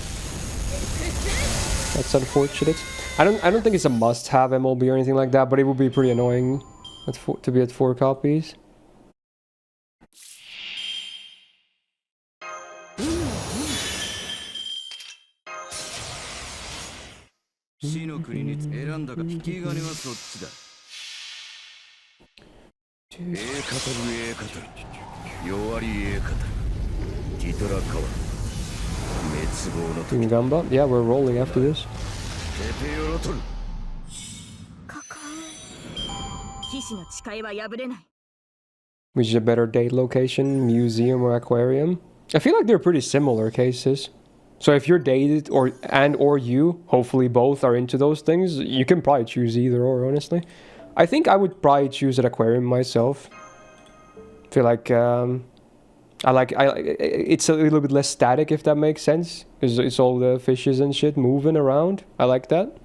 That's unfortunate. I don't think it's a must-have MLB or anything like that, but it would be pretty annoying to be at 4 copies. 死の国に選んだか引き金はそっちだ。英語る英語る弱り英語るティトラカワ滅亡の Doing Gamba? Yeah, we're rolling after this. テペヨロトル 騎士の誓いは破れない。 Which is a better date location, museum or aquarium? I feel like they're pretty similar cases. So if you're dated or you, hopefully both are into those things, you can probably choose either or, honestly. I think I would probably choose an aquarium myself. I feel like it's a little bit less static, if that makes sense. It's all the fishes and shit moving around. I like that.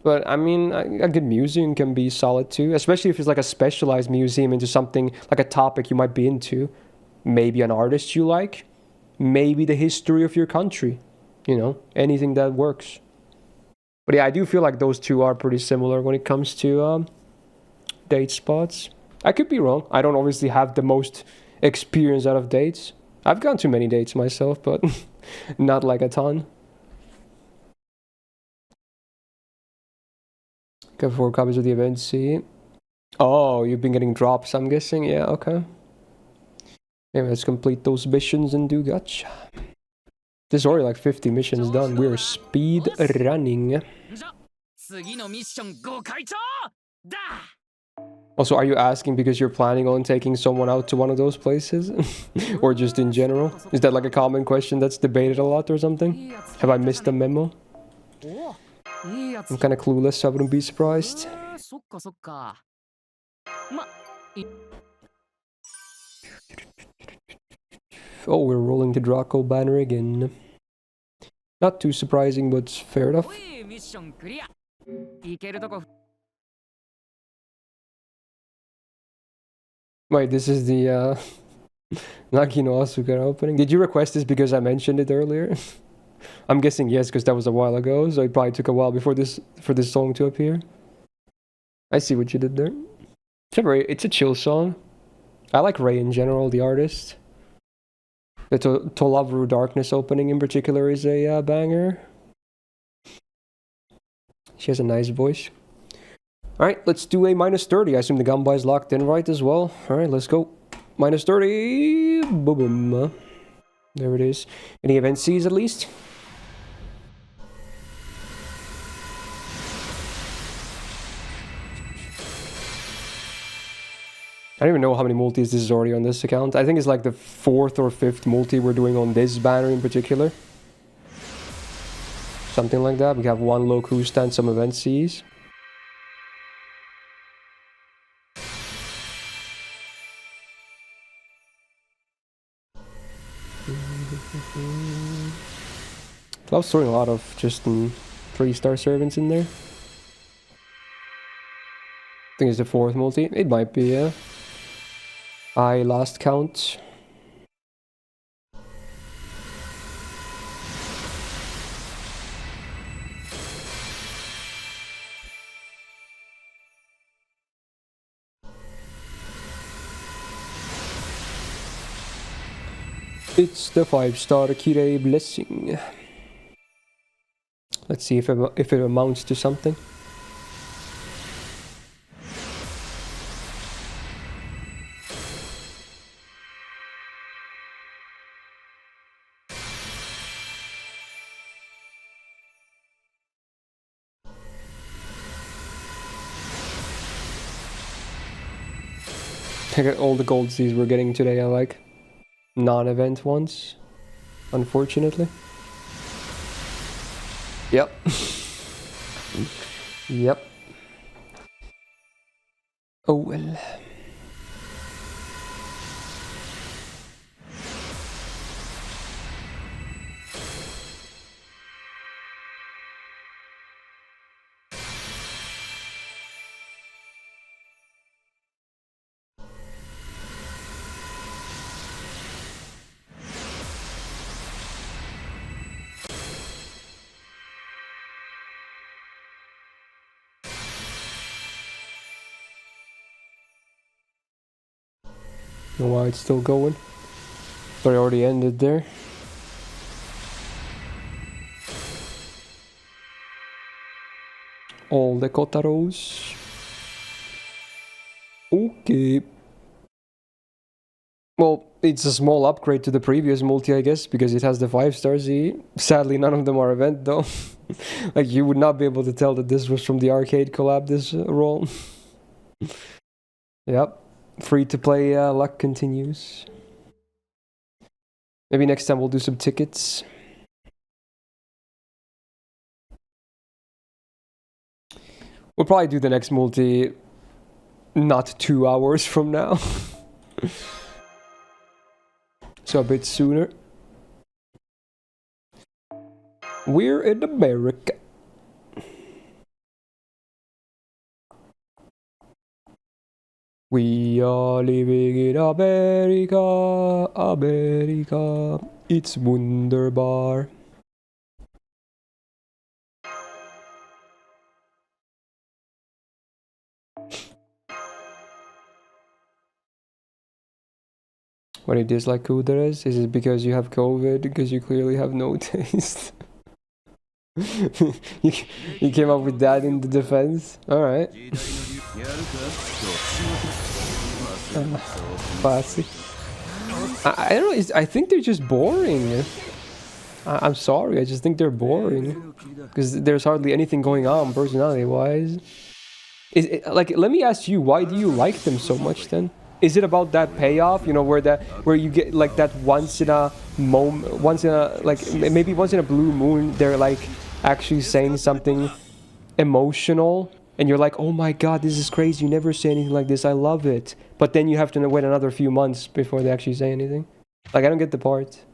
But I mean, a good museum can be solid too, especially if it's like a specialized museum into something like a topic you might be into. Maybe an artist you like, maybe the history of your country, you know, anything that works. But yeah, I do feel like those two are pretty similar when it comes to date spots. I could be wrong. I don't obviously have the most experience out of dates. I've gone to many dates myself, but not like a ton. Got 4 copies of the event, see? Oh, you've been getting drops, I'm guessing? Yeah, okay. Maybe let's complete those missions and do gacha. There's already like 50 missions done. We're speed running. 次のミッションご開帳だ Also, are you asking because you're planning on taking someone out to one of those places? Or just in general? Is that like a common question that's debated a lot or something? Have I missed the memo? I'm kind of clueless, so I wouldn't be surprised. そっかそっかま Oh, we're rolling the Draco banner again. Not too surprising, but fair enough. おいミッションクリアいけるとこ Wait, this is the Nagi no Asuka opening. Did you request this because I mentioned it earlier? I'm guessing yes, because that was a while ago, so it probably took a while before this for this song to appear. I see what you did there. It's a chill song. I like Ray in general, the artist. The Tolavru Darkness opening in particular is a banger. She has a nice voice. Alright, let's do a minus 30. I assume the Gamba is locked in right as well. Alright, let's go. Minus 30. Boom, boom. There it is. Any event Cs at least? I don't even know how many multis this is already on this account. I think it's like the 4th or 5th multi we're doing on this banner in particular. Something like that. We have one Lokusta and some event Cs. I was throwing a lot of just 3-star servants in there. I think it's the 4th multi. It might be, yeah. I lost count. It's the 5-star Kirei Blessing. Let's see if it amounts to something. All the gold C's we're getting today are like non-event ones, unfortunately. Yep. Yep. Oh well. Know why it's still going. But I already ended there. All the Kotaros. Okay. Well, it's a small upgrade to the previous multi, I guess, because it has the 5-star Z. Sadly, none of them are event, though. Like, you would not be able to tell that this was from the arcade collab, this roll. Yep. Free to play luck continues. Maybe next time we'll do some tickets. We'll probably do the next multi not 2 hours from now. So a bit sooner. We're in America. We are living in America, America. It's wunderbar. Why do you dislike Kuderes? Is it because you have COVID? Because you clearly have no taste? you came up with that in the defense? Alright. Classic. I don't know, I think they're just boring. I'm sorry, I just think they're boring. Because there's hardly anything going on personality-wise. Like, let me ask you, why do you like them so much then? Is it about that payoff, you know, where you get like that once in a moment, maybe once in a blue moon, they're like actually saying something emotional, and you're like, oh my god, this is crazy, you never say anything like this, I love it. But then you have to wait another few months before they actually say anything. Like, I don't get the part.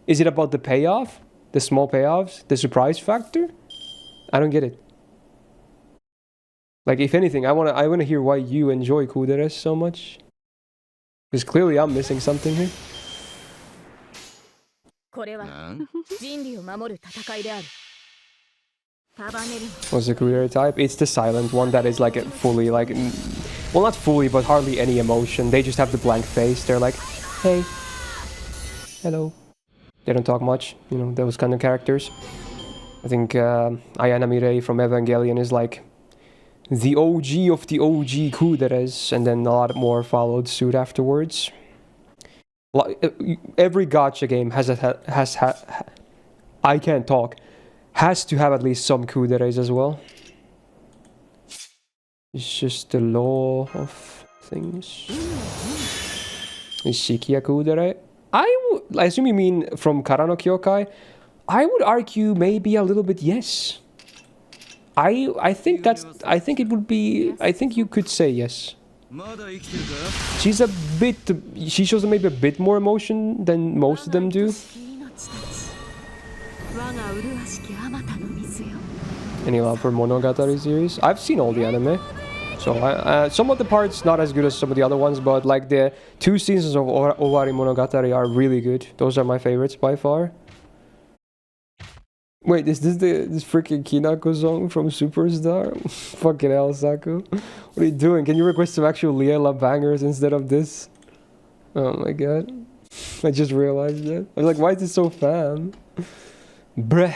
Is it about the payoff? The small payoffs? The surprise factor? I don't get it. Like, if anything, I wanna hear why you enjoy Kuderes so much. Because clearly I'm missing something here. これは人類を守る戦いである。束ねる。 What's the Kudere type? It's the silent one that is like fully like... Well, not fully, but hardly any emotion. They just have the blank face. They're like, hey. Hello. They don't talk much, you know, those kind of characters. I think Ayana Mirei from Evangelion is like the OG of the OG Kuderes, and then a lot more followed suit afterwards. Every gacha game I can't talk. Has to have at least some Kuderes as well. It's just the law of things. Is Shiki a Kudere? I assume you mean from Karano Kyokai. I would argue maybe a little bit yes. I think it would be, I think you could say yes. She shows maybe a bit more emotion than most of them do. Any love for Monogatari series? I've seen all the anime. So some of the parts not as good as some of the other ones, but like the 2 seasons of Owari Monogatari are really good. Those are my favorites by far. Wait, is this this freaking Kinako song from Superstar? Fucking hell, Saku. What are you doing? Can you request some actual Liela bangers instead of this? Oh my god. I just realized that. I was like, why is this so fan? Bruh.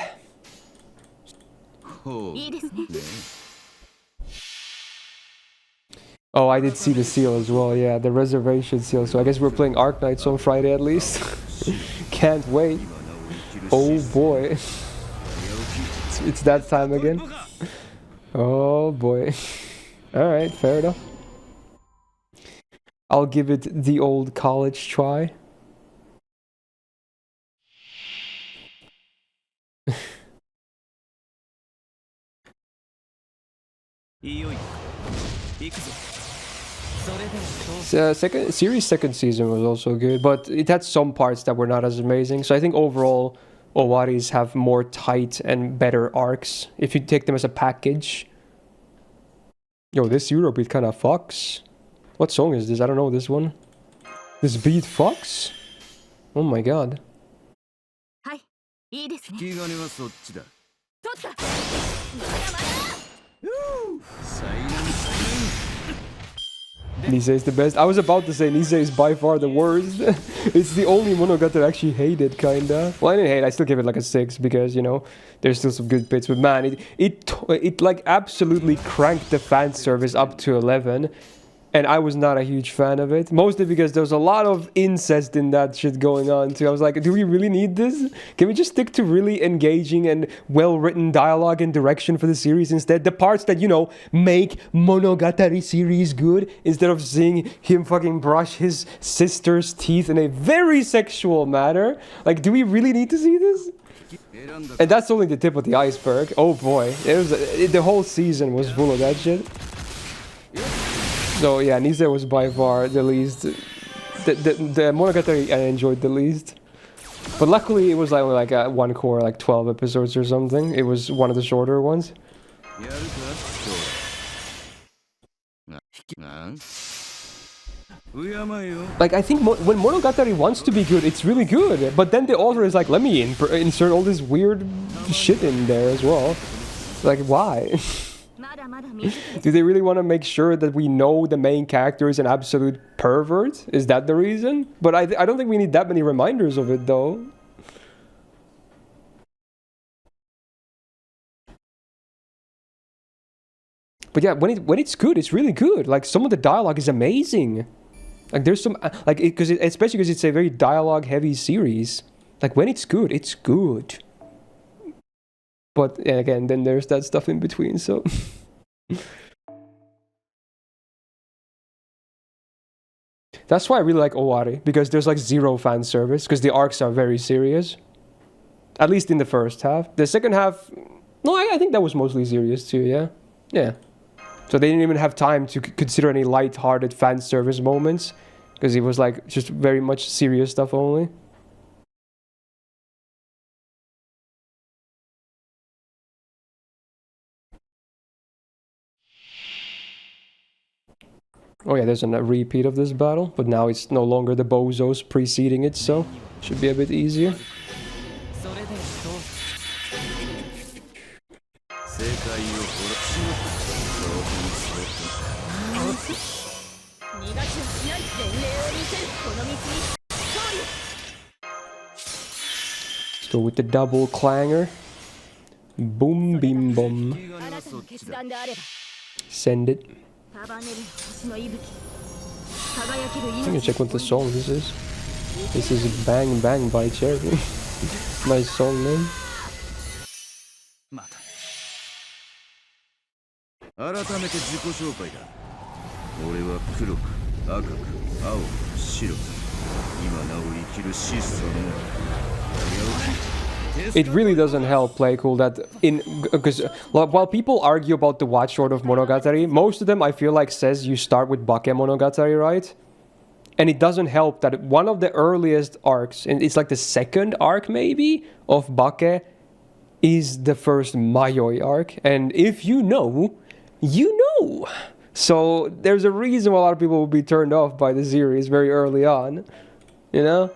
Oh, I did see the seal as well, yeah, the reservation seal. So I guess we're playing Arknights on Friday at least. Can't wait. Oh boy. It's that time again. Oh boy. Alright, fair enough. I'll give it the old college try. Second season was also good, but it had some parts that were not as amazing. So I think overall, Owaris have more tight and better arcs if you take them as a package. Yo, this Eurobeat kind of fucks. What song is this? I don't know this one. This beat fucks? Oh my god. Nisei is the best. I was about to say Nisei is by far the worst. It's the only Monogatari I actually hated, kinda. Well, I didn't hate it. I still give it like a 6 because, you know, there's still some good bits. But man, it like absolutely cranked the fan service up to 11. And I was not a huge fan of it. Mostly because there was a lot of incest in that shit going on too. I was like, do we really need this? Can we just stick to really engaging and well-written dialogue and direction for the series instead? The parts that, you know, make Monogatari series good, instead of seeing him fucking brush his sister's teeth in a very sexual manner. Like, do we really need to see this? And that's only the tip of the iceberg. Oh boy. The whole season was full of that shit. So yeah, Nisei was by far the least. The Monogatari I enjoyed the least. But luckily it was like only like a one core, like 12 episodes or something. It was one of the shorter ones. Like, I think when Monogatari wants to be good, it's really good. But then the author is like, let me insert all this weird shit in there as well. Like, why? Do they really want to make sure that we know the main character is an absolute pervert? Is that the reason? But I don't think we need that many reminders of it, though. But yeah, when it's good, it's really good. Like, some of the dialogue is amazing. Like, there's some... Like, especially because it's a very dialogue-heavy series. Like, when it's good, it's good. But, yeah, again, then there's that stuff in between, so... That's why I really like Owari, because there's like zero fan service, because the arcs are very serious. At least in the first half. The second half... No, I think that was mostly serious too, yeah? Yeah. So they didn't even have time to consider any light-hearted fan service moments, because it was like just very much serious stuff only. Oh yeah, there's a repeat of this battle, but now it's no longer the bozos preceding it, so should be a bit easier. それでどうす世界を滅しよう逃がしはしない前例を見せるこの道に勝利 Let's go with the double clanger. Boom, beam, boom. あなたの決断であれば Send it. 束ねる星の息吹輝ける I'm gonna 命 check what the song this is. This is Bang Bang by Cherry. Nice song name. また改めて自己紹介だ。俺は黒く赤く青白く今なお生きる質素の It really doesn't help Playcool that because while people argue about the watch short of Monogatari, most of them I feel like says you start with Bake Monogatari, right? And it doesn't help that one of the earliest arcs, and it's like the second arc maybe of Bake, is the first Mayoi arc. And if you know, you know. So there's a reason why a lot of people will be turned off by the series very early on, you know?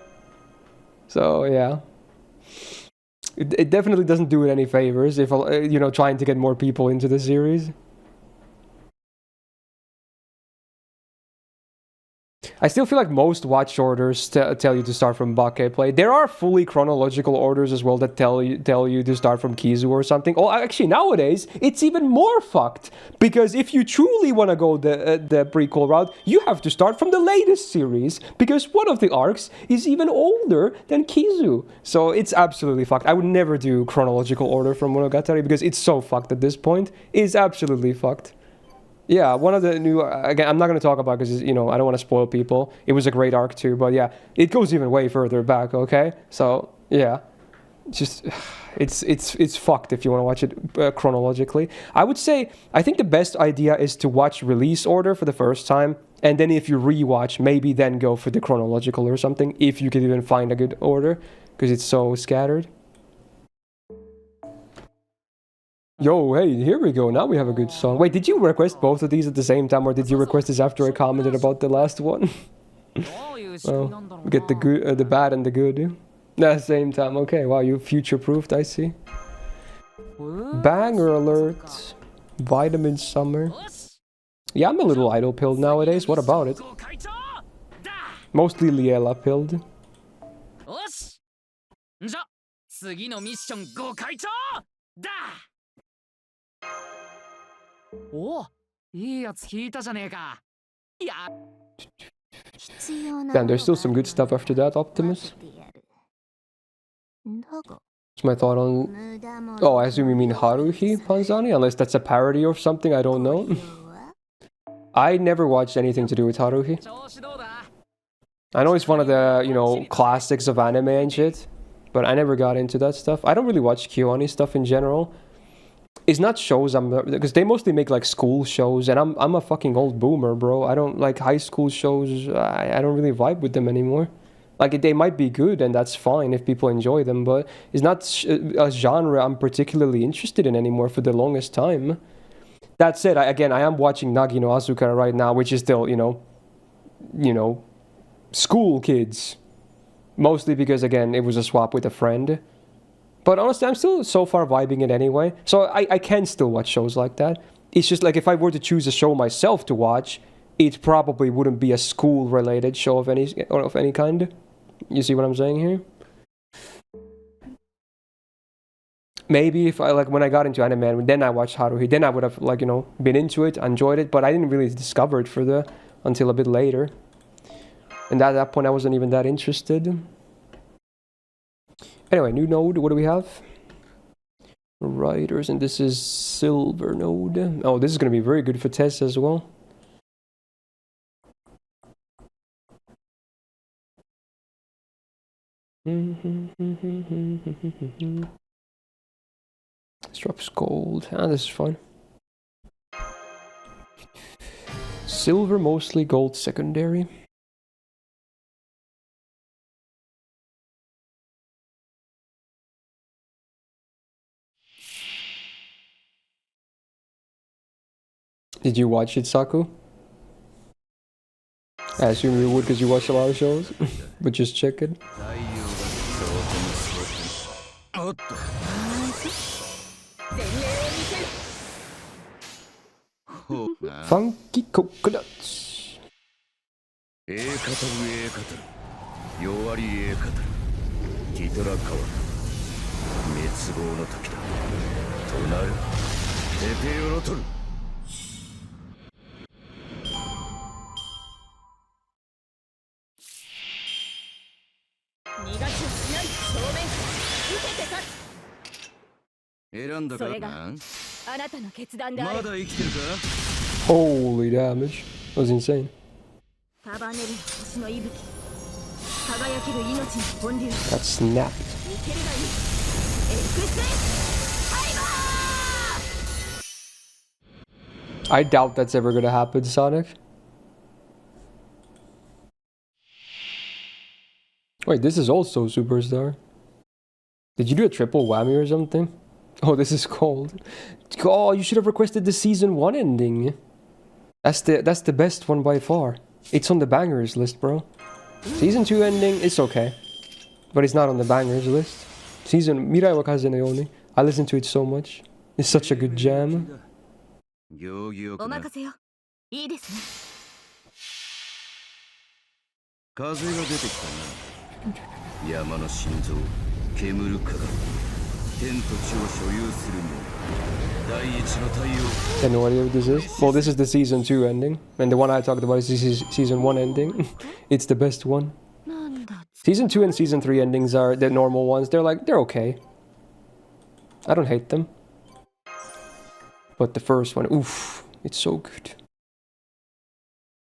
So yeah. It definitely doesn't do it any favors if, you know, trying to get more people into the series. I still feel like most watch orders tell you to start from Bake play. There are fully chronological orders as well that tell you to start from Kizu or something. Oh, actually, nowadays, it's even more fucked. Because if you truly want to go the prequel route, you have to start from the latest series. Because one of the arcs is even older than Kizu. So it's absolutely fucked. I would never do chronological order from Monogatari because it's so fucked at this point. It's absolutely fucked. Yeah, one of the new... Again, I'm not going to talk about it because, you know, I don't want to spoil people. It was a great arc too, but yeah, it goes even way further back, okay? So, yeah. Just... It's fucked if you want to watch it chronologically. I would say, I think the best idea is to watch release order for the first time, and then if you rewatch, maybe then go for the chronological or something, if you can even find a good order, because it's so scattered. Yo, hey, here we go. Now we have a good song. Wait, did you request both of these at the same time, or did you request this after I commented about the last one? Well, we get the good, the bad and the good. At the same time. Okay, wow, you future-proofed, I see. Banger alert. Vitamin summer. Yeah, I'm a little idle-pilled nowadays. What about it? Mostly Liela-pilled. よしじゃ次のミッションご開帳だおおいいやつ引いたじゃねえかいや Damn, there's still some good stuff after that, Optimus. What's my thought on... Oh, I assume you mean Haruhi Panzani? Unless that's a parody or something, I don't know. I never watched anything to do with Haruhi. 調子どうだ I know it's one of the, you know, classics of anime and shit, but I never got into that stuff. I don't really watch Kyoani stuff in general. It's not shows because they mostly make like school shows, and I'm a fucking old boomer, bro. I don't like high school shows. I don't really vibe with them anymore. Like they might be good, and that's fine if people enjoy them, but it's not a genre I'm particularly interested in anymore for the longest time. That said, I am watching Nagi no Asukara right now, which is still, you know, school kids. Mostly because, again, it was a swap with a friend. But honestly, I'm still so far vibing it anyway. So I can still watch shows like that. It's just like if I were to choose a show myself to watch, it probably wouldn't be a school-related show of any kind. You see what I'm saying here? Maybe if I when I got into anime, then I watched Haruhi, then I would have been into it, enjoyed it, but I didn't really discover it until a bit later. And at that point, I wasn't even that interested. Anyway, new node, what do we have? Writers, and this is silver node. Oh, this is going to be very good for Tess as well. This drops gold. Ah, this is fine. Silver, mostly gold secondary. Did you watch it, Saku? I assume you would because you watch a lot of shows, but just check it. おっと前例を見せる ほうな Funky coconuts. ええ語るええ語る弱りええ語るティトラカワ滅亡の時だとなるテペヨロトル逃がしはしない正面受けて立選んだかそれがなつあなたの決断であれまだ生きてるか Holy damage. That was insane. 束ねる星の息吹輝ける命の本流 That snapped. 受けるがいい X ハイバー I doubt that's ever gonna happen, Sonic. Wait, this is also Superstar. Did you do a triple whammy or something? Oh, this is cold. Oh, you should have requested the season 1 ending. That's the best one by far. It's on the bangers list, bro. Season 2 ending, it's okay. But it's not on the bangers list. Season Mirai wa Kaze no Yoni. I listen to it so much. It's such a good jam. 行儀よくなお任せよいいですね風が出てきたな山の心臓煙る鏡天と地を所有する者第一の太陽 I have no idea what this is. Well, this is the season 2 ending. And the one I talked about is season 1 ending. It's the best one. なんだ Season 2 and season 3 endings are the normal ones. They're okay. I don't hate them. But the first one, oof, it's so good.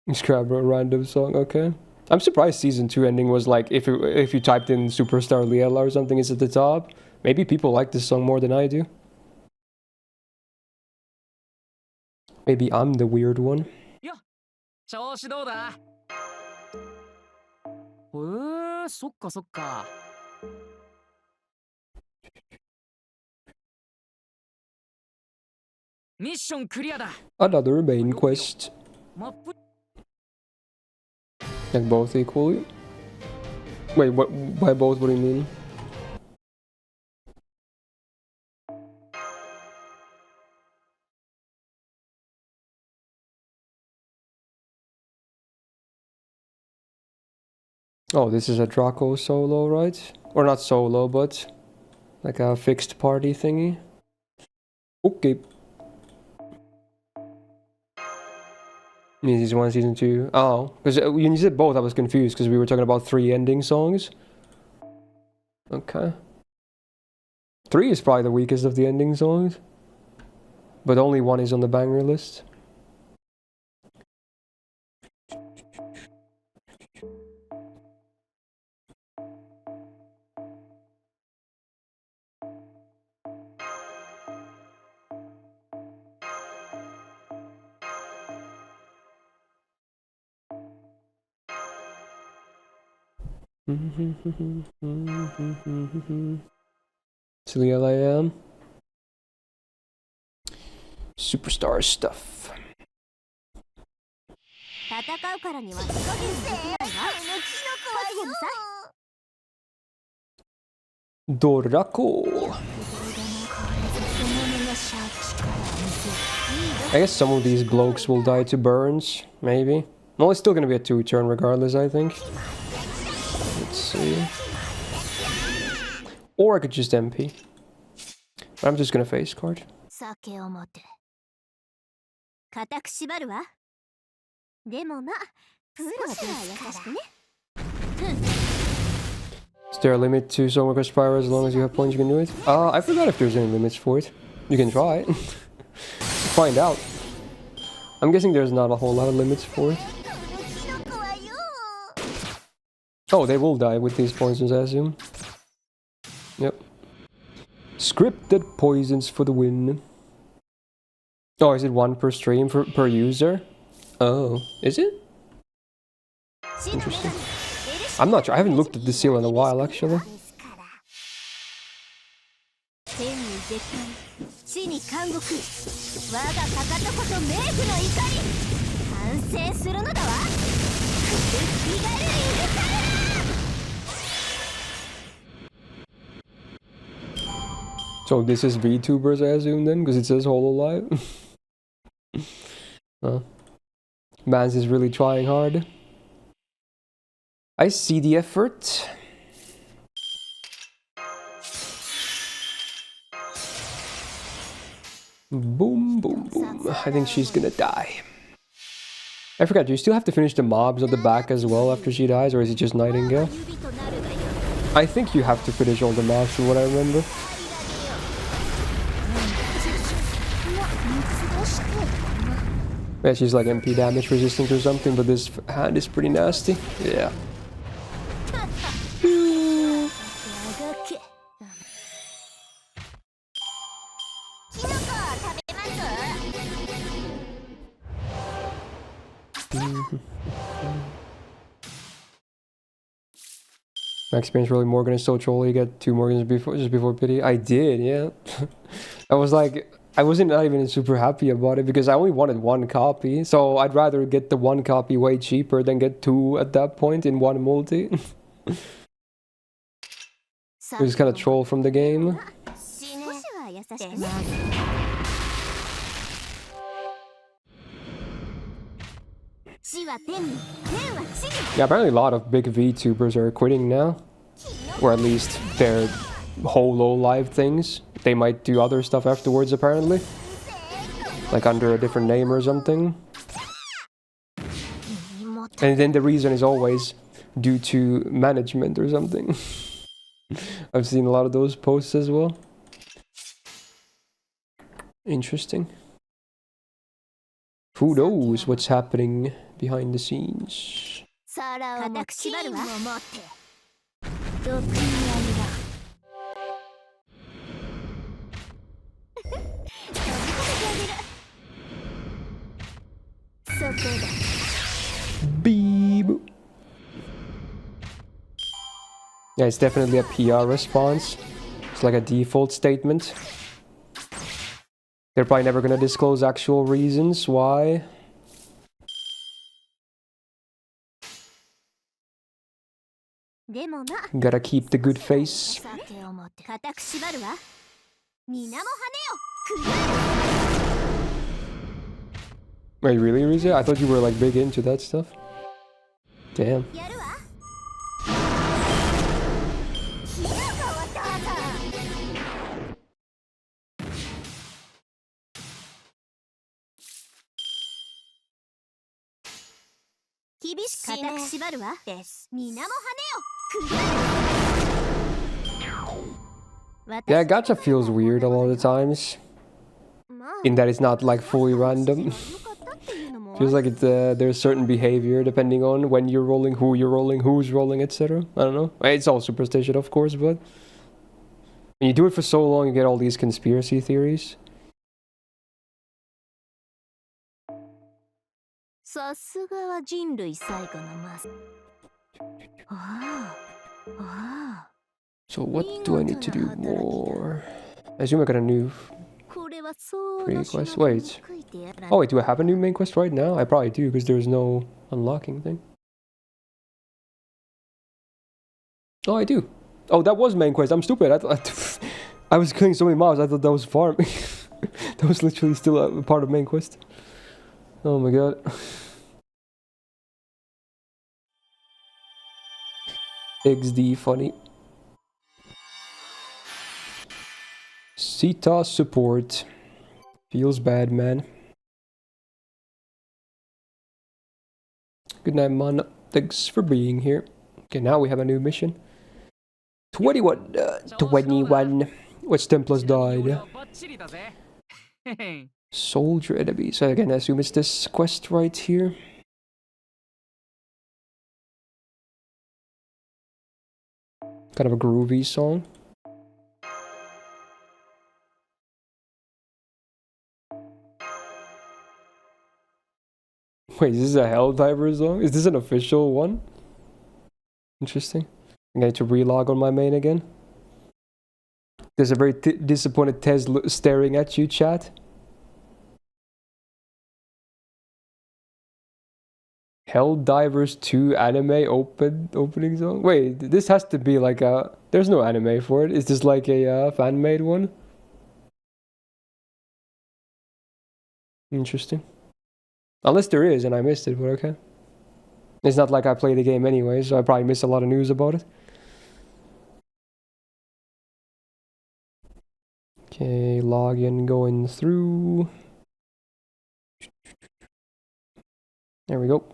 Describe a random song, okay. I'm surprised season 2 ending was like, if you typed in Superstar Liela or something, it's at the top. Maybe people like this song more than I do. Maybe I'm the weird one. 調子どうだそっかそっかミッションクリアだ Another main quest. マップ Like both equally? Wait, what? By both, what do you mean? Oh, this is a Draco solo, right? Or not solo, but like a fixed party thingy. Okay. Season 1, Season 2. Oh, because when you said both, I was confused because we were talking about 3 ending songs. Okay. 3 is probably the weakest of the ending songs. But only 1 is on the banger list. Silly LAM. Superstar stuff. 戦うからには手加減できないわ。罰ゲームさ。 Dorako. I guess some of these blokes will die to burns, maybe. No, it's still gonna be a 2-turn regardless, I think. Let's see. Or I could just MP. But I'm just gonna face card. 酒を持て。固く縛るわ。でもまあ、プロですから優しくね。Is there a limit to Song Request Pyro as long as you have points you can do it? I forgot if there's any limits for it. You can try it. Find out. I'm guessing there's not a whole lot of limits for it. Oh, they will die with these poisons, I assume. Yep. Scripted poisons for the win. Oh, is it 1 per stream per user? Oh, is it? Interesting. I'm not sure. I haven't looked at the seal in a while, actually. 死に監獄我がかかとこと冥府の怒り完成するのだわ So this is VTubers, I assume, then, because it says Hololive. Mans is really trying hard. I see the effort. Boom, boom, boom. I think she's gonna die. I forgot, do you still have to finish the mobs at the back as well after she dies, or is it just Nightingale? I think you have to finish all the mobs from what I remember. Yeah, she's like MP damage resistant or something, but this hand is pretty nasty. Yeah. Max experience rolling Morgan is so troll. You get 2 Morgans before, just before pity. I did, yeah. I was like, I wasn't not even super happy about it because I only wanted 1 copy. So I'd rather get the 1 copy way cheaper than get 2 at that point in 1 multi. It was kind of troll from the game. Yeah, apparently a lot of big VTubers are quitting now. Or at least their holo live things. They might do other stuff afterwards, apparently. Like under a different name or something. And then the reason is always due to management or something. I've seen a lot of those posts as well. Interesting. Who knows what's happening behind the scenes? Beep. Yeah, it's definitely a PR response. It's like a default statement. They're probably never gonna disclose actual reasons why. Gotta keep the good face. Wait, really, Riza? I thought you were like big into that stuff. Damn. Yeah, Gacha feels weird a lot of the times. In that it's not like fully random. Feels like it, there's certain behavior depending on when you're rolling, who you're rolling, who's rolling, etc. I don't know. It's all superstition, of course, but when you do it for so long, you get all these conspiracy theories. So what do I need to do more? I assume I got a new pre-quest. Wait. Oh wait, do I have a new main quest right now? I probably do, because there's no unlocking thing. Oh, I do. Oh, that was main quest. I'm stupid. I was killing so many mobs, I thought that was farm. That was literally still a part of main quest. Oh my god. XD funny. Sita support. Feels bad, man. Good night, man. Thanks for being here. Okay, now we have a new mission. 21. 21. Which Templars died? Soldier enemy. So again, I assume it's this quest right here. Kind of a groovy song. Wait, is this a Helldiver song? Is this an official one? Interesting. I'm going to relog on my main again. There's a very disappointed Tez staring at you, chat. Helldivers 2 anime opening song? Wait, this has to be like a... There's no anime for it. Is this like a fan-made one? Interesting. Unless there is and I missed it, but okay. It's not like I play the game anyway, so I probably miss a lot of news about it. Okay, login going through. There we go.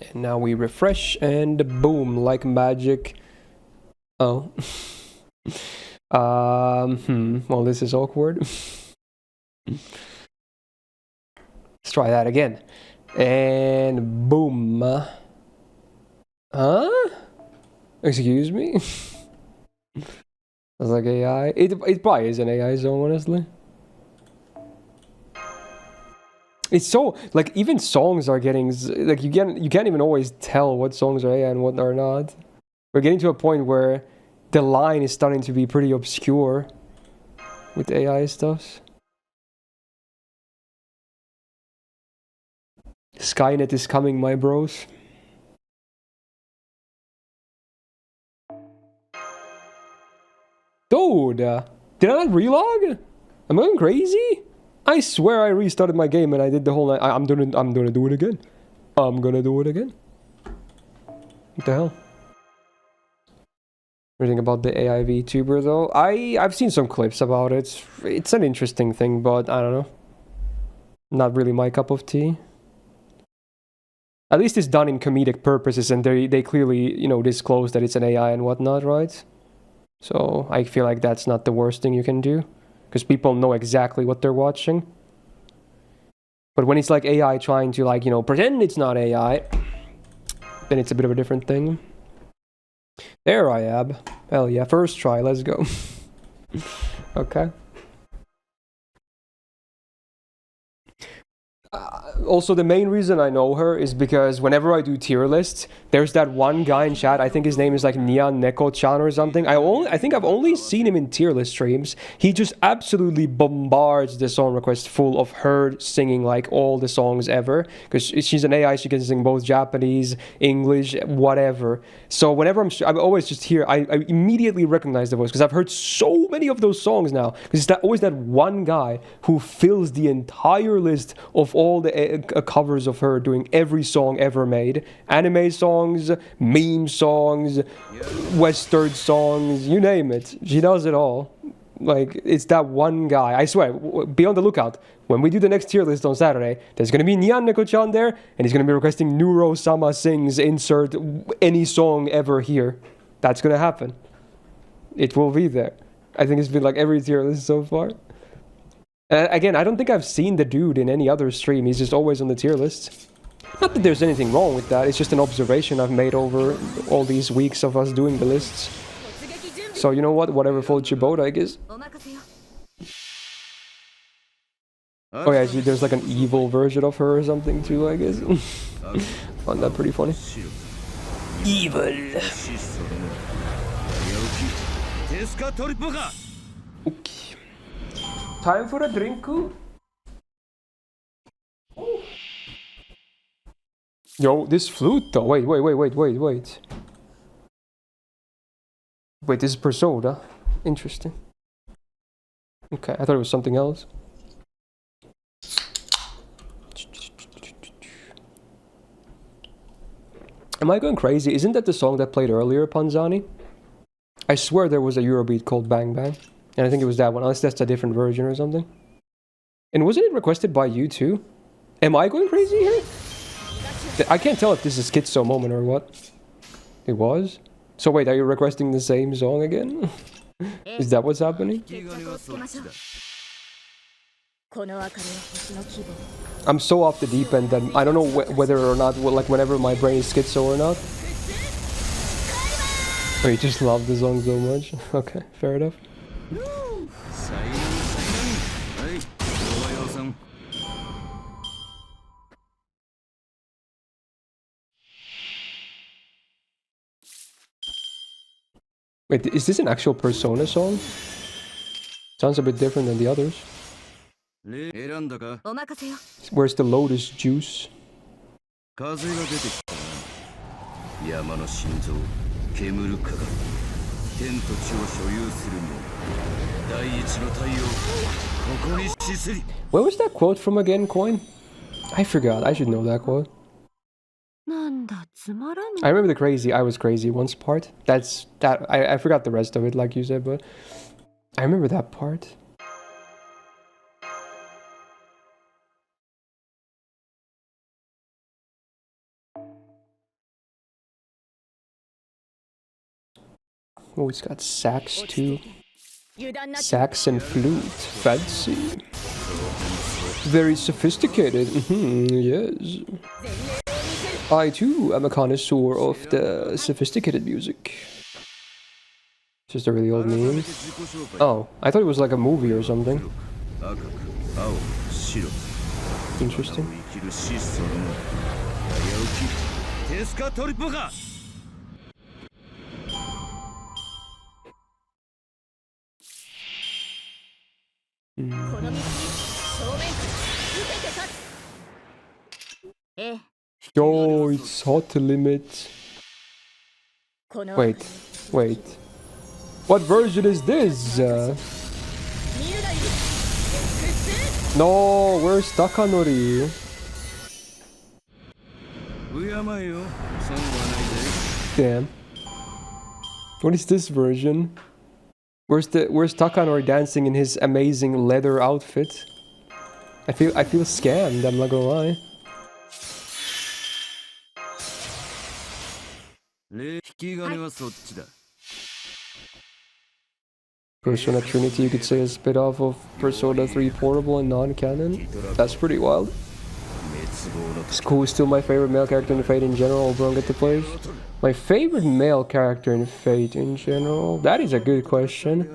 And now we refresh and boom, like magic. Oh. Well, this is awkward. Let's try that again. And boom. Huh? Excuse me? That's like AI. It probably is an AI song, honestly. It's so like even songs are getting like you can't even always tell what songs are AI and what are not. We're getting to a point where the line is starting to be pretty obscure with AI stuff. Skynet is coming, my bros. Dude, did I not relog? Am I going crazy? I swear I restarted my game and I did the whole night. I'm gonna do it again. I'm gonna do it again. What the hell? Everything about the AI VTuber though. I've seen some clips about it. It's an interesting thing, but I don't know. Not really my cup of tea. At least it's done in comedic purposes, and they clearly, you know, disclose that it's an AI and whatnot, right? So I feel like that's not the worst thing you can do, because people know exactly what they're watching. But when it's like AI trying to, like, you know, pretend it's not AI, then it's a bit of a different thing. There I am. Hell yeah, first try, let's go. Okay. Also, the main reason I know her is because whenever I do tier lists, there's that one guy in chat, I think his name is like Nyan Neko-chan or something. I think I've only seen him in tier list streams. He just absolutely bombards the song request full of her singing like all the songs ever. Because she's an AI, she can sing both Japanese, English, whatever. So whenever I'm always just here, I immediately recognize the voice because I've heard so many of those songs now. Because it's always that one guy who fills the entire list of all the covers of her doing every song ever made. Anime songs, meme songs, western songs, you name it. She does it all. Like, it's that one guy. I swear, be on the lookout. When we do the next tier list on Saturday, there's going to be Nyan Neko-chan there, and he's going to be requesting Nuro-sama sings insert any song ever here. That's going to happen. It will be there. I think it's been like every tier list so far. Again, I don't think I've seen the dude in any other stream. He's just always on the tier list. Not that there's anything wrong with that. It's just an observation I've made over all these weeks of us doing the lists. So you know what? Whatever floats your boat, I guess. Oh yeah, there's like an evil version of her or something too, I guess. Found that pretty funny. Evil. Okay. Time for a drink. Yo, this flute though. Wait. Wait, this is Persona. Interesting. Okay, I thought it was something else. Am I going crazy? Isn't that the song that played earlier, Panzani? I swear there was a Eurobeat called Bang Bang. And I think it was that one, unless that's a different version or something. And wasn't it requested by you too? Am I going crazy here? I can't tell if this is Schizo moment or what. It was? So wait, are you requesting the same song again? Is that what's happening? I'm so off the deep end that I don't know whether or not, like, whenever my brain is Schizo or not. Oh, you just love the song so much? Okay, fair enough. Wait, is this an actual Persona song? Sounds a bit different than the others. Where's the lotus juice? 風が出てきたな。山の心臓、煙る輝。天と地を所有する者。第一の太陽、ここに死すり。 Where was that quote from again, Coin? I forgot. I should know that quote. なんだつまらぬ。 I remember the crazy I was crazy once part. I forgot the rest of it like you said, but I remember that part. Oh, it's got sax too. 油断なき Sax and flute. Fancy. Very sophisticated. Yes. I too am a connoisseur of the sophisticated music. Just a really old meme. Oh, I thought it was like a movie or something. 赤く青白 Interesting. 生きる死そのもの。早起きテスカトリポか。 この道に正面から受けて立つ。ええ、 Yo, it's hot limit. この Wait, wait. What version is this? 見るがいい。No, where's Takanori? 敬えよ、損はないぜ。 Damn. What is this version? Where's Takanori dancing in his amazing leather outfit? I feel scammed, I'm not gonna lie. 引き金はそっちだ。 Persona Trinity, you could say, is a bit off of Persona 3 Portable and non-canon. That's pretty wild. 滅亡の School is still my favorite male character in Fate in general, although I don't get to play. My favorite male character in Fate in general? That is a good question.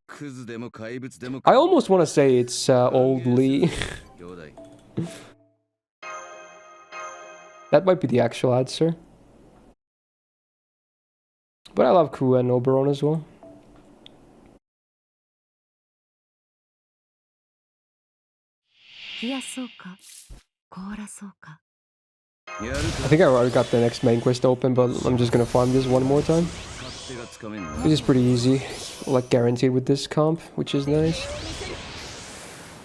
クズでも怪物でも I almost want to say it's Old Lee. 兄弟。 That might be the actual answer. But I love Kua and Oberon as well. 冷やそうか凍らそうか。 やる I think I already got the next main quest open, but I'm just gonna farm this one more time. 勝手がつかめんな。 This is pretty easy, like guaranteed with this comp, which is nice.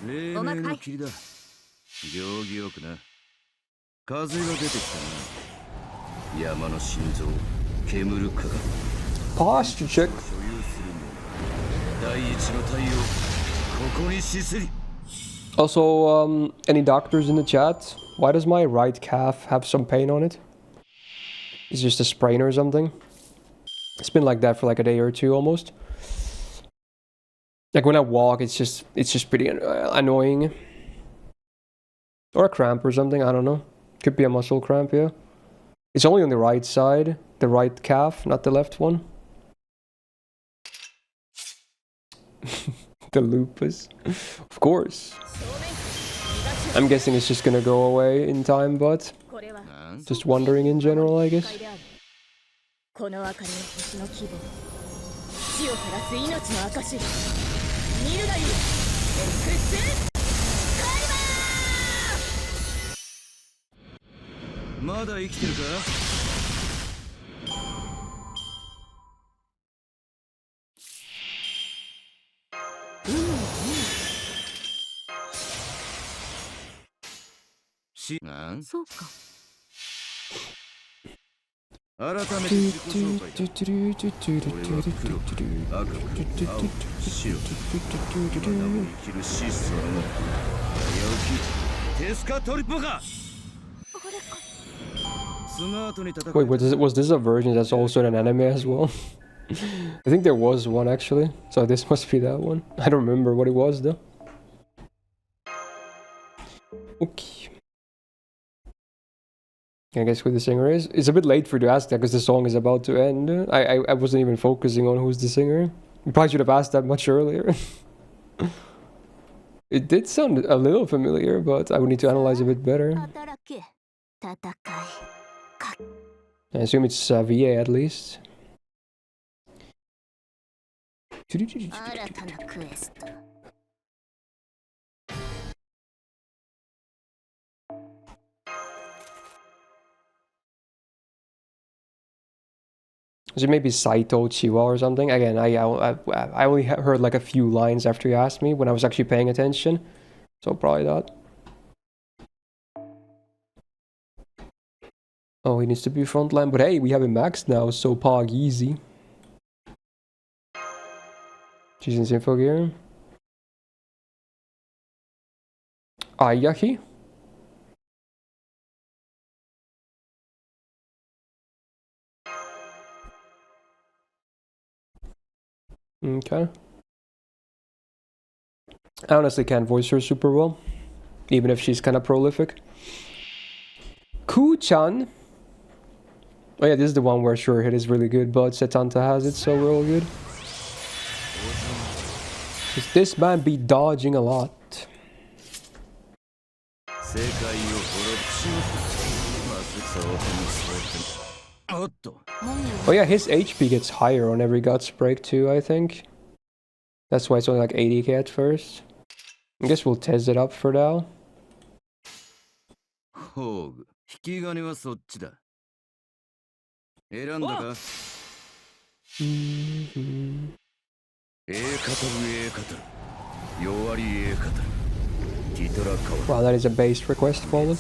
黎明の霧だ。行儀よくな。風が出てきたな。山の心臓、煙る輝。 Posture check. 所有する者。第一の太陽、ここに死すり。 Also, any doctors in the chat? Why does my right calf have some pain on it? Is it just a sprain or something? It's been like that for like a day or two almost. Like when I walk, it's just pretty annoying. Or a cramp or something, I don't know. Could be a muscle cramp, yeah. It's only on the right side, the right calf, not the left one. The lupus. Of course. I'm guessing it's just gonna go away in time, but これは just wondering in general, I guess. この明かりは星の希望。死を照らす命の証。見るがいい。X まだ生きてるか。 なんそうか。改めて自己紹介だ。俺は黒く赤く青白今なお生きる死そのもの。早起きテスカトリポか。スマートに戦 Wait, was this a version that's also in an anime as well? I think there was one actually, so this must be that one. I don't remember what it was though. Okay. I guess who the singer is. It's a bit late for you to ask that because the song is about to end. I wasn't even focusing on who's the singer. You probably should have asked that much earlier. It did sound a little familiar, but I would need to analyze a bit better. 働け戦い I assume it's VA at least. 新たなクエスト What Is it maybe Saito Chiwa or something? Again, I only heard like a few lines after you asked me when I was actually paying attention. So probably that. Oh, he needs to be frontline. But hey, we have him maxed now, so pog easy. She's in Sympho gear. Ayaki? Okay. I honestly can't voice her super well, even if she's kind of prolific. Ku-chan. Oh yeah, this is the one where sure hit is really good, but Setanta has it so real good. This man be dodging a lot. Oh yeah, his HP gets higher on every guts break too, I think. That's why it's only like 80k at first. I guess we'll test it up for now. Wow, that is a base request for them.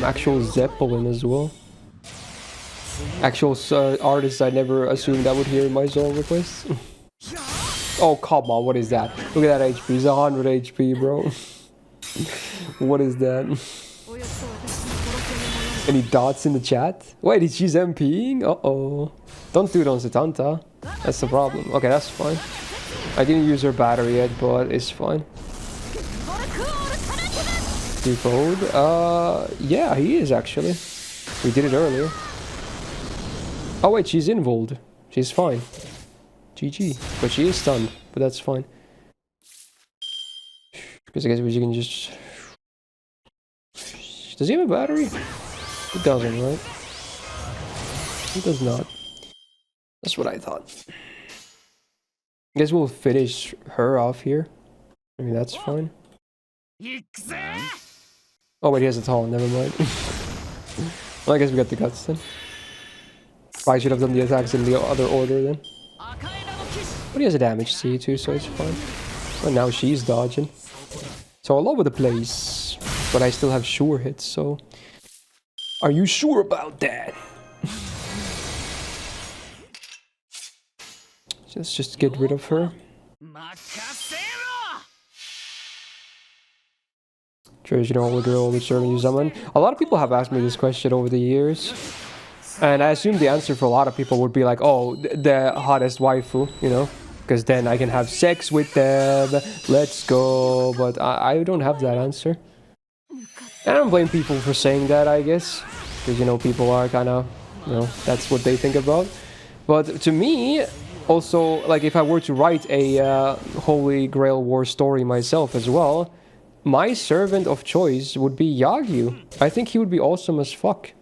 Actual Zeppelin as well. Actual artists I never assumed I would hear in my song requests. Oh, come on, what is that? Look at that HP, it's 100 HP, bro. What is that? Any dots in the chat? Wait, she's MPing? Uh-oh. Don't do it on Setanta. That's the problem. Okay, that's fine. I didn't use her battery yet, but it's fine. Decode? Yeah, he is actually. We did it earlier. Oh wait, she's involved. She's fine. GG. But she is stunned, but that's fine. Because I guess we can just... Does he have a battery? He doesn't, right? He does not. That's what I thought. I guess we'll finish her off here. I mean, that's fine. Oh wait, he has a taunt, never mind. Well, I guess we got the guts then. I should have done the attacks in the other order then. But he has a damage C too, so it's fine. And now she's dodging. So all over the place. But I still have sure hits, so... Are you sure about that? Let's just get rid of her. Traditional girl with certain you summon. A lot of people have asked me this question over the years. And I assume the answer for a lot of people would be like, oh, the hottest waifu, you know? Because then I can have sex with them, let's go. But I don't have that answer. I don't blame people for saying that, I guess. Because, you know, people are kind of, you know, that's what they think about. But to me, also, like if I were to write a Holy Grail War story myself as well, my servant of choice would be Yagyu. I think he would be awesome as fuck.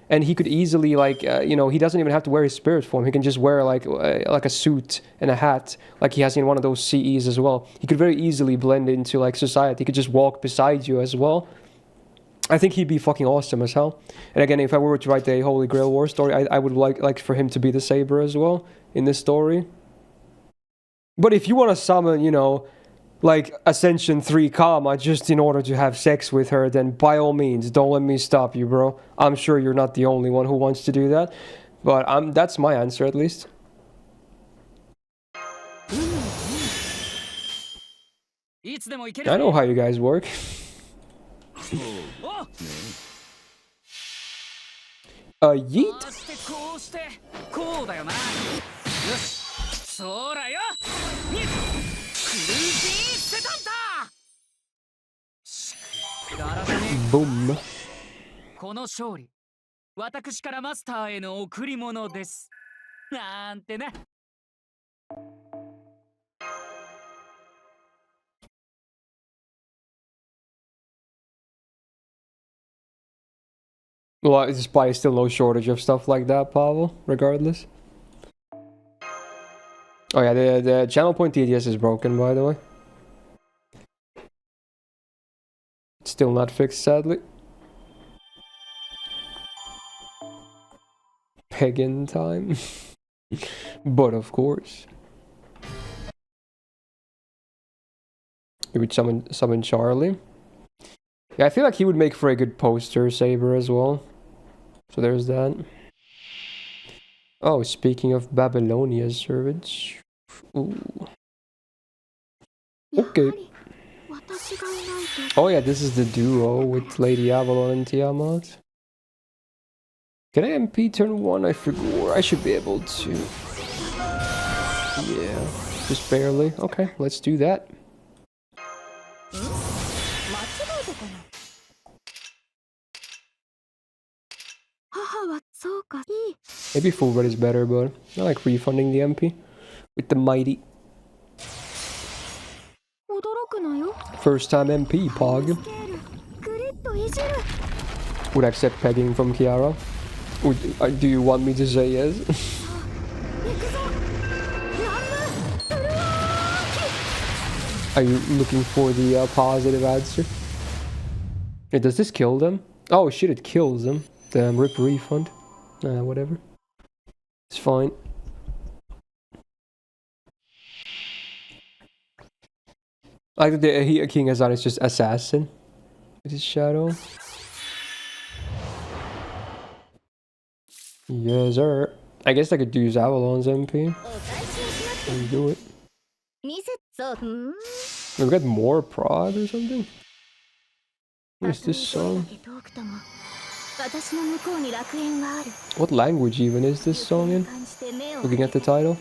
And he could easily, like, you know, he doesn't even have to wear his spirit form. He can just wear, like a suit and a hat, like he has in one of those CEs as well. He could very easily blend into, like, society. He could just walk beside you as well. I think he'd be fucking awesome as hell. And again, if I were to write a Holy Grail War story, I would like for him to be the Saber as well in this story. But if you want to summon, you know, like Ascension 3 Kama just in order to have sex with her, then by all means, don't let me stop you, bro. I'm sure you're not the only one who wants to do that. But that's my answer, at least. I know how you guys work. Yeet? Boom. この勝利、私からマスターへの贈り物です。なんてね。Well, there's probably still no shortage of stuff like that, Pavel, regardless. Oh yeah, the channel point TDS is broken, by the way. It's still not fixed, sadly. pagan time. But of course. You would summon Charlie. Yeah, I feel like he would make for a good poster saber as well. So there's that. Oh, speaking of Babylonia's servants. Ooh. Okay. Oh yeah, this is the duo with Lady Avalon and Tiamat. Can I MP turn 1? I forgot. I should be able to. Yeah, just barely. Okay, let's do that. Maybe full red is better, but I like refunding the MP with the mighty. First time MP, Pog. Would accept pegging from Kiara. Do you want me to say yes? Are you looking for the positive answer? Hey, does this kill them? Oh shit, it kills them. Damn, rip refund. Whatever. It's fine. I think the King Azan is just assassin with his shadow. Yes, sir. I guess I could use Avalon's MP. Let me do it. We got more prod or something? What is this song? What language even is this song in? Looking at the title.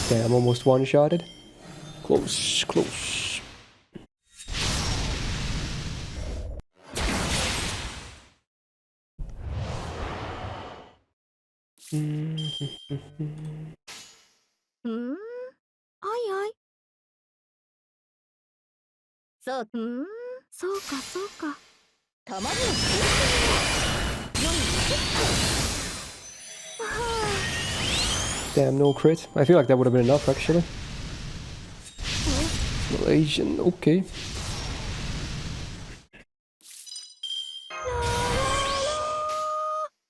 Damn, almost one-shotted. Close, close. Damn, no crit. I feel like that would have been enough, actually. Malaysian, okay.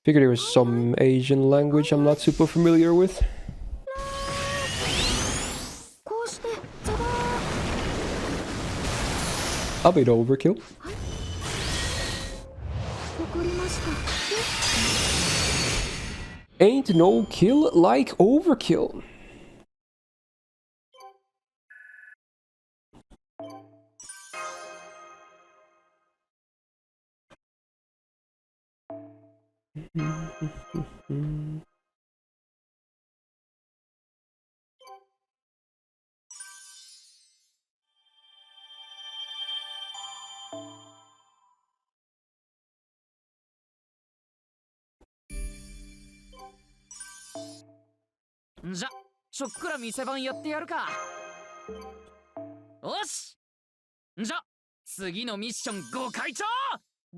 Figured there was some Asian language I'm not super familiar with. A bit overkill. Ain't no kill like overkill.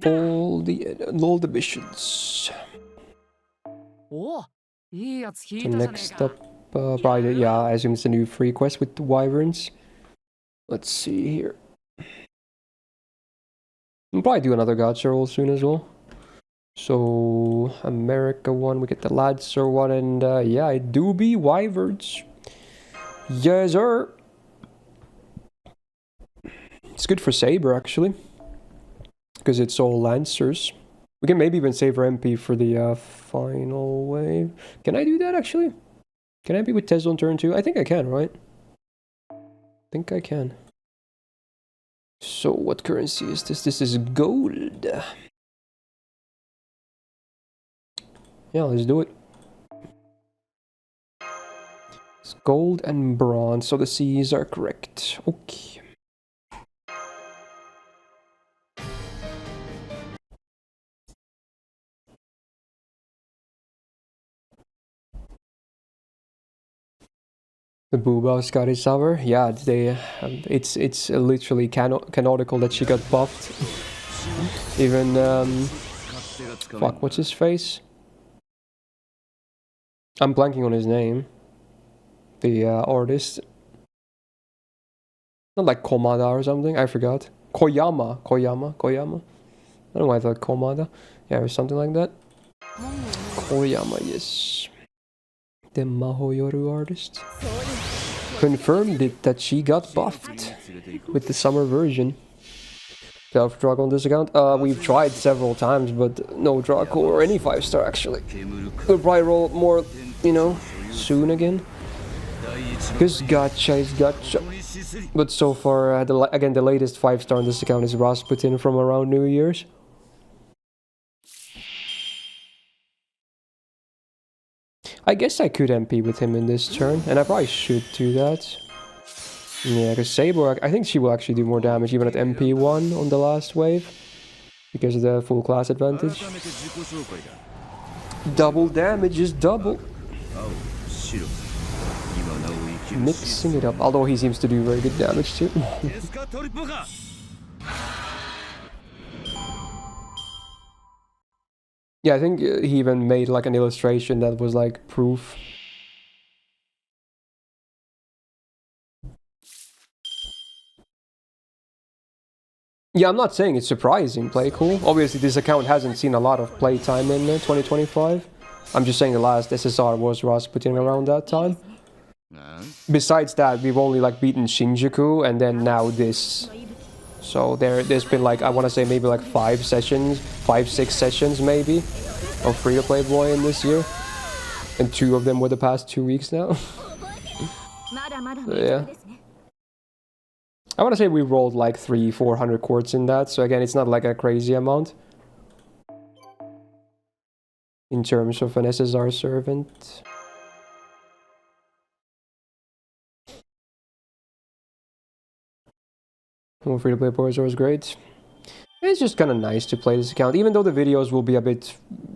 All the missions. So next up, probably, yeah, I assume it's a new free quest with the wyverns. Let's see here. We'll probably do another Gacha roll soon as well. So, America one, we get the Ladser one, and yeah, I do be wyverns. Yes, sir. It's good for Saber, actually. Because it's all Lancers. We can maybe even save our MP for the final wave. Can I do that, actually? Can I be with Tesla on turn 2? I think I can, right? I think I can. So, what currency is this? This is gold. Yeah, let's do it. It's gold and bronze, so the C's are correct. Okay. The Booba's got his summer. Yeah, they. It's literally canonical that she got buffed. Even fuck, what's his face? I'm blanking on his name. The artist. Not like Komada or something. I forgot. Koyama. I don't know why I thought Komada. Yeah, or something like that. Koyama, yes. The Mahoyoru artist. Confirmed it that she got buffed with the summer version. Self-drug on this account? We've tried several times, but no Draco or any 5-star actually. We'll probably roll more, you know, soon again. Because Gacha is Gacha. But so far, again, the latest 5-star on this account is Rasputin from around New Year's. I guess I could MP with him in this turn, and I probably should do that. Yeah, because Saber, I think she will actually do more damage even at MP1 on the last wave. Because of the full class advantage. Double damage is double. Mixing it up, although he seems to do very good damage too. Yeah, I think he even made like an illustration that was like proof. Yeah, I'm not saying it's surprising play cool. Obviously, this account hasn't seen a lot of playtime in 2025. I'm just saying the last SSR was Rasputin around that time. Besides that, we've only like beaten Shinjuku and then now this. So there's been like, I want to say maybe like 5 sessions, 5-6 sessions maybe of free-to-play Boi in this year. And 2 of them were the past 2 weeks now. So, yeah. I want to say we rolled like 300-400 quartz in that, so again, it's not like a crazy amount. In terms of an SSR servant. Well, free-to-play Boi is always great. It's just kind of nice to play this account, even though the videos will be a bit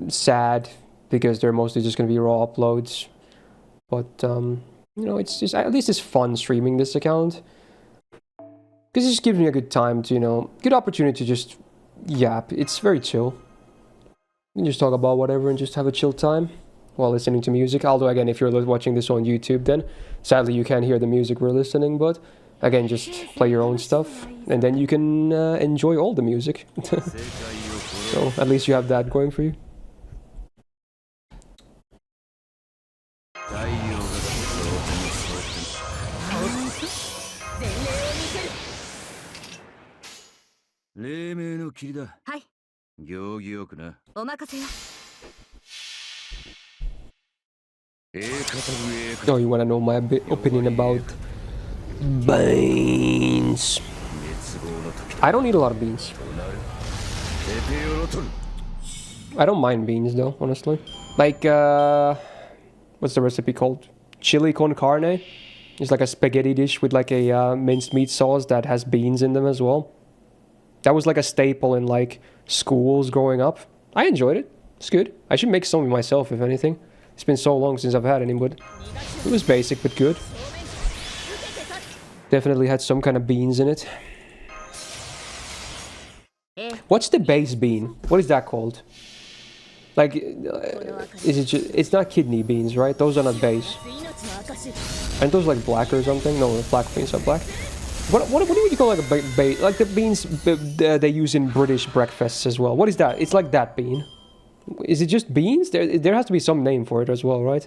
sad, because they're mostly just going to be raw uploads. But, you know, it's just, at least it's fun streaming this account. Because it just gives me a good time to, you know, good opportunity to just yap. It's very chill. You can just talk about whatever and just have a chill time while listening to music. Although, again, if you're watching this on YouTube, then sadly you can't hear the music we're listening. But, again, just play your own stuff. And then you can enjoy all the music. So, at least you have that going for you. Oh, you want to know my opinion about beans? I don't eat a lot of beans. I don't mind beans though, honestly. Like, what's the recipe called? Chili con carne. It's like a spaghetti dish with like a minced meat sauce that has beans in them as well. That was like a staple in like schools growing up. I enjoyed it. It's good. I should make some myself if anything. It's been so long since I've had any, but it was basic but good. Definitely had some kind of beans in it. What's the base bean? What is that called? Like, is it just, it's not kidney beans, right? Those are not base. Aren't those like black or something? No, the black beans are black. What do you call like a like the beans they use in British breakfasts as well? What is that? It's like that bean. Is it just beans? There has to be some name for it as well, right?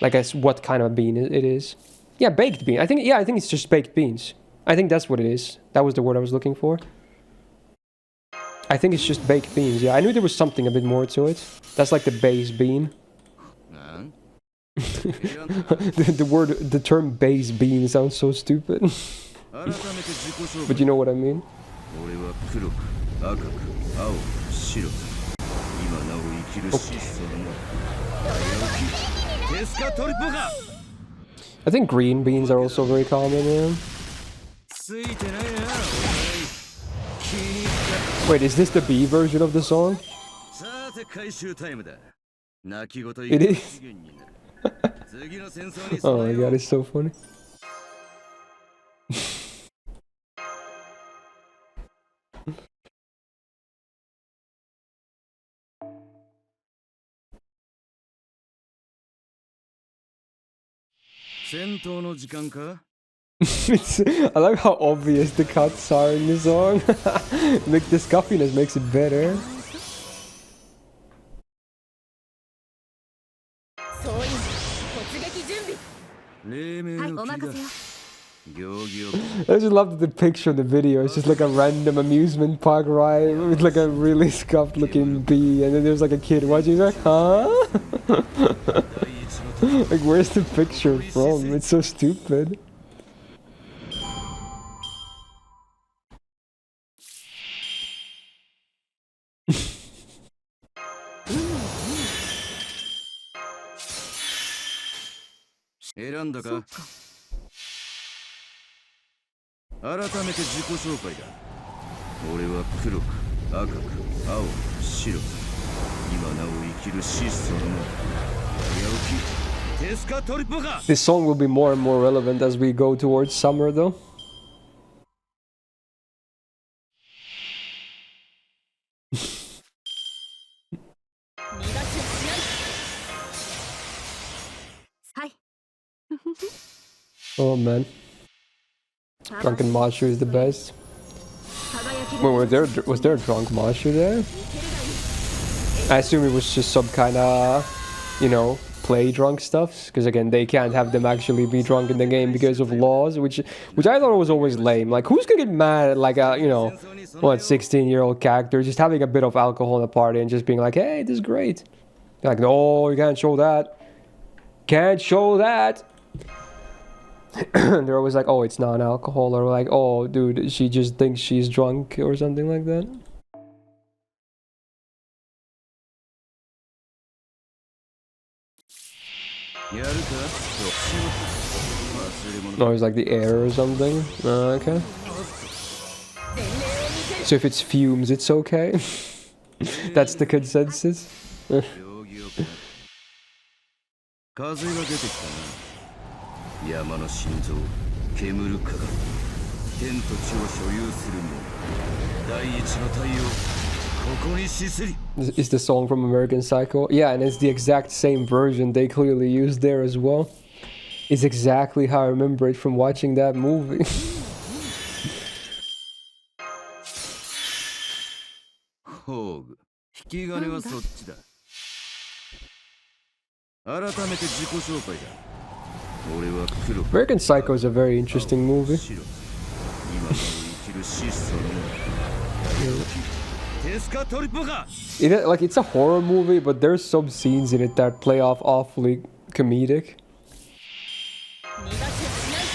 Like what kind of bean it is. Yeah, baked bean. I think it's just baked beans. I think that's what it is. That was the word I was looking for. I think it's just baked beans. Yeah, I knew there was something a bit more to it. That's like the base bean. the term base bean sounds so stupid. But you know what I mean? I think green beans are also very common, yeah. Wait, is this the B version of the song? It is? Oh my god, it's so funny. I like how obvious the cuts are in the song. Like the scuffiness makes it better. 総員突撃準備黎明はい、の霧だお任せよ。行儀よ I just love that the picture of the video is just like a random amusement park ride with like a really scuffed looking bee, and then there's like a kid watching. He's like, huh? Like, where's the picture from? It's so stupid.く選んだか改めて自己紹介だ俺は黒く赤く青白今なお生きる質素の早起きテスカトリポか This song will be more and more relevant as we go towards summer, though. 逃がしはしない はい。 Oh man, drunken Mashu is the best. 輝き Wait, was there a drunk Mashu there? I assume it was just some kind of, you know, play drunk stuff. Because again, they can't have them actually be drunk in the game because of laws, which I thought was always lame. Like, who's gonna get mad at like a, you know, what 16-year-old character just having a bit of alcohol in a party and just being like, hey, this is great. They're like, no, you can't show that. Can't show that. They're always like, oh, it's non-alcohol, or like, oh, dude, she just thinks she's drunk or something like that. No, it's like the air or something. Okay. So if it's fumes, it's okay. That's the consensus. 風が出てきたな山の心臓煙る鏡天と地を所有する者第一の太陽ここに死すり Is the song from American Psycho? Yeah, and it's the exact same version they clearly used there as well. It's exactly how I remember it from watching that movie. ホーグ引き金はそっちだ改めて自己紹介だ俺は黒く American Psycho is a very interesting movie. 白今なお生きる質素のテスカトリポか Like, it's a horror movie, but there's some scenes in it that play off awfully comedic. 逃がしはしない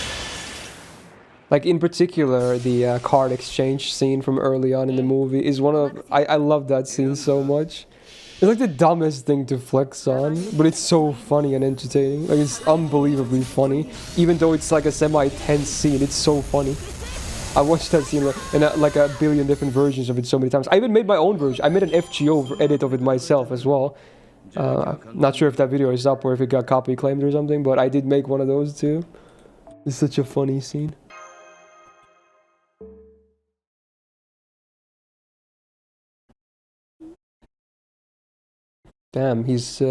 Like, in particular, the card exchange scene from early on in the movie is one of... I love that scene so much. It's like the dumbest thing to flex on, but it's so funny and entertaining. Like, it's unbelievably funny. Even though it's like a semi-tense scene, it's so funny. I watched that scene in like a billion different versions of it so many times. I even made my own version. I made an FGO edit of it myself as well. Not sure if that video is up or if it got copy claimed or something, but I did make one of those too. It's such a funny scene. Damn, he's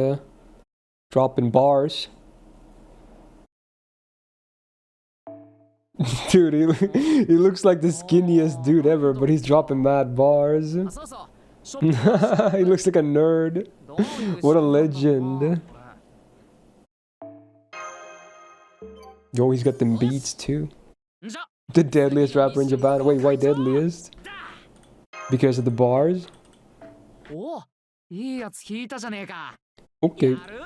dropping bars. Dude, he looks like the skinniest dude ever, but he's dropping mad bars. そうそうショッピング He looks like a nerd. どういう What a 仕事なの legend. Yo, he's got them beats too. じゃ The deadliest rapper in Japan. Wait, why deadliest? Because of the bars? おおいいやつ聞いたじゃねえか Okay. やる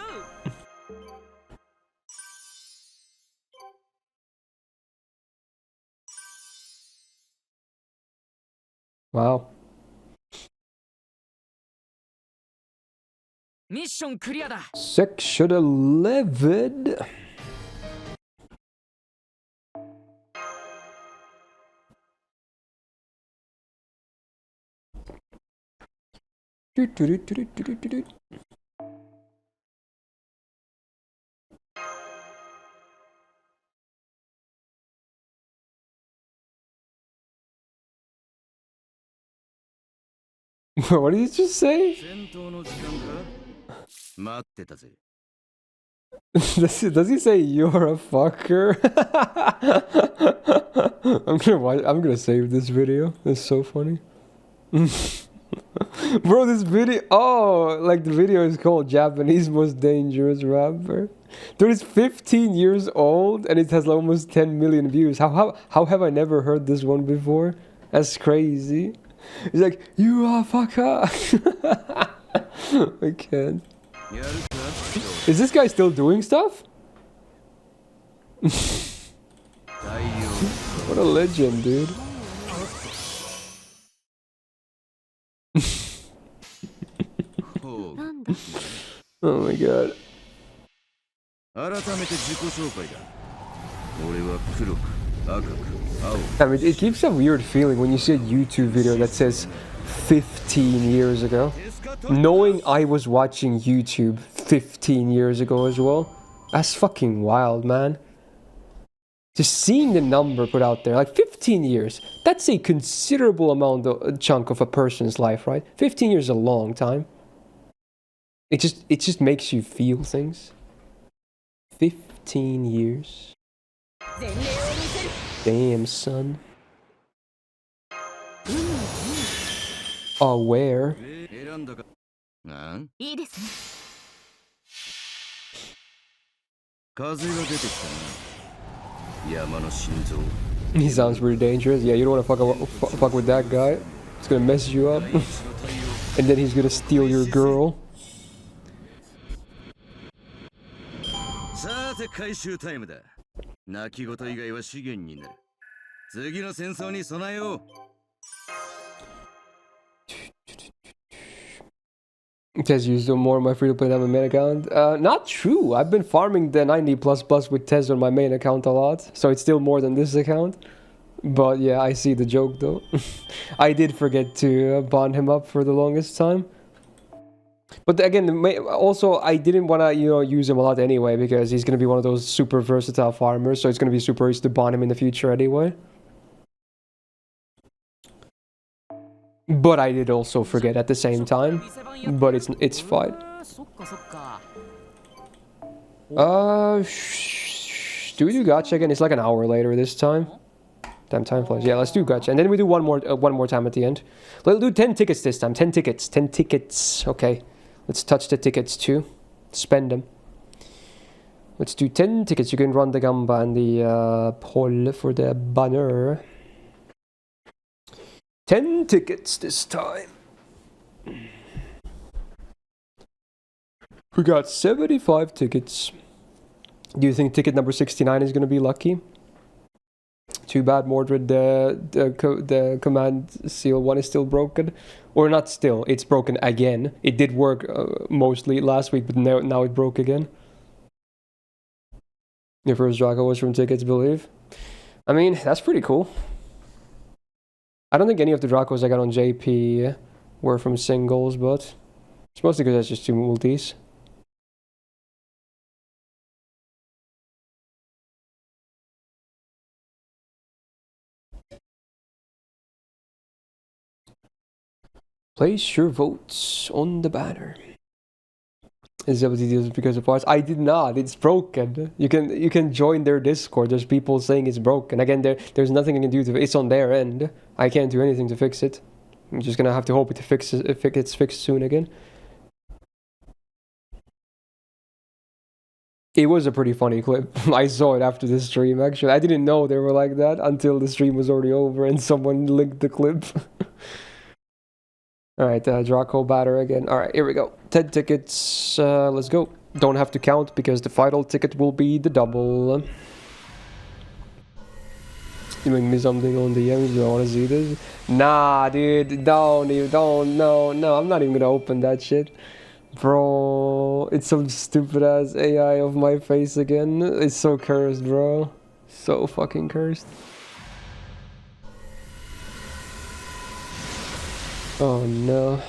Wow. ミッションクリアだ Section 11. What did you just say? 戦闘の時間か待ってたぜ Does he say you're a fucker? I'm gonna save this video. It's so funny. Bro, this video, oh, like the video is called Japanese Most Dangerous Rapper. Dude, it's 15 years old and it has almost 10 million views. How have I never heard this one before? That's crazy. He's like, you are a fucker. I can't. Is this guy still doing stuff? What a legend, dude. Oh my god. I mean, it gives a weird feeling when you see a YouTube video that says 15 years ago. Knowing I was watching YouTube 15 years ago as well. That's fucking wild, man. Just seeing the number put out there, like 15 years, that's a considerable amount of chunk of a person's life, right? 15 years is a long time. It just makes you feel things. 15 years. Damn, son. Aware. いいですね。 He sounds pretty dangerous. Yeah, you don't want to fuck with that guy. It's gonna mess you up. And then he's gonna steal your girl. さて回収タイムだ。泣き言以外は資源になる。次の戦争に備えよう。 It says use more on my free-to-play than my main account. Not true. I've been farming the 90++ with Tez on my main account a lot, so it's still more than this account. But yeah, I see the joke though. I did forget to bond him up for the longest time. But again, also I didn't want to use him a lot anyway because he's gonna be one of those super versatile farmers, so it's gonna be super easy to bond him in the future anyway. But I did also forget at the same time. But it's fine. Do we do Gacha again? It's like an hour later this time. Damn, time flies. Yeah, let's do Gacha, and then we do one more time at the end. Let's do 10 tickets this time. 10 tickets. 10 tickets. Okay, let's touch the tickets too. Spend them. Let's do 10 tickets. You can run the gamba and the poll for the banner. 10 tickets this time. We got 75 tickets. Do you think ticket number 69 is going to be lucky? Too bad, Mordred, the command seal one is still broken. Or not still, it's broken again. It did work mostly last week, but now it broke again. Your first Draco was from tickets, believe. I mean, that's pretty cool. I don't think any of the Dracos I got on JP were from singles, but it's mostly because that's just two multis. Place your votes on the banner. Is that what he deals because of parts? I did not. It's broken. You can join their Discord. There's people saying it's broken. Again, there's nothing I can do to it. It's on their end. I can't do anything to fix it. I'm just gonna have to hope it gets fixed soon again. It was a pretty funny clip. I saw it after the stream, actually. I didn't know they were like that until the stream was already over and someone linked the clip. Alright, Draco batter again. Alright, here we go. 10 tickets. Let's go. Don't have to count because the final ticket will be the double. You make me something on the DMs. Do I want to see this? Nah, dude. Don't. No. I'm not even gonna open that shit. Bro, it's some stupid ass AI of my face again. It's so cursed, bro. So fucking cursed. Oh no.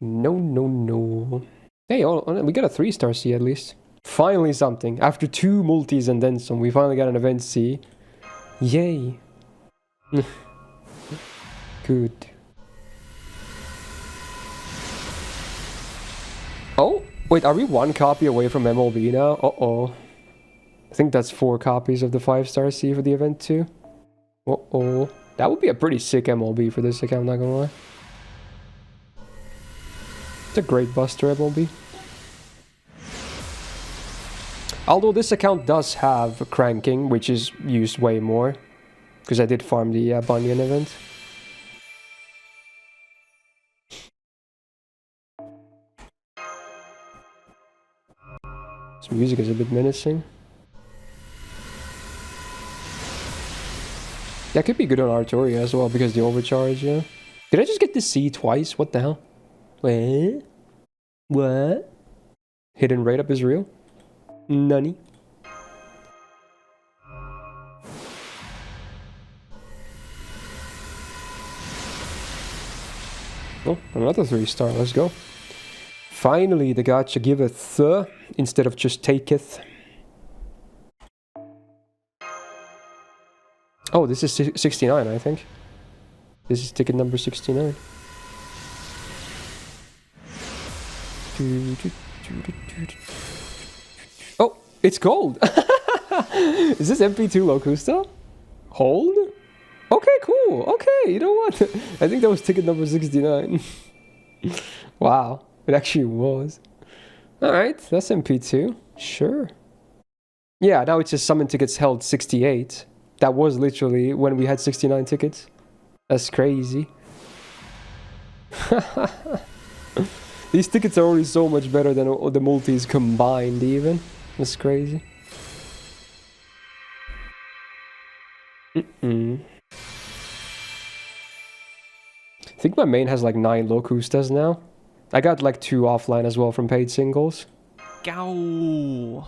No. Hey, we got a 3-star C at least. Finally something. After 2 multis and then some, we finally got an event C. Yay. Good. Wait, are we 1 copy away from MLB now? Uh-oh. I think that's 4 copies of the 5-star C for the event too. Uh-oh. That would be a pretty sick MLB for this account, not gonna lie. It's a great buster MLB. Although this account does have cranking, which is used way more. Because I did farm the Bunyan event. This music is a bit menacing. That could be good on Artoria as well, because the overcharge, yeah. Did I just get the C twice? What the hell? Wait. What? Hidden rate up is real? Nunny. Oh, another 3-star, let's go. Finally, the gacha giveth instead of just taketh. Oh, this is 69, I think. This is ticket number 69. Oh, it's gold! Is this MP2 Locusta? Hold? Okay, cool. Okay, you know what? I think that was ticket number 69. Wow, it actually was. Alright, that's MP2. Sure. Yeah, now it's just summon tickets held 68. That was literally when we had 69 tickets. That's crazy. These tickets are already so much better than the multis combined even. That's crazy. I think my main has like 9 Locustas now. I got like 2 offline as well from paid singles. Go.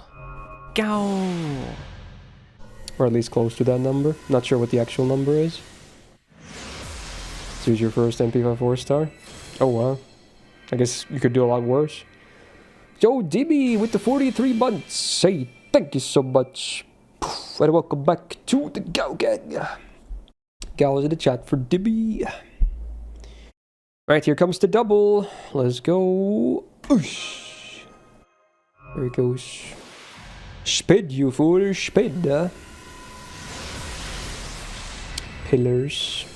Go. Or at least close to that number. Not sure what the actual number is. So here's your first MP5 4-star. Oh wow. I guess you could do a lot worse. Yo, Dibby with the 43 months. Hey, thank you so much. And welcome back to the Go Gang. Gal is in the chat for Dibby. Right, here comes the double. Let's go. Oosh. There it goes. Spid, you fool. Spid. Pillars.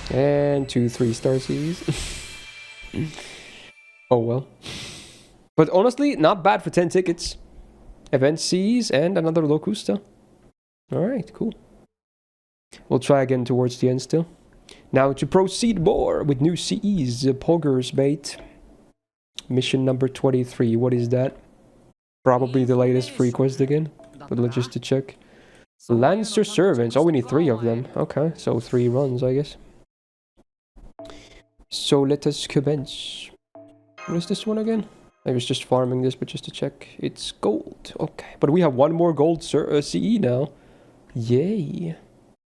And 2 3-star Cs. Oh well. But honestly, not bad for 10 tickets. Event Cs and another Locusta. Alright, cool. We'll try again towards the end still. Now to proceed more with new CEs. Poggers bait. Mission number 23. What is that? Probably the latest free quest again. But let's just to check. Lancer Servants. Oh, we need 3 of them. Okay, so 3 runs, I guess. So let us commence. What is this one again? I was just farming this, but just to check. It's gold. Okay. But we have 1 more gold CE now. Yay.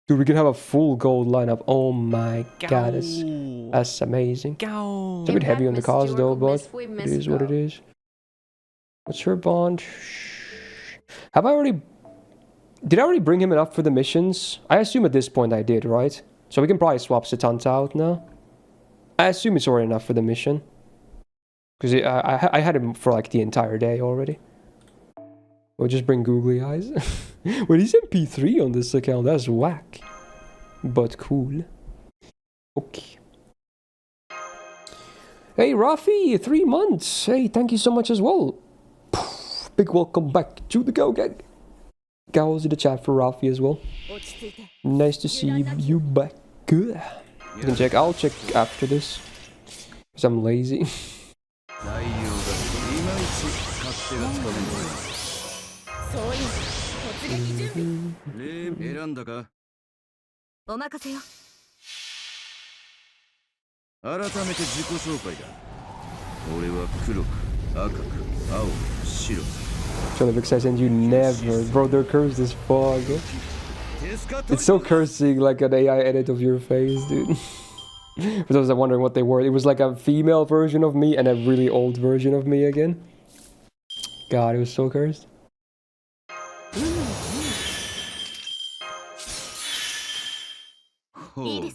Dude, we can have a full gold lineup. Oh my god. That's amazing. It's a bit heavy on the cost though, but it is what it is. What's her bond? Have I already... Did I already bring him enough for the missions? I assume at this point I did, right? So we can probably swap Satanta out now. I assume it's already enough for the mission. Because I had him for like the entire day already. We'll just bring googly eyes. Wait, he's MP3 on this account. That's whack. But cool. Okay. Hey, Rafi, 3 months. Hey, thank you so much as well. Big welcome back to the Go Gang. Gals in the chat for Rafi as well. Nice to see you back. Good. You can check. I'll check after this. Because I'm lazy. Cholevik says, and you never. Bro, they're cursed as fuck. It's so cursing, like an AI edit of your face, dude. For those that are wondering what they were, it was like a female version of me and a really old version of me again. God, it was so cursed.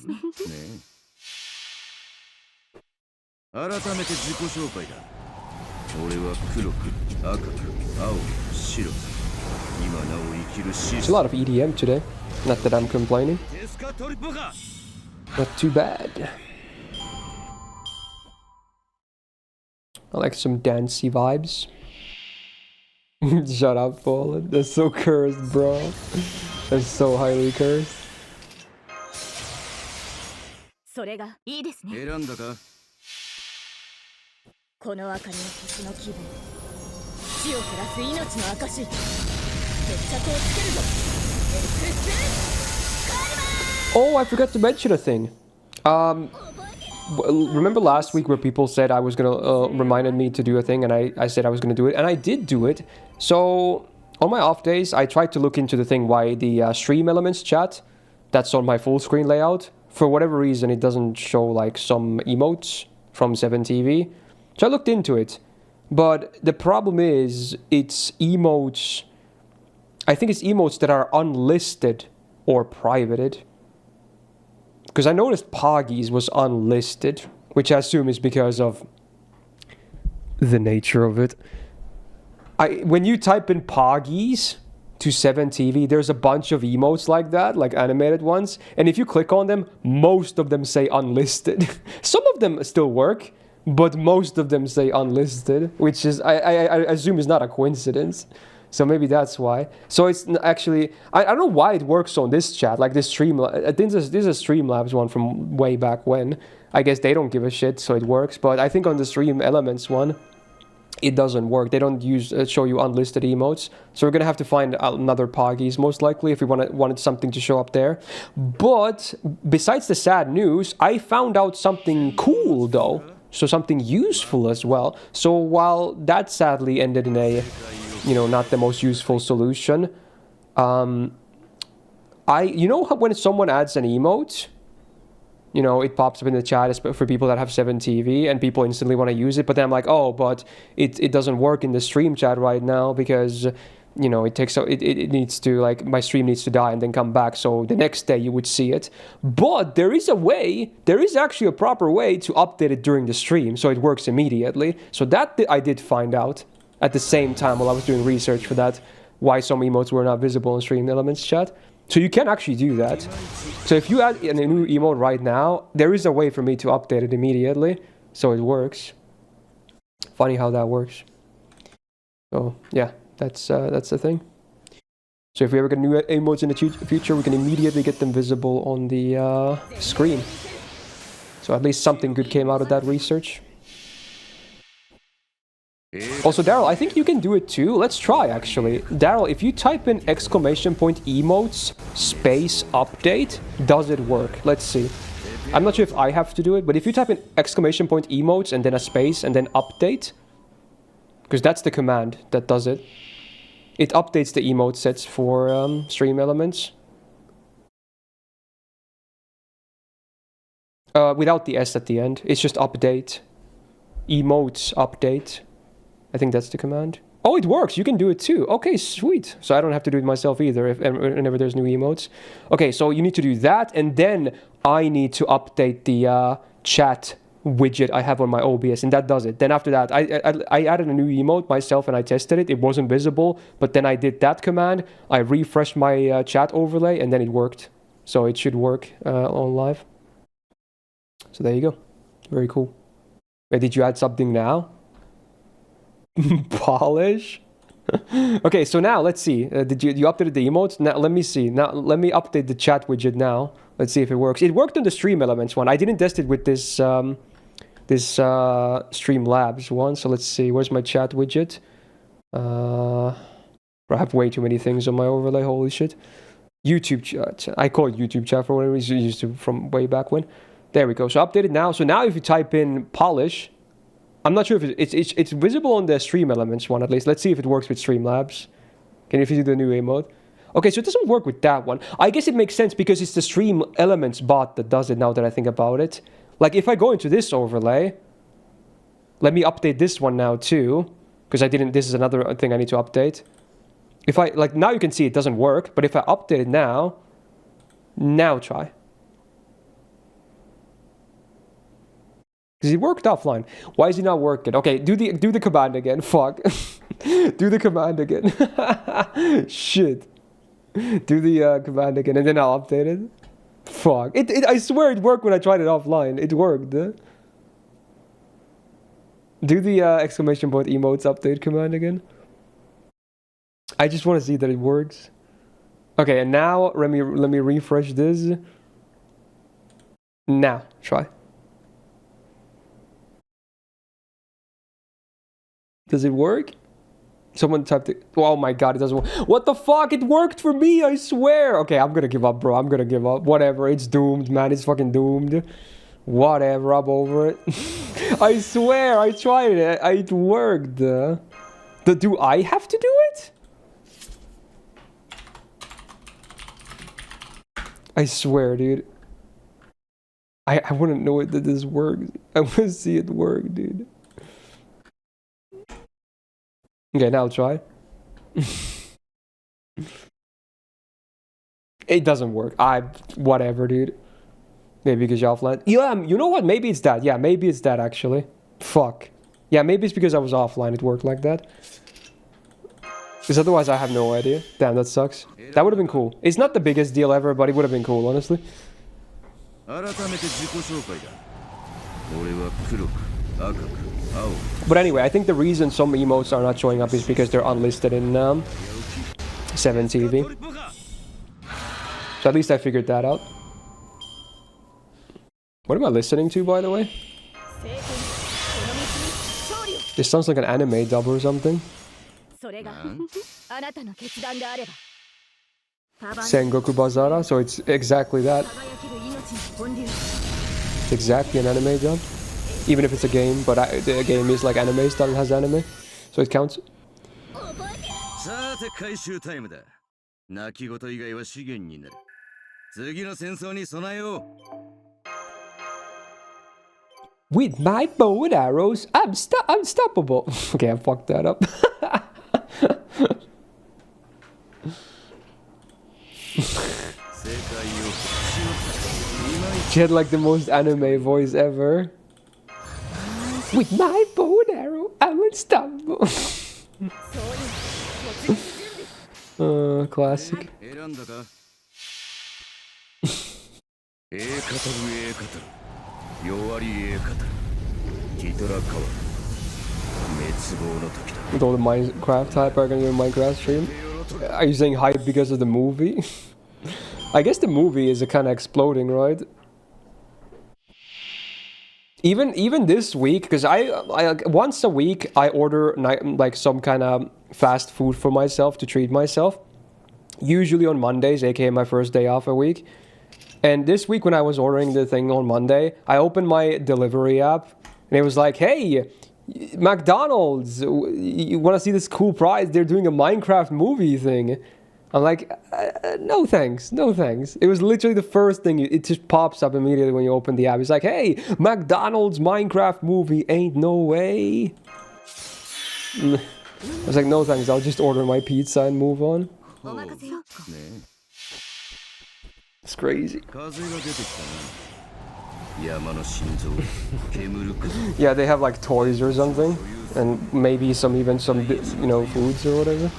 ですね。ねえ。改めて自己紹介だ。俺は黒く、赤く、青、白。今なお生きるシ There's a lot of EDM today. Not that I'm complaining. テスカトリポか。 Not too bad. I like some dancey vibes. Shut up, Fallen. That's so cursed, bro. That's so highly cursed. それがいいですね。選んだか。この明かりの星の希望、死を照らす命の証、決着をつけるぞ。 Oh, I forgot to mention a thing. Remember last week where people said I was gonna reminded me to do a thing, and I said I was gonna do it, and I did do it. So on my off days, I tried to look into the thing why the stream elements chat that's on my full screen layout, for whatever reason, it doesn't show like some emotes from 7TV. So I looked into it, but the problem is it's emotes. I think it's emotes that are unlisted or privated. Because I noticed Poggy's was unlisted, which I assume is because of the nature of it. When you type in Poggy's to 7TV, there's a bunch of emotes like that, like animated ones. And if you click on them, most of them say unlisted. Some of them still work, but most of them say unlisted, which is, I assume is not a coincidence. So maybe that's why. So it's actually, I don't know why it works on this chat, like this stream. I think this is a Streamlabs one from way back when. I guess they don't give a shit, so it works. But I think on the Stream Elements one, it doesn't work. They don't show you unlisted emotes. So we're gonna have to find another Poggies most likely if we wanted something to show up there. But besides the sad news, I found out something cool though. So something useful as well. So while that sadly ended in a, you know, not the most useful solution, you know how when someone adds an emote, you know, it pops up in the chat for people that have 7TV and people instantly want to use it, but then I'm like, oh, but it doesn't work in the stream chat right now because, you know, it needs to, like, my stream needs to die and then come back, so the next day you would see it. But there is actually a proper way to update it during the stream, so it works immediately. So that I did find out at the same time while I was doing research for that, why some emotes were not visible in Stream Elements chat. So you can actually do that. So if you add a new emote right now, there is a way for me to update it immediately, so it works. Funny how that works. So yeah, that's the thing. So if we ever get new emotes in the future, we can immediately get them visible on the screen. So at least something good came out of that research. Also, Daryl, I think you can do it too. Let's try, actually. Daryl, if you type in !emotes space update, does it work? Let's see. I'm not sure if I have to do it, but if you type in !emotes and then a space and then update, because that's the command that does it, it updates the emote sets for Stream Elements. Without the S at the end. It's just update. Emotes update. I think that's the command. Oh, it works. You can do it too. Okay, sweet. So I don't have to do it myself either whenever there's new emotes. Okay, so you need to do that, and then I need to update the chat widget I have on my OBS, and that does it. Then after that, I added a new emote myself, and I tested it. It wasn't visible, but then I did that command. I refreshed my chat overlay, and then it worked. So it should work on live. So there you go. Very cool. Wait, did you add something now? Polish? Okay, so now let's see. Did you updated the emotes? Now let me see. Now let me update the chat widget now. Let's see if it works. It worked on the Stream Elements one. I didn't test it with this Streamlabs one. So let's see. Where's my chat widget? I have way too many things on my overlay. Holy shit. YouTube chat. I call it YouTube chat for whatever reason. Used to from way back when. There we go. So updated now. So now if you type in Polish, I'm not sure if it's visible on the Stream Elements one at least. Let's see if it works with Streamlabs. Can you see the new emote? Okay, so it doesn't work with that one. I guess it makes sense because it's the Stream Elements bot that does it now that I think about it. Like if I go into this overlay, let me update this one now too, because this is another thing I need to update. If I, like now you can see it doesn't work, but if I update it now try. Because it worked offline. Why is he not working? Okay, do the command again. Fuck. Do the command again. Shit. Do the command again, and then I'll update it. Fuck. I swear it worked when I tried it offline. It worked. Do the exclamation point emotes update command again. I just want to see that it works. Okay, and now let me refresh this. Now, try. Does it work? Someone typed it. Oh my god, it doesn't work. What the fuck? It worked for me, I swear. Okay, I'm gonna give up, bro. I'm gonna give up. Whatever, it's doomed, man. It's fucking doomed. Whatever, I'm over it. I swear, I tried it. It worked. Do I have to do it? I swear, dude. I wouldn't know it that this works. I want to see it work, dude. Okay, now I'll try. It doesn't work. Whatever, dude. Maybe because you're offline. Yeah, you know what? Maybe it's that. Yeah, maybe it's that, actually. Fuck. Yeah, maybe it's because I was offline it worked like that. Because otherwise I have no idea. Damn, that sucks. That would have been cool. It's not the biggest deal ever, but it would have been cool, honestly. But anyway, I think the reason some emotes are not showing up is because they're unlisted in 7TV. So at least I figured that out. What am I listening to, by the way? This sounds like an anime dub or something. Sengoku Bazara, so it's exactly that. It's exactly an anime dub. Even if it's a game, but the game is like anime style and has anime. So it counts. With my bow and arrows, I'm unstoppable. Okay, I fucked that up. She had like the most anime voice ever. With my bow and arrow, I'm unstoppable. Classic. With all the Minecraft hype are gonna do a Minecraft stream. Are you saying hype because of the movie? I guess the movie is kind of exploding, right? Even this week, because I once a week I order like some kind of fast food for myself to treat myself. Usually on Mondays, aka my first day off a week. And this week when I was ordering the thing on Monday, I opened my delivery app and it was like, hey, McDonald's, you want to see this cool prize? They're doing a Minecraft movie thing. I'm like, no thanks, no thanks. It was literally the first thing, it just pops up immediately when you open the app. It's like, hey, McDonald's Minecraft movie, ain't no way. I was like, no thanks, I'll just order my pizza and move on. It's crazy. Yeah, they have like toys or something, and maybe even some, you know, foods or whatever.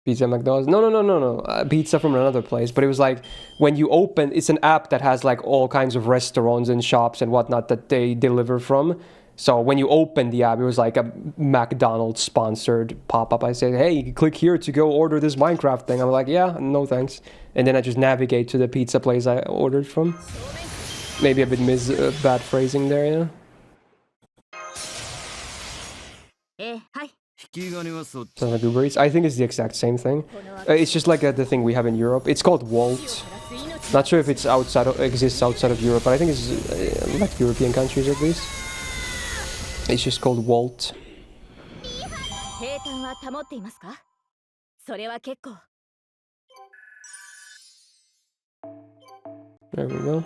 Pizza McDonald's? No. Pizza from another place. But it was like, when you open, it's an app that has like all kinds of restaurants and shops and whatnot that they deliver from. So when you open the app, it was like a McDonald's sponsored pop-up. I said, hey, click here to go order this Minecraft thing. I'm like, yeah, no thanks. And then I just navigate to the pizza place I ordered from. Maybe a bit bad phrasing there, yeah. Sounds like Uber Eats. I think it's the exact same thing. It's just like the thing we have in Europe. It's called Wolt. Not sure if it's exists outside of Europe, but I think it's like European countries at least. It's just called Wolt. There we go.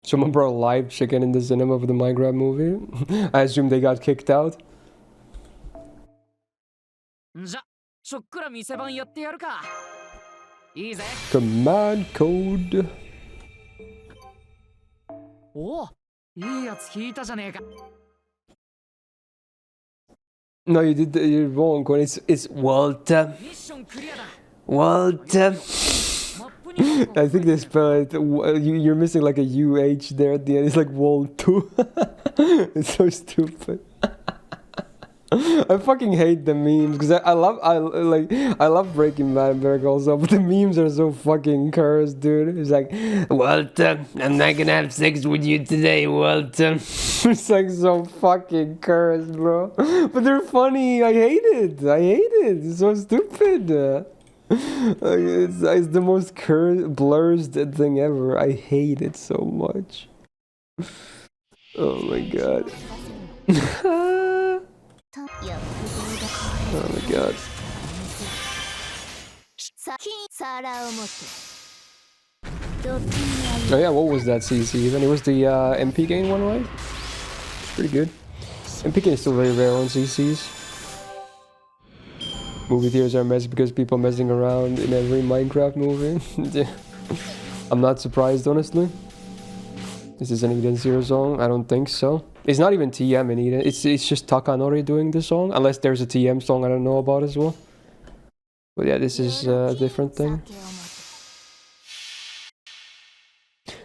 Someone brought live chicken in the cinema of the Minecraft movie. I assume they got kicked out. じゃ、ちょっくら店番やってやるか。いいぜ。Command code. おお、いいやつ引いたじゃねえか。No, you're wrong. It's Walter. ミッションクリアだ。 Walter. マップに I think they spell it. You're missing like a UH there at the end. It's like Walter. It's so stupid. I fucking hate the memes because I love Breaking Bad and Better Call Saul, but the memes are so fucking cursed, dude. It's like, Walter, I'm not gonna have sex with you today, Walter. It's like so fucking cursed, bro. But they're funny. I hate it. It's so stupid. It's the most blurred thing ever. I hate it so much. Oh my god. Oh my god. Oh yeah, what was that CC even? It was the MP gain one, right? Pretty good. MP gain is still very rare on CCs. Movie theaters are messy because people messing around in every Minecraft movie. I'm not surprised, honestly. Is this an Eden Zero song? I don't think so. It's not even TM in Eden. It's just Takanori doing the song. Unless there's a TM song I don't know about as well. But yeah, this is a different thing.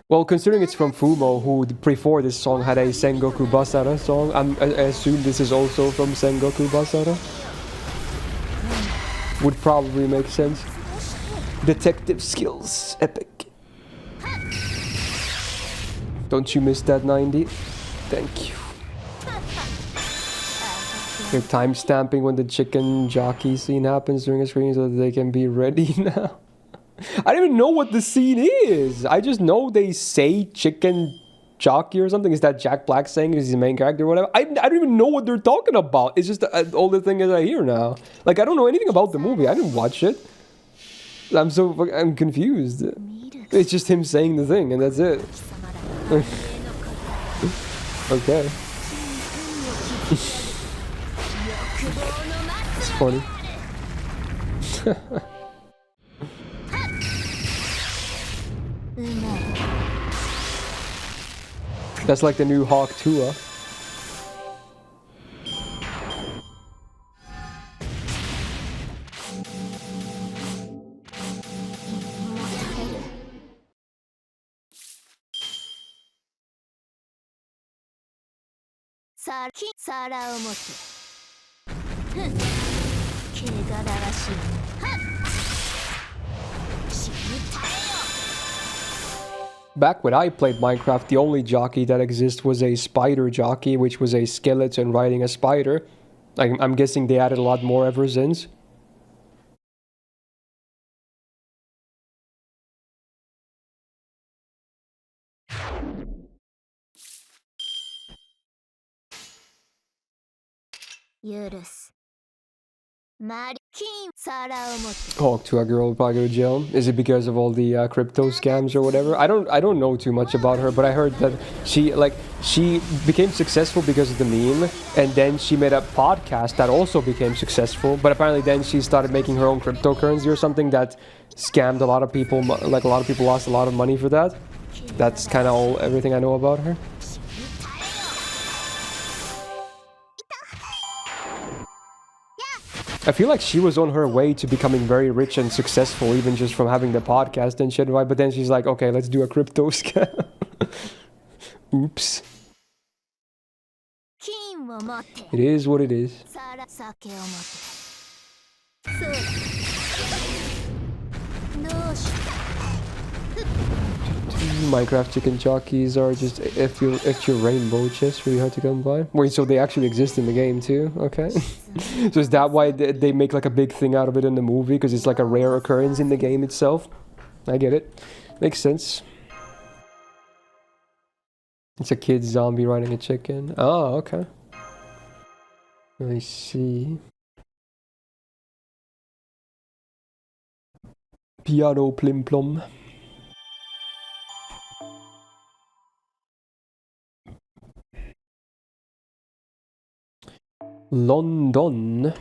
Well, considering it's from Fumo, who before this song had a Sengoku Basara song, I assume this is also from Sengoku Basara. Would probably make sense. Detective skills, epic. Don't you miss that 90? Thank you. They're time-stamping when the chicken jockey scene happens during a screen so that they can be ready now. I don't even know what the scene is. I just know they say chicken jockey or something. Is that Jack Black saying he's the main character or whatever? I don't even know what they're talking about. It's just all the thing that I hear now. Like, I don't know anything about the movie. I didn't watch it. I'm confused. It's just him saying the thing and that's it. Okay. It's funny. That's like the new Hawk Tua. Back when I played Minecraft, the only jockey that exists was a spider jockey, which was a skeleton riding a spider. I'm guessing they added a lot more ever since. Hawk to a girl probably go to jail. Is it because of all the crypto scams or whatever? I don't know too much about her, but I heard that she became successful because of the meme, and then she made a podcast that also became successful. But apparently, then she started making her own cryptocurrency or something that scammed a lot of people. Like a lot of people lost a lot of money for that. That's kind of everything I know about her. I feel like she was on her way to becoming very rich and successful, even just from having the podcast and shit, right? But then she's like, okay, let's do a crypto scam. Oops. It is what it is. Minecraft chicken jockeys are just extra rainbow chests really hard to come by. Wait, so they actually exist in the game too? Okay. So is that why they make like a big thing out of it in the movie? Because it's like a rare occurrence in the game itself? I get it. Makes sense. It's a kid zombie riding a chicken. Oh, okay. I see. Piano plim plom. London.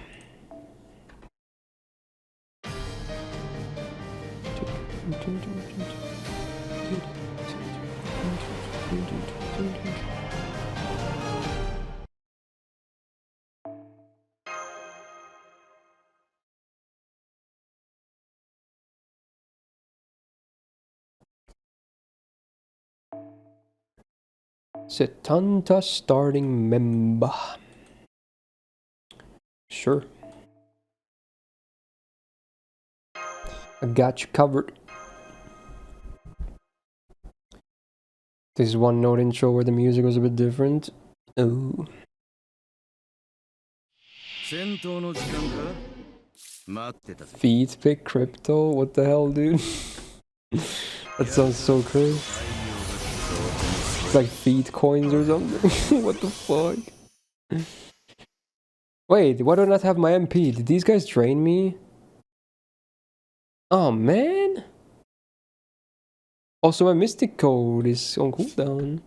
Setanta starting member. Sure. I got you covered. This is one note intro where the music was a bit different. Oh. Feet pick crypto? What the hell, dude? That sounds so crazy. It's like feet coins or something. What the fuck? Wait, why do I not have my MP? Did these guys drain me? Oh man. Also, my mystic code is on cooldown.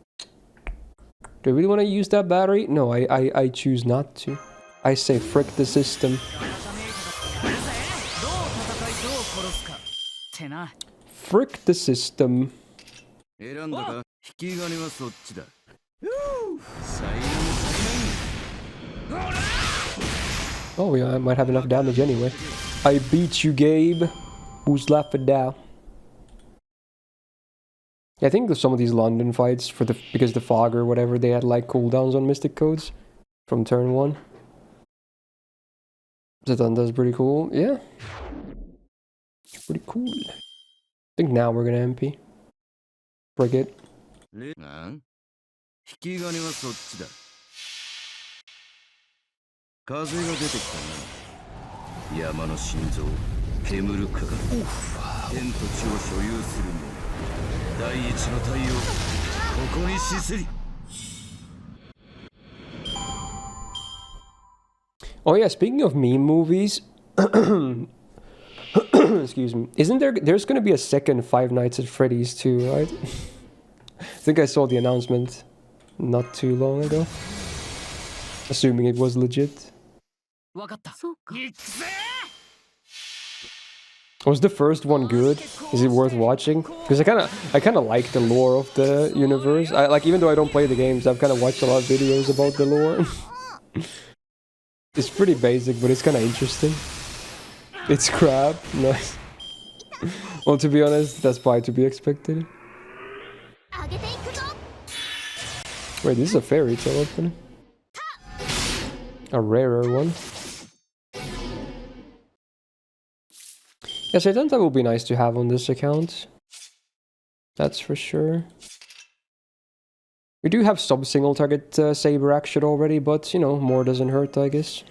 Do I really want to use that battery? No, I choose not to. I say frick the system. Frick the system. Oh yeah, I might have enough damage anyway. I beat you, Gabe. Who's laughing now? Yeah, I think some of these London fights because the fog or whatever, they had like cooldowns on mystic codes from turn 1. Zetanda's pretty cool. Yeah. Pretty cool. I think now we're gonna MP. Break it. Oh yeah, speaking of meme movies, excuse me, there's gonna be a second Five Nights at Freddy's too, right? I think I saw the announcement not too long ago. Assuming it was legit. Was the first one good? Is it worth watching? Because I kinda like the lore of the universe. Even though I don't play the games, I've kinda watched a lot of videos about the lore. It's pretty basic, but it's kinda interesting. It's crap. Nice. Well, to be honest, that's probably to be expected. Wait, this is a fairy tale opening. A rarer one. Yes, I think that will be nice to have on this account. That's for sure. We do have sub-single target saber action already, but, you know, more doesn't hurt, I guess.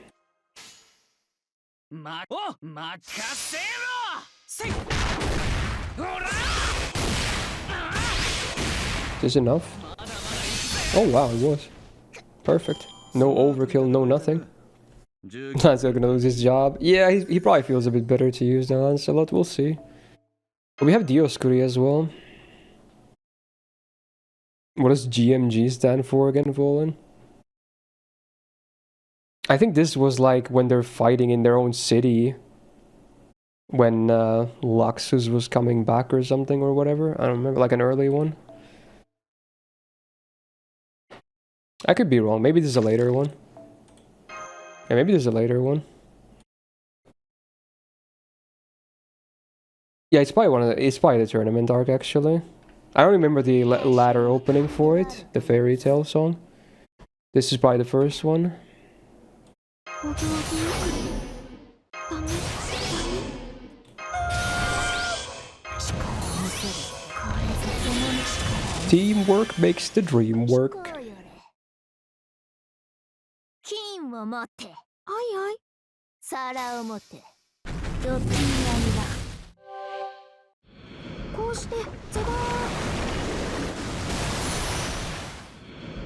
Is this enough? Oh wow, it was. Perfect. No overkill, no nothing. That's not gonna lose his job. Yeah, he probably feels a bit better to use than Lancelot, we'll see. But we have Dioscuri as well. What does GMG stand for again, Volan? I think this was like when they're fighting in their own city. When Luxus was coming back or something or whatever. I don't remember, like an early one. I could be wrong, maybe this is a later one. Yeah, maybe there's a later one. Yeah, it's probably the tournament arc actually. I don't remember the ladder opening for it, the fairy tale song. This is probably the first one. Teamwork makes the dream work.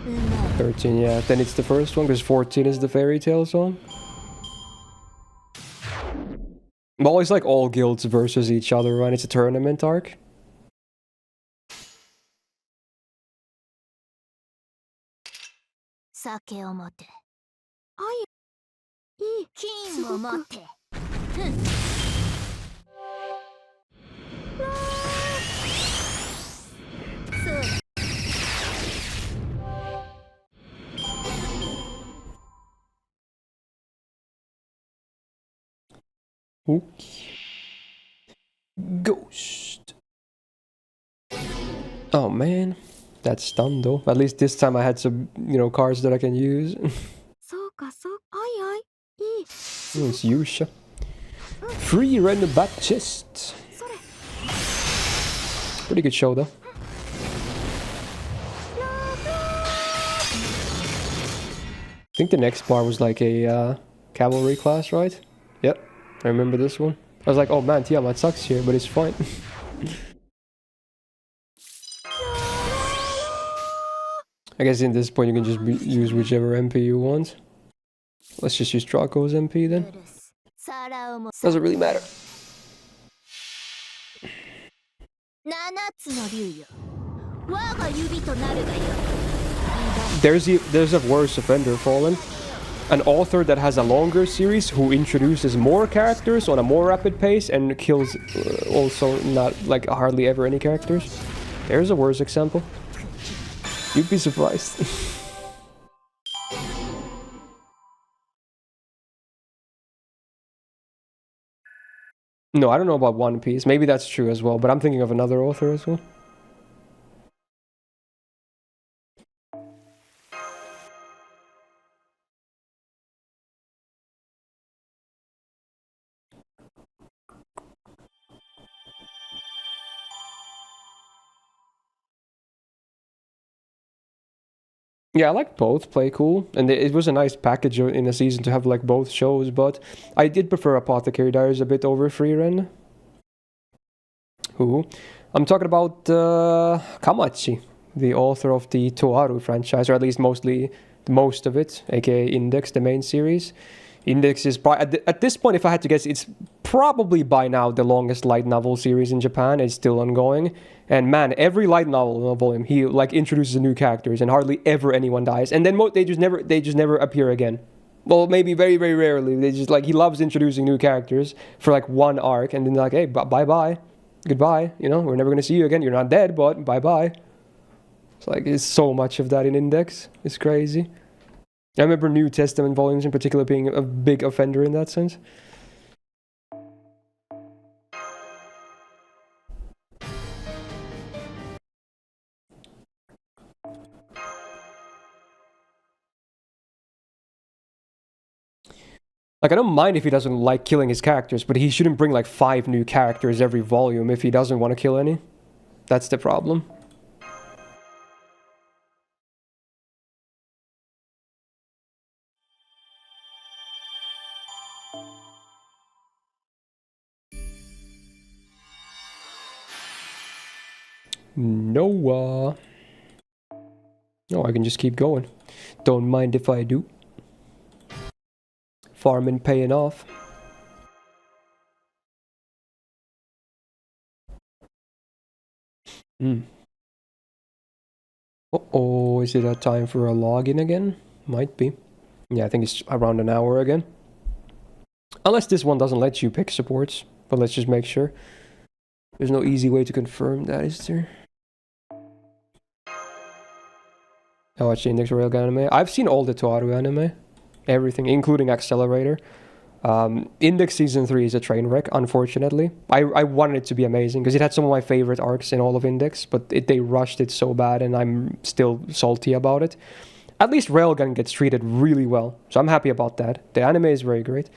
Mm. 13, yeah. Then it's the first one, because 14 is the fairy tale song. Well, it's like all guilds versus each other, right? It's a tournament arc. Okay. Ghost. Oh man, that's done though. At least this time I had some, cards that I can use. そうかそうはいはいいい It's Yusha. Free random bat chest. それ Pretty good show though. I think the next bar was like a cavalry class, right? Yep, I remember this one. I was like, oh man, Tiamat sucks here, but it's fine. I guess in this point you can just use whichever MP you want. Let's just use Draco's MP then. さらうも Doesn't really matter. 7つの竜よ我が指となるがよ There's a worse offender, Fallen. An author that has a longer series who introduces more characters on a more rapid pace and kills also not like hardly ever any characters. There's a worse example. You'd be surprised. No, I don't know about One Piece. Maybe that's true as well, but I'm thinking of another author as well. Yeah, I like both. Play cool, and it was a nice package in a season to have like both shows. But I did prefer Apothecary Diaries a bit over Freeren. Who? I'm talking about Kamachi, the author of the Toaru franchise, or at least most of it, aka Index, the main series. Index is at this point, if I had to guess, it's probably by now the longest light novel series in Japan. It's still ongoing, and man, every light novel volume he like introduces new characters, and hardly ever anyone dies, and then they just never appear again. Well, maybe very very rarely. They just like he loves introducing new characters for like one arc, and then they're like, hey, bye bye, goodbye. We're never gonna see you again. You're not dead, but bye bye. It's like there's so much of that in Index. It's crazy. I remember New Testament volumes in particular being a big offender in that sense. Like, I don't mind if he doesn't like killing his characters, but he shouldn't bring like 5 new characters every volume if he doesn't want to kill any. That's the problem. No, no, I can just keep going. Don't mind if I do. Farming paying off. Uh-oh, is it a time for a login again? Might be. Yeah, I think it's around an hour again. Unless this one doesn't let you pick supports. But let's just make sure. There's no easy way to confirm that, is there? I watched the Index Railgun anime. I've seen all the Toaru anime. Everything, including Accelerator. Index Season 3 is a train wreck, unfortunately. I wanted it to be amazing, because it had some of my favorite arcs in all of Index, but they rushed it so bad, and I'm still salty about it. At least Railgun gets treated really well, so I'm happy about that. The anime is very great.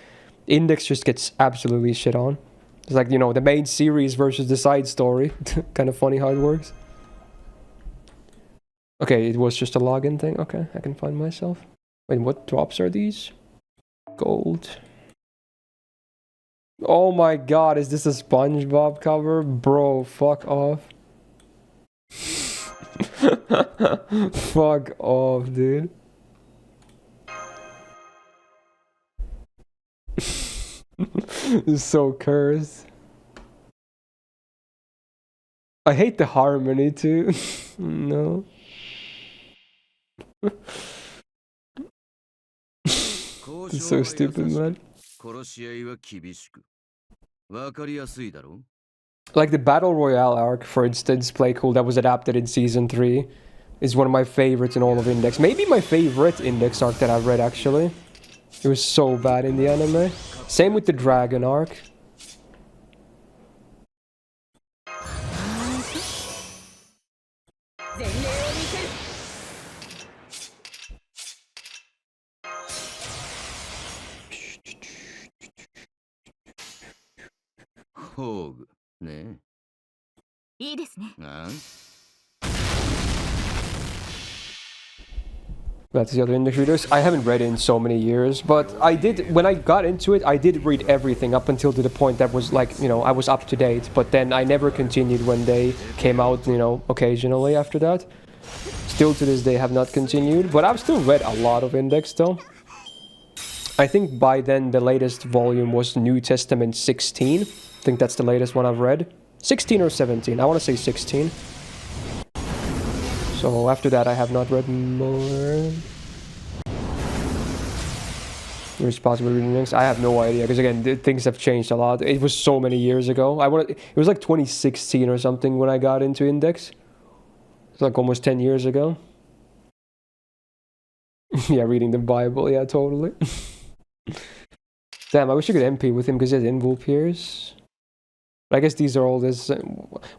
Index just gets absolutely shit on. It's like, the main series versus the side story. Kind of funny how it works. Okay, it was just a login thing. Okay, I can find myself. Wait, what drops are these? Gold. Oh my god, is this a SpongeBob cover? Bro, fuck off. Fuck off, dude. It's so cursed. I hate the harmony too. No. It's so stupid, man. Like the Battle Royale arc, for instance, Play Cool, that was adapted in Season 3, is one of my favorites in all of Index. Maybe my favorite Index arc that I've read, actually. It was so bad in the anime. Same with the Dragon arc. 宝具ね。いいですね。あん That's the other index readers. I haven't read it in so many years, but I did, when I got into it, I did read everything up until to the point that was like, you know, I was up to date, but then I never continued when they came out, you know, occasionally after that. Still to this day have not continued, but I've still read a lot of index though. I think by then the latest volume was New Testament 16. I think that's the latest one I've read. 16 or 17, I want to say 16. So after that I have not read more. Responsible reading next? I have no idea, because again, things have changed a lot. It was so many years ago. It was like 2016 or something when I got into index. It's like almost 10 years ago. Yeah, reading the Bible, yeah, totally. Damn, I wish I could MP with him because he has invul peers. But I guess these are all this...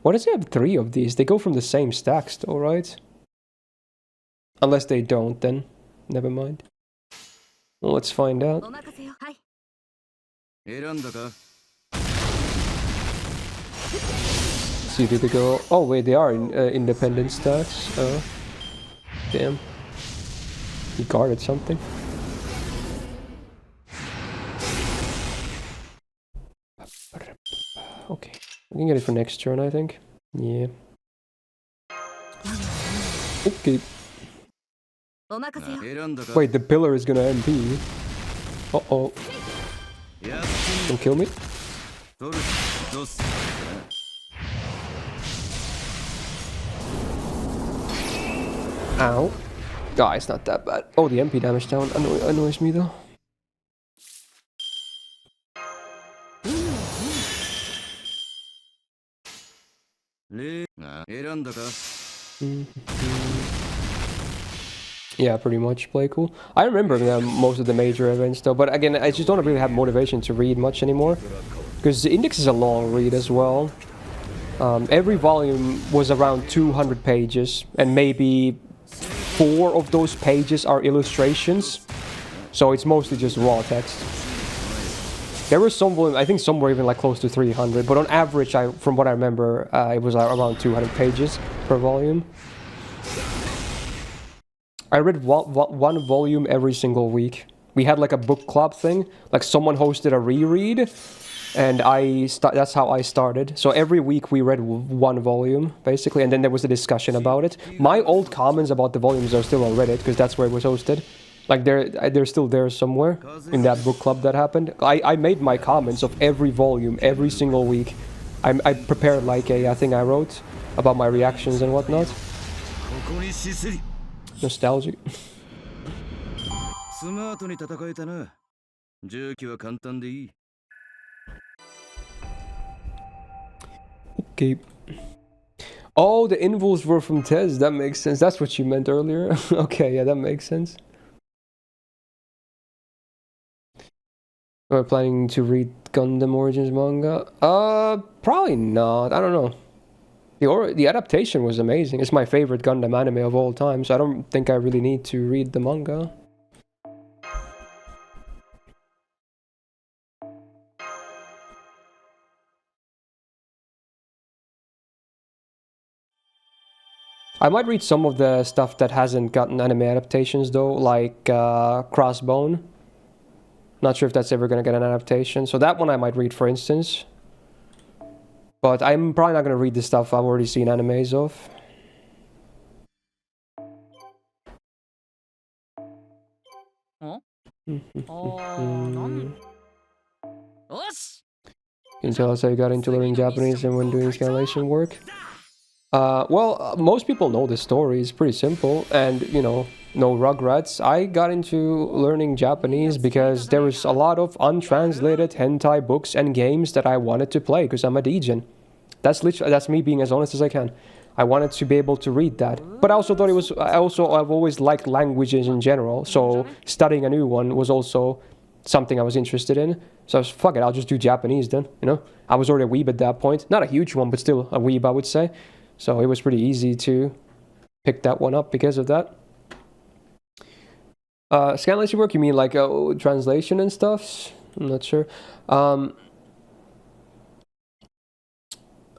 why does he have 3 of these? They go from the same stack still, right? Unless they don't, then. Never mind. Well, let's find out. お任せよ。はい。選んだか See, did they go... Oh, wait, they are in, independent stacks. Oh. Damn. He guarded something. Okay. We can get it for next turn, I think. Yeah. Okay. お任せよ。 選んだか Wait, the pillar is gonna MP. Uh-oh. やって Don't kill me. 取るどうす Ow. Ah, it's not that bad. Oh, the MP damage down annoys me though. Yeah, pretty much play cool. I remember most of the major events though, but again, I just don't really have motivation to read much anymore. Because the index is a long read as well. Every volume was around 200 pages, and maybe 4 of those pages are illustrations. So it's mostly just raw text. There were some volumes, I think some were even like close to 300, but on average, from what I remember, it was around 200 pages per volume. I read one volume every single week. We had like a book club thing, like someone hosted a reread, and that's how I started. So every week we read one volume, basically, and then there was a discussion about it. My old comments about the volumes are still on Reddit, because that's where it was hosted. Like they're still there somewhere in that book club that happened. I made my comments of every volume every single week. I prepared like a thing I wrote about my reactions and whatnot. Nostalgic. スマートに戦えたな。銃器は簡単でいい。Okay. Oh, the invuls were from Tez. That makes sense. That's what you meant earlier. Okay, yeah, that makes sense. We're planning to read Gundam Origins manga? Probably not. I don't know. The adaptation was amazing. It's my favorite Gundam anime of all time, so I don't think I really need to read the manga. I might read some of the stuff that hasn't gotten anime adaptations though, like Crossbone. Not sure if that's ever gonna get an adaptation, so that one I might read, for instance. But I'm probably not gonna read the stuff I've already seen animes of. Can you tell us how you got into learning Japanese and when doing scanlation work? Well, most people know the story. It's pretty simple, and you know, no Rugrats. I got into learning Japanese because there was a lot of untranslated hentai books and games that I wanted to play because I'm a degen. That's me being as honest as I can. I wanted to be able to read that, but I also thought I've always liked languages in general, so studying a new one was also something I was interested in. So I was, fuck it, I'll just do Japanese then, you know? I was already a weeb at that point. Not a huge one, but still a weeb, I would say. So it was pretty easy to pick that one up because of that. Scanlation work, you mean like translation and stuff? I'm not sure.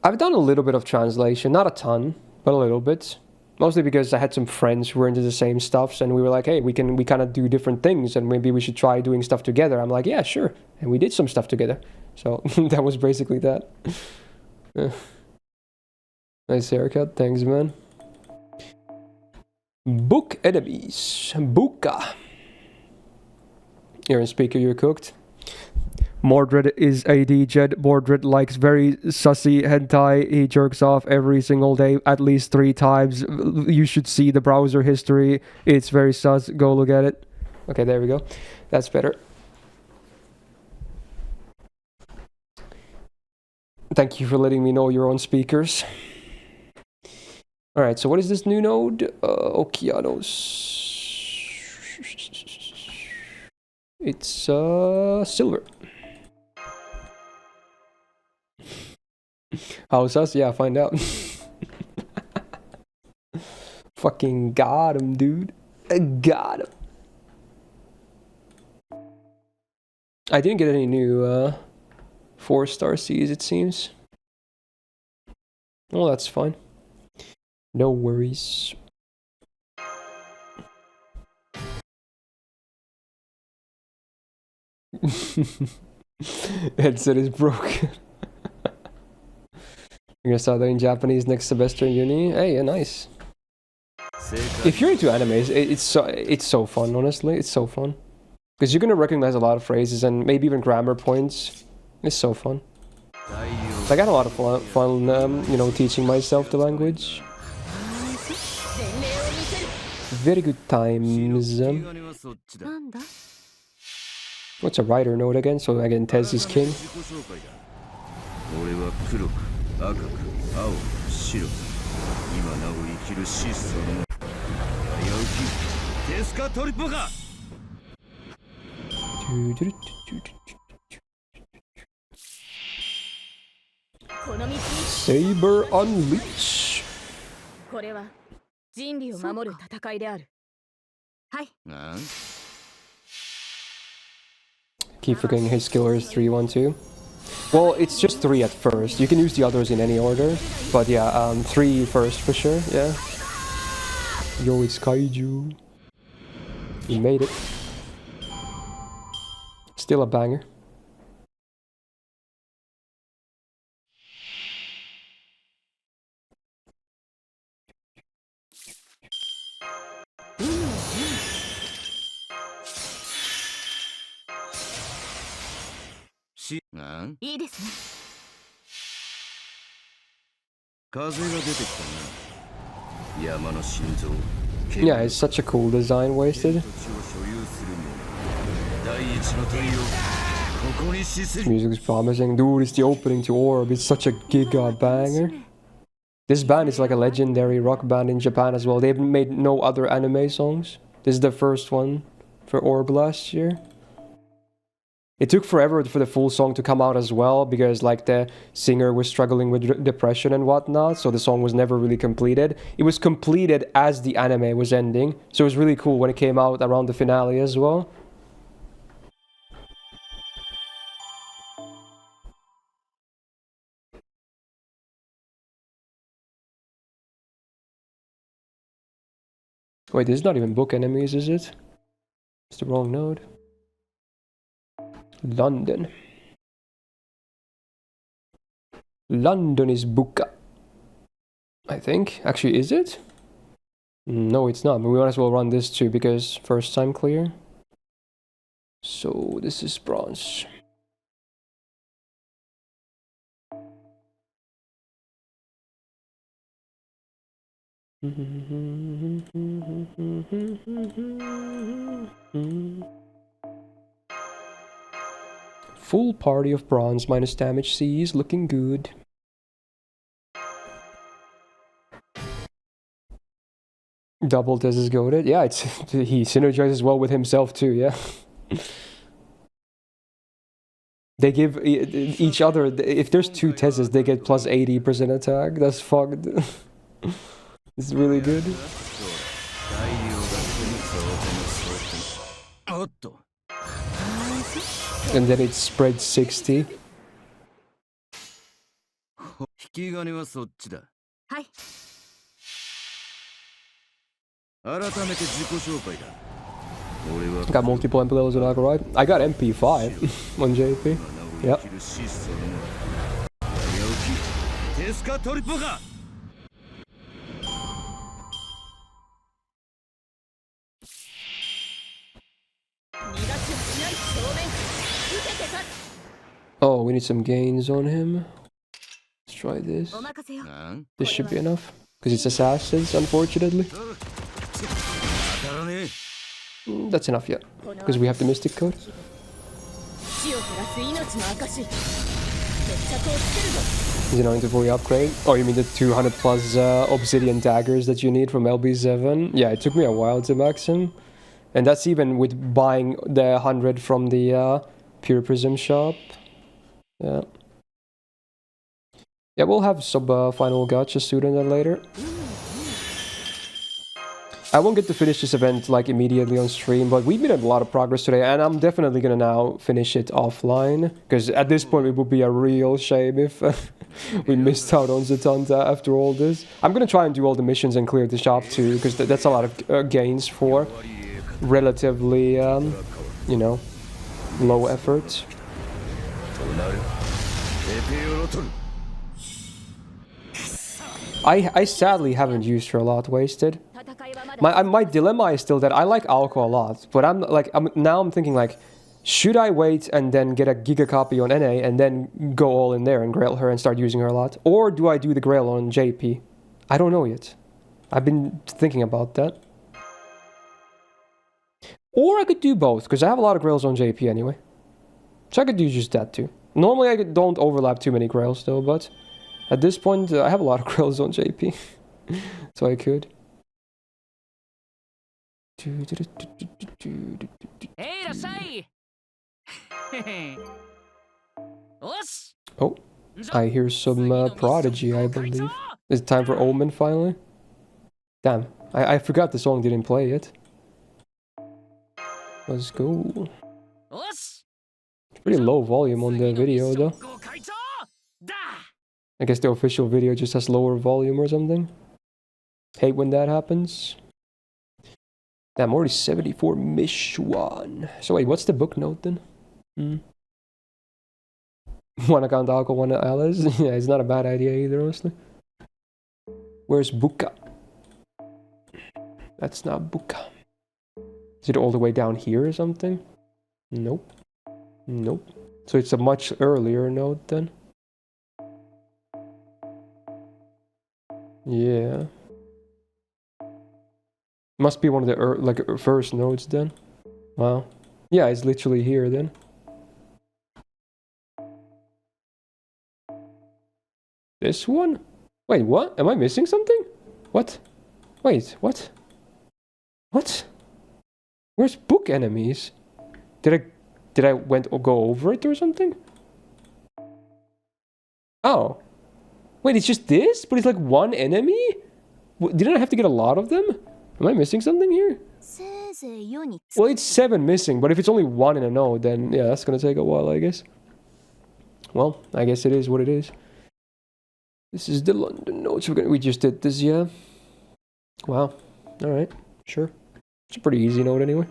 I've done a little bit of translation, not a ton, but a little bit. Mostly because I had some friends who were into the same stuffs, and we were like, hey, we kind of do different things, and maybe we should try doing stuff together. I'm like, yeah, sure. And we did some stuff together. So that was basically that. Nice haircut, thanks, man. Book enemies. Buka. You're in speaker, you're cooked. Mordred is a DJ. Mordred likes very sussy hentai. He jerks off every single day, at least 3 times. You should see the browser history. It's very sus. Go look at it. Okay, there we go. That's better. Thank you for letting me know you're on speakers. Alright, so what is this new node? Okeanos. It's silver. How's us? Yeah, find out. Fucking got him, dude. I got him. I didn't get any new 4-star Cs, it seems. Well, that's fine. No worries. Headset is broken. You're gonna start learning Japanese next semester in uni? Hey, yeah, nice. If you're into animes, it's so fun, honestly. It's so fun. Because you're gonna recognize a lot of phrases and maybe even grammar points. It's so fun. I got a lot of fun, you know, teaching myself the language. Very good times. What's a writer node again? So again, Tez is king. Saber Unleash. Keep forgetting his killer is 3-1-2. Well, it's just 3 at first. You can use the others in any order. But yeah, 3 first for sure, yeah. Yo, it's Kaiju. You made it. Still a banger. Yeah, it's such a cool design, Wasted. Music's promising. Dude, it's the opening to Orb. It's such a giga banger. This band is like a legendary rock band in Japan as well. They've made no other anime songs. This is the first one for Orb last year. It took forever for the full song to come out as well, because like the singer was struggling with depression and whatnot, so the song was never really completed. It was completed as the anime was ending, so it was really cool when it came out around the finale as well. Wait, this is not even book enemies, is it? It's the wrong node. London. London is Buka. I think. Actually, is it? No, it's not. But we might as well run this too, because first time clear. So this is bronze. Full party of bronze minus damage C is looking good. Double Tez is goated. Yeah, it's he synergizes well with himself too, yeah. They give each other, if there's 2 Tezes, they get plus 80% attack. That's fucked. It's really good. And then it spreads 60. き金はそっちだ。はい。改めて自己紹介だ。俺は Got multiple MP levels in Aqua, right? I got MP5 on JP. Yep. テスカトリポか。逃がしはしない正面受けて立つ。 Oh, we need some gains on him. Let's try this. お任せよ。 なん This should be enough. Because it's assassins, unfortunately. 当たらねえ。 That's enough, yeah. Because we have the Mystic Code. 死を照らす命の証。決着をつけるぞ。 Is it going to fully upgrade? Oh, you mean the 200 plus obsidian daggers that you need from LB7? Yeah, it took me a while to max him. And that's even with buying the 100 from the Pure Prism shop. Yeah. Yeah, we'll have some final gacha sooner than later. I won't get to finish this event like immediately on stream, but we made a lot of progress today, and I'm definitely gonna now finish it offline, because at this point it would be a real shame if we missed out on Zetanta after all this. I'm gonna try and do all the missions and clear the shop too, because that's a lot of gains for relatively, you know, low effort. I sadly haven't used her a lot, wasted. 戦いはまだ。 My dilemma is still that I like Alco a lot, but now I'm thinking like, should I wait and then get a Giga copy on NA and then go all in there and Grail her and start using her a lot? Or do I do the Grail on JP? I don't know yet. I've been thinking about that. Or I could do both, because I have a lot of Grails on JP anyway. So I could do just that too. Normally I don't overlap too many Grails though, but at this point I have a lot of Grails on JP. So I could. へいらっしゃい。へへ。よし。 Oh, I hear some Prodigy, I believe. Is it time for Omen finally? Damn, I forgot the song didn't play yet. Let's go. よし。 It's pretty low volume on the video though. ご会長だ。 I guess the official video just has lower volume or something. Hate when that happens. Damn, already 74 Michuan. So wait, what's the book note then? One account Alco, one Alice? Yeah, it's not a bad idea either, honestly. Where's Buka? That's not Buka. Is it all the way down here or something? Nope. Nope. So it's a much earlier note then? Yeah. Must be one of the first nodes then. Wow. Yeah, it's literally here then. This one? Wait, what? Am I missing something? What? Wait, what? What? Where's book enemies? Did I go over it or something? Oh. Wait, it's just this? But it's like one enemy? Didn't I have to get a lot of them? Am I missing something here? Well, it's 7 missing, but if it's only 1 in a node, then yeah, that's gonna take a while, I guess. Well, I guess it is what it is. This is the London nodes. We just did this, yeah. Wow. Alright, sure. It's a pretty easy node anyway.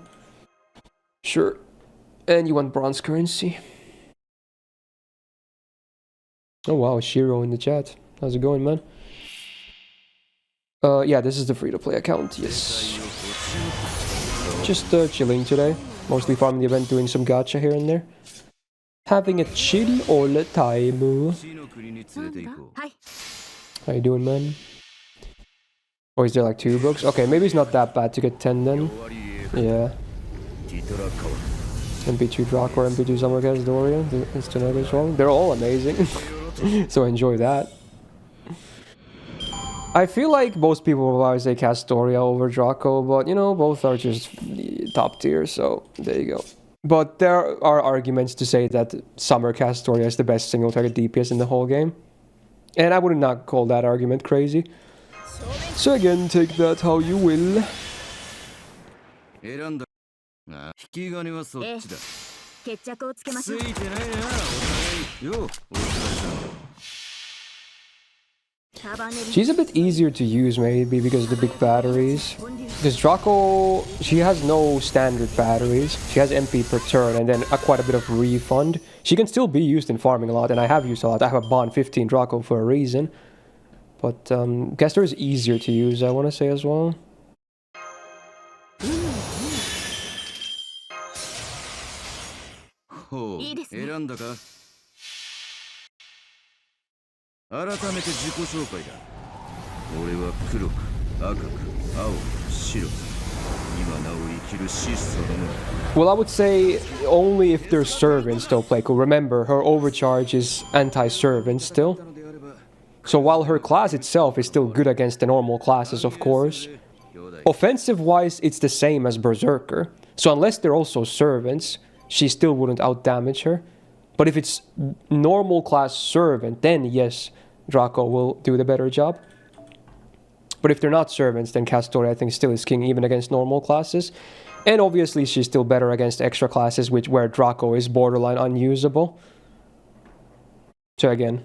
Sure. And you want bronze currency. Oh wow, Shiro in the chat. How's it going, man? Yeah, this is the free-to-play account, yes. Just chilling today. Mostly farming the event, doing some gacha here and there. Having a chill all the time. はい。 How you doing, man? Or is there like 2 books? Okay, maybe it's not that bad to get 10 then. Yeah. MP2 Drakor, MP2 Summercast Dorian, it's another song. They're all amazing. So I enjoy that. I feel like most people will always say Castoria over Draco, but you know, both are just top tier, so there you go. But there are arguments to say that Summer Castoria is the best single target DPS in the whole game. And I would not call that argument crazy. So again, take that how you will. 選んだ。あ、引き金はそっちだ。決着をつけましょう。ついてないな、お互い。よ、お疲れ様。She's a bit easier to use maybe because of the big batteries. Because Draco, she has no standard batteries. She has MP per turn and then quite a bit of refund. She can still be used in farming a lot, and I have used a lot. I have a Bond 15 Draco for a reason. But Castor is easier to use, I want to say as well. ほう、いいですね。選んだか。改めて自己紹介だ。俺は黒く、赤く、青、白。今なお生きるシスそのもの。 Well, I would say only if their servants don't play cool. Remember, her overcharge is anti-servant still. So while her class itself is still good against the normal classes, of course, offensive-wise, it's the same as Berserker. So unless they're also servants, she still wouldn't outdamage her. But if it's normal class servant, then yes, Draco will do the better job. But if they're not servants, then Castori I think still is king even against normal classes. And obviously she's still better against extra classes, where Draco is borderline unusable. So again,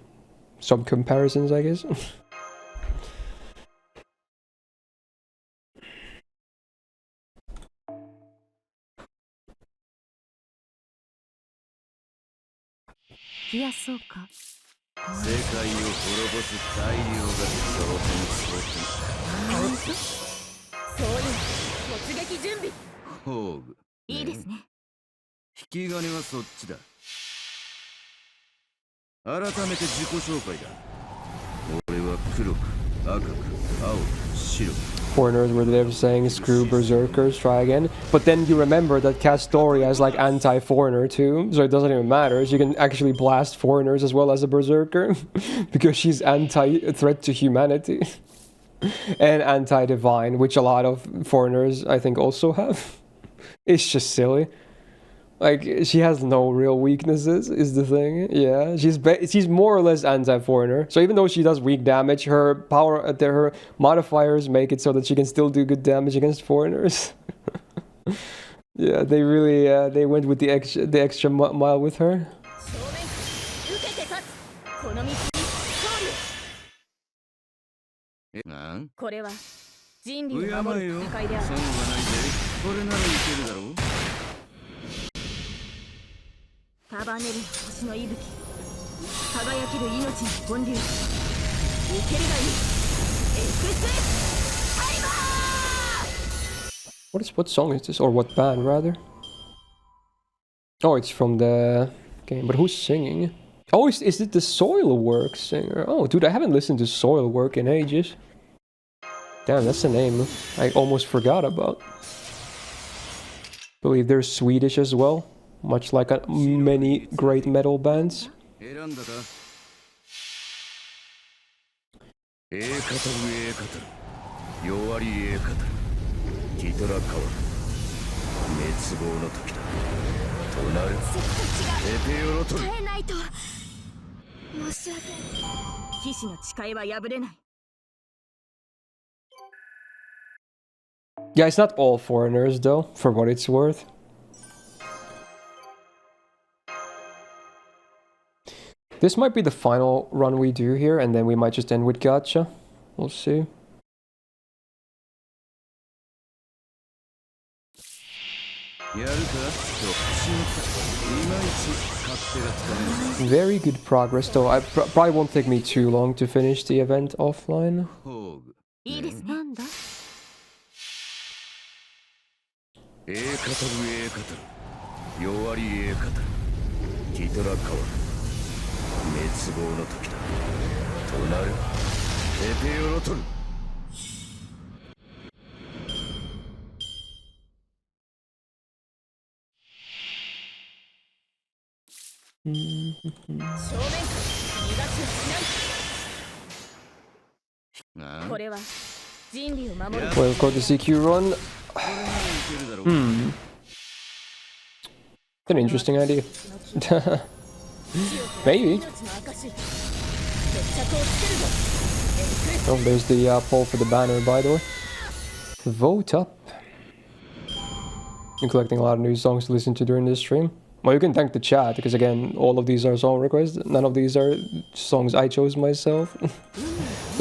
some comparisons, I guess. Yes, 世界を滅ぼす大量が当然そういう突撃準備。ほう。いいですね。引き金はそっちだ。改めて自己紹介だ。俺は黒く、赤く、青、白。 Foreigners were there saying screw berserkers, try again. But then you remember that Castoria is like anti-foreigner too, so it doesn't even matter. She can actually blast foreigners as well as a berserker because she's anti-threat to humanity and anti-divine, which a lot of foreigners I think also have. It's just silly. Like, she has no real weaknesses, is the thing. Yeah, she's more or less anti-foreigner. So even though she does weak damage, her her modifiers make it so that she can still do good damage against foreigners. Yeah, they really they went with the extra mile with her. これは人類を守る戦いである。損はないぜ。これならいけるだろう。 束ねる星の息吹、輝ける命の本流、受けるがいい。F2P Boi! What song is this, or what band rather? Oh, it's from the game. But who's singing? Oh, is it the Soilwork singer? Oh, dude, I haven't listened to Soilwork in ages. Damn, that's a name I almost forgot about. I believe they're Swedish as well. Much like many great metal bands. 選んだか。語る語る。弱り語る。ティトラカワ。滅亡の時だ。となる。エペオロトル。耐えないと。申し訳ない。騎士の誓いは破れない。 Yeah, it's not all foreigners though, for what it's worth. This might be the final run we do here, and then we might just end with Gacha. We'll see. Very good progress though. I probably won't take me too long to finish the event offline. いいですね。なんだ。語る弱り語る。ティトラカワ。 滅亡の時だ。となる。エペオロトル。正面から逃がしはしない。これは人類を守る。 Well, go to CQ run. An interesting idea. Maybe. Oh, there's the poll for the banner, by the way. Vote up. I'm collecting a lot of new songs to listen to during this stream. Well, you can thank the chat, because again, all of these are song requests. None of these are songs I chose myself.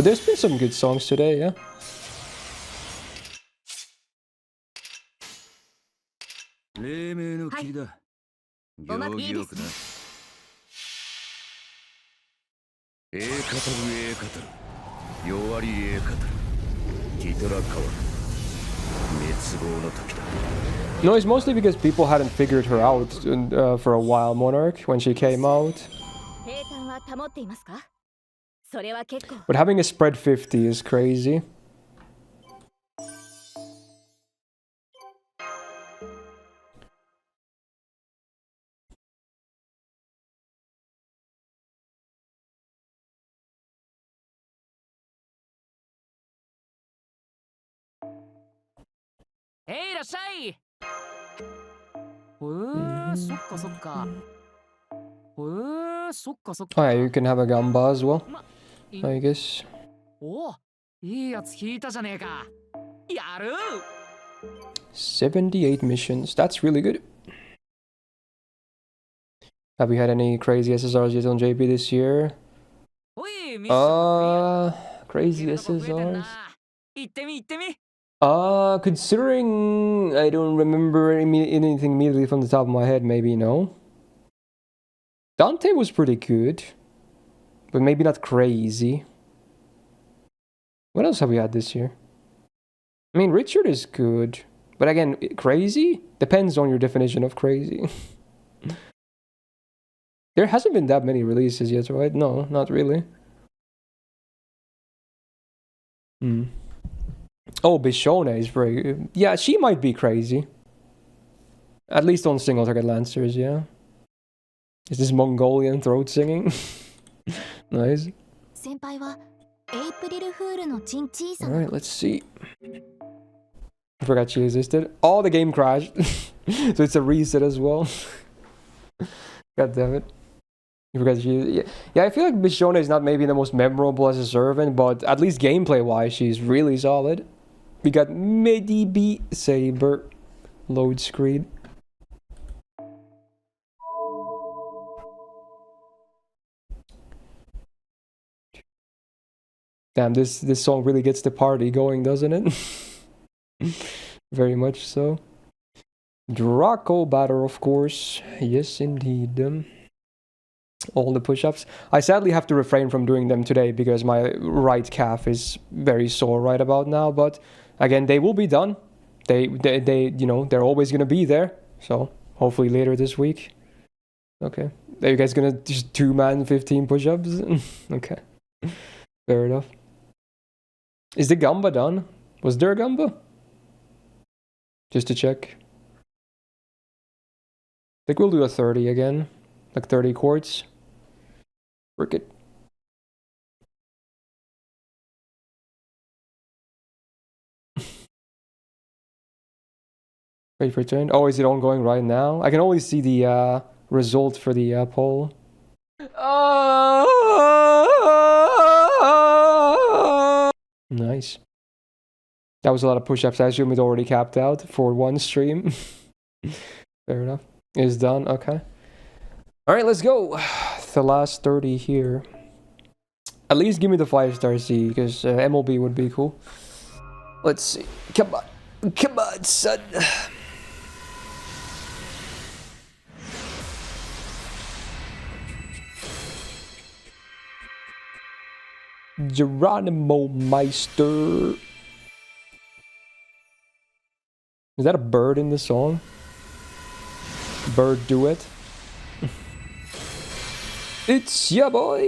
But there's been some good songs today, yeah. No, it's mostly because people hadn't figured her out for a while, Monarch, when she came out. But having a spread 50 is crazy. Hey, いらっしゃい。そっかそっか。そっかそっか。 Oh yeah, you can have a gamba as well, I guess. お、いいやつ引いたじゃねえか。やる。 78 missions, that's really good. Have we had any crazy SSRs yet on JP this year? おい、ミッション。 Crazy SSRs? 行ってみ行ってみ。 Considering I don't remember anything immediately from the top of my head, maybe no. Dante was pretty good, but maybe not crazy. What else have we had this year? I mean, Richard is good, but again, crazy? Depends on your definition of crazy. There hasn't been that many releases yet, right? No, not really. Oh, Bishone is very good. Yeah, she might be crazy. At least on single target Lancers, yeah. Is this Mongolian throat singing? Nice. Alright, let's see. I forgot she existed. Oh, the game crashed. So it's a reset as well. God damn it. You forgot she... Yeah, I feel like Bishone is not maybe the most memorable as a servant, but at least gameplay-wise, she's really solid. We got Medibi Saber load screen. Damn, this song really gets the party going, doesn't it? Very much so. Draco Batter, of course. Yes, indeed. All the push-ups. I sadly have to refrain from doing them today because my right calf is very sore right about now, but again, they will be done. They you know, they're always gonna be there. So hopefully later this week. Okay. Are you guys gonna just 2-man 15 push-ups? Okay. Fair enough. Is the gamba done? Was there a gamba? Just to check. I think we'll do a 30 again. Like 30 quarts. Work it. Wait for turn. Oh, is it ongoing right now? I can only see the result for the poll. Nice. That was a lot of push-ups. I assume it already capped out for one stream. Fair enough. It's done. Okay. All right, let's go. The last 30 here. At least give me the 5-star C, because MLB would be cool. Let's see. Come on. Come on, son. Geronimo Meister. Is that a bird in the song? Bird duet? It's your boy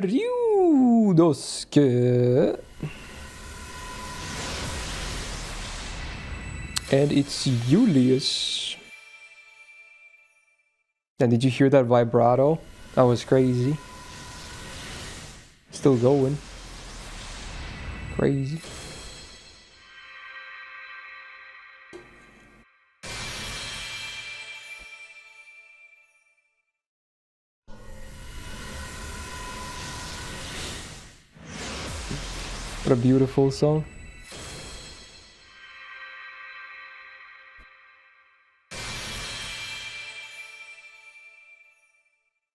Ryudosuke. And it's Julius. And did you hear that vibrato? That was crazy. Still going. Crazy. What a beautiful song.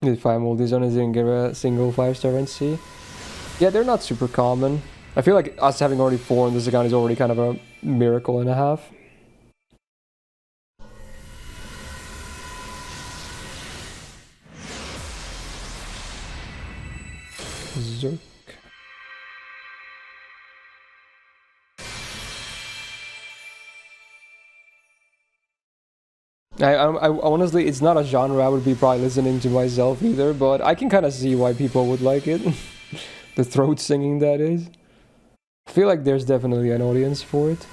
Did 5 multis on it, didn't get a single 5-star NC. Yeah, they're not super common. I feel like us having already 4 on this account is already kind of a miracle and a half. Zerk. I honestly, it's not a genre I would be probably listening to myself either, but I can kind of see why people would like it. The throat singing, that is. I feel like there's definitely an audience for it.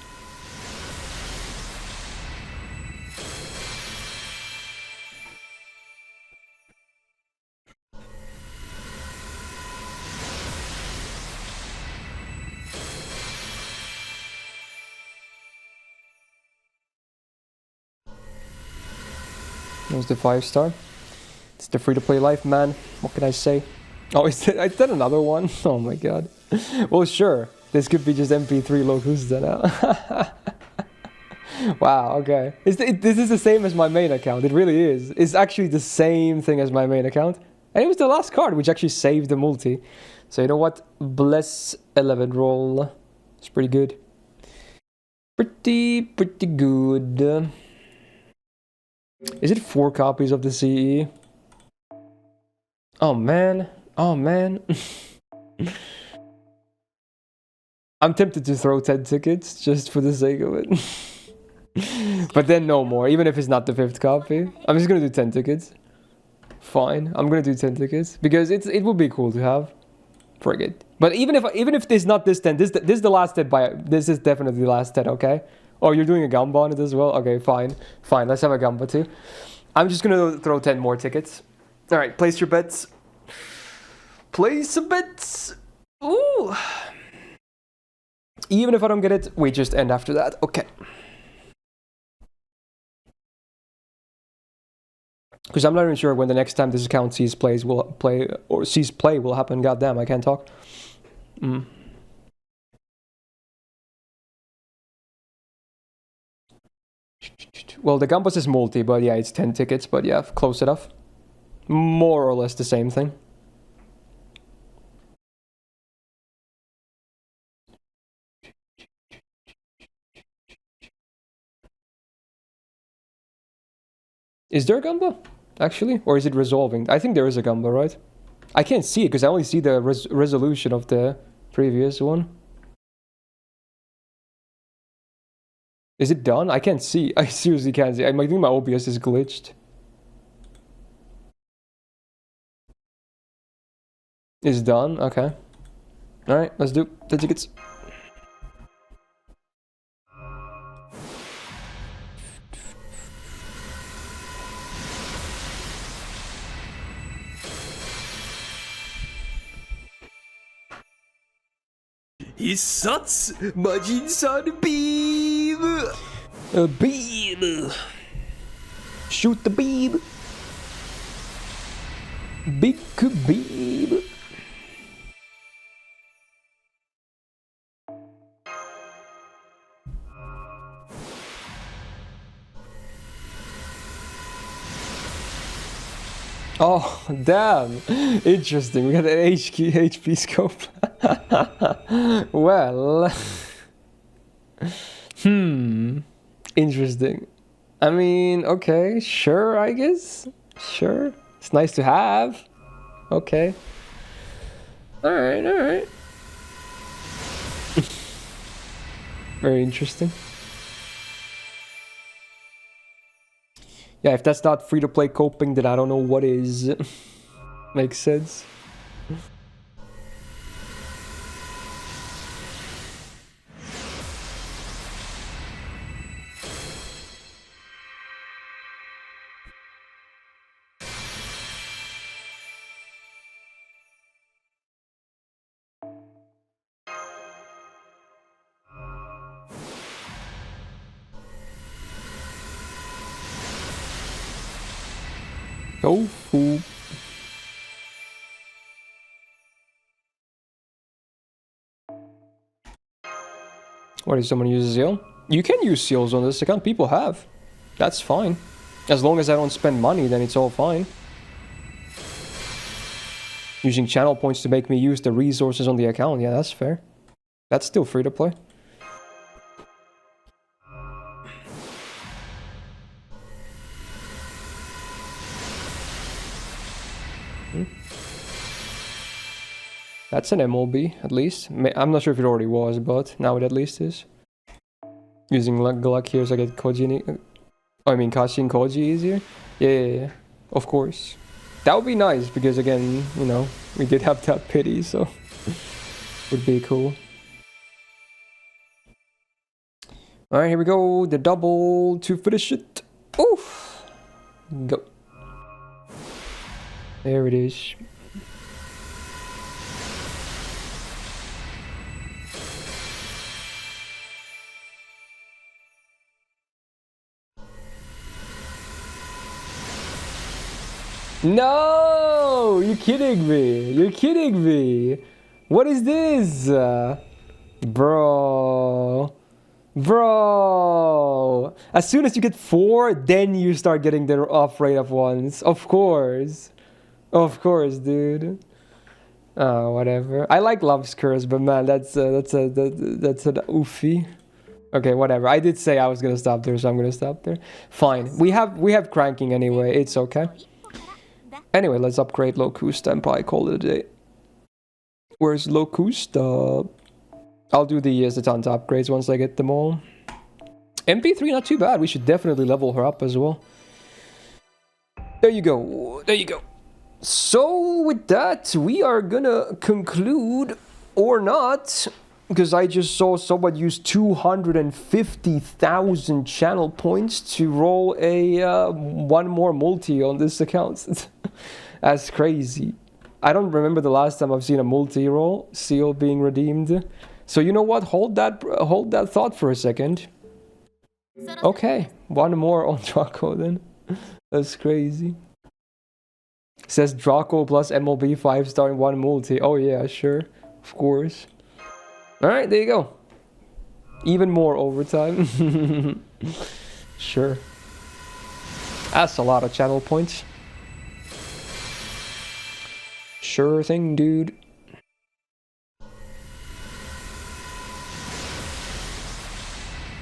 That was the 5-star. It's the free-to-play life, man. What can I say? Oh, is that another one? Oh my god. Well, sure. This could be just MP3 Locusta now. Wow, okay. This is the same as my main account. It really is. It's actually the same thing as my main account. And it was the last card, which actually saved the multi. So you know what? Bless 11 roll. It's pretty good. Pretty good. Is it 4 copies of the CE? Oh man. Oh man. I'm tempted to throw 10 tickets just for the sake of it. But then no more, even if it's not the 5th copy. I'm just gonna do 10 tickets. Fine, I'm gonna do 10 tickets because it would be cool to have. Frig it. But even if there's not this 10, this is the last 10 this is definitely the last 10, okay? Oh, you're doing a gamba on it as well? Okay, fine. Fine, let's have a gamba too. I'm just gonna throw 10 more tickets. Alright, place your bets. Place a bets. Ooh. Even if I don't get it, we just end after that. Okay. Because I'm not even sure when the next time this account sees play will happen. Goddamn, I can't talk. Well, the Gambas is multi, but yeah, it's 10 tickets, but yeah, close enough. More or less the same thing. Is there a Gamba, actually? Or is it resolving? I think there is a Gamba, right? I can't see it because I only see the resolution of the previous one. Is it done? I can't see. I seriously can't see. I think my OBS is glitched. It's done? Okay. Alright, let's do the tickets. Hissats! Majin-san beam! A beam! Shoot the beam! Big beam! Oh, damn! Interesting, we got an HP scope. Well... Interesting. I mean, okay, sure, I guess. Sure. It's nice to have. Okay. Alright, alright. Very interesting. Yeah, if that's not free-to-play coping, then I don't know what is. Makes sense. Tofu. What if someone uses seal? You can use seals on this account. People have. That's fine. As long as I don't spend money, then it's all fine. using channel points to make me use the resources on the account. Yeah, that's fair. That's still free to play. That's an MLB, at least. I'm not sure if it already was, but now it at least is. Using luck here so I get Koji... I mean, Kashi and Koji easier? Yeah, of course. That would be nice, because again, you know, we did have that pity, so... would be cool. Alright, here we go. The double to finish it. Oof! Go. There it is. No! You're kidding me! You're kidding me! What is this? Bro. Bro! As soon as you get 4, then you start getting the off rate of ones. Of course. Of course, dude. Oh, whatever. I like Love's Curse, but man, that's an oofy. Okay, whatever. I did say I was gonna stop there, so I'm gonna stop there. Fine. We have cranking anyway. It's okay. Anyway, let's upgrade Locusta and probably call it a day. Where's Locusta? I'll do the Zatanta upgrades once I get them all. MP3, not too bad. We should definitely level her up as well. There you go. There you go. So with that, we are gonna conclude, or not, because I just saw someone use 250,000 channel points to roll a one more multi on this account. That's crazy. I don't remember the last time I've seen a multi roll seal being redeemed. So you know what? Hold that thought for a second. Okay, one more on Draco then. That's crazy. Says Draco plus MLB 5-star in one multi. Oh yeah, sure. Of course. Alright, there you go. Even more overtime. Sure. That's a lot of channel points. Sure thing, dude.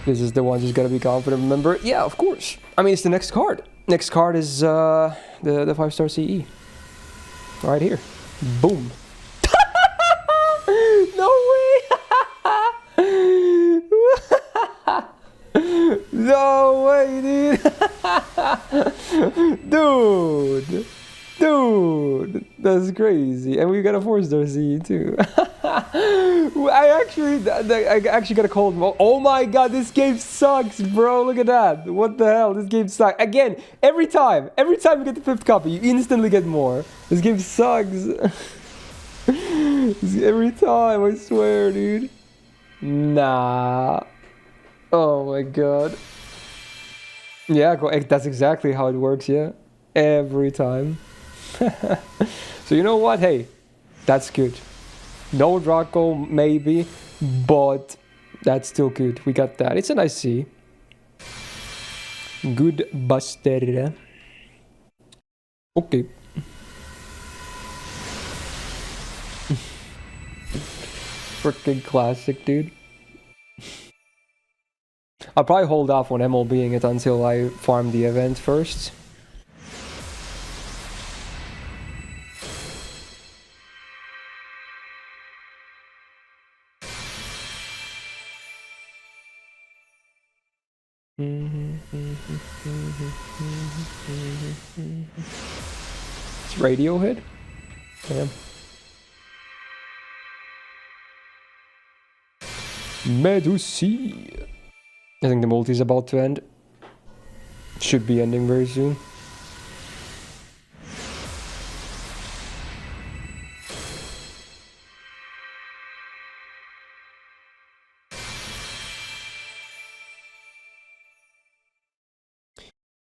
This is the one just gotta be confident, remember? Yeah, of course. I mean, it's the next card. Next card is the 5-star CE. Right here. Boom. No way! No way, dude! Dude! That's crazy. And we got a 4-star CE too. I actually got a cold. Oh my god, this game sucks, bro. Look at that. What the hell? This game sucks. Again, every time you get the 5th copy, you instantly get more. This game sucks. Every time, I swear, dude. Nah. Oh my god. Yeah, that's exactly how it works, yeah. Every time. So you know what? Hey, that's good. No Draco, maybe, but that's still good. We got that. It's a nice C. Good buster. Okay. Freaking classic, dude. I'll probably hold off on MLBing it until I farm the event first. It's Radiohead? Damn. Medusi. I think the multi is about to end. Should be ending very soon.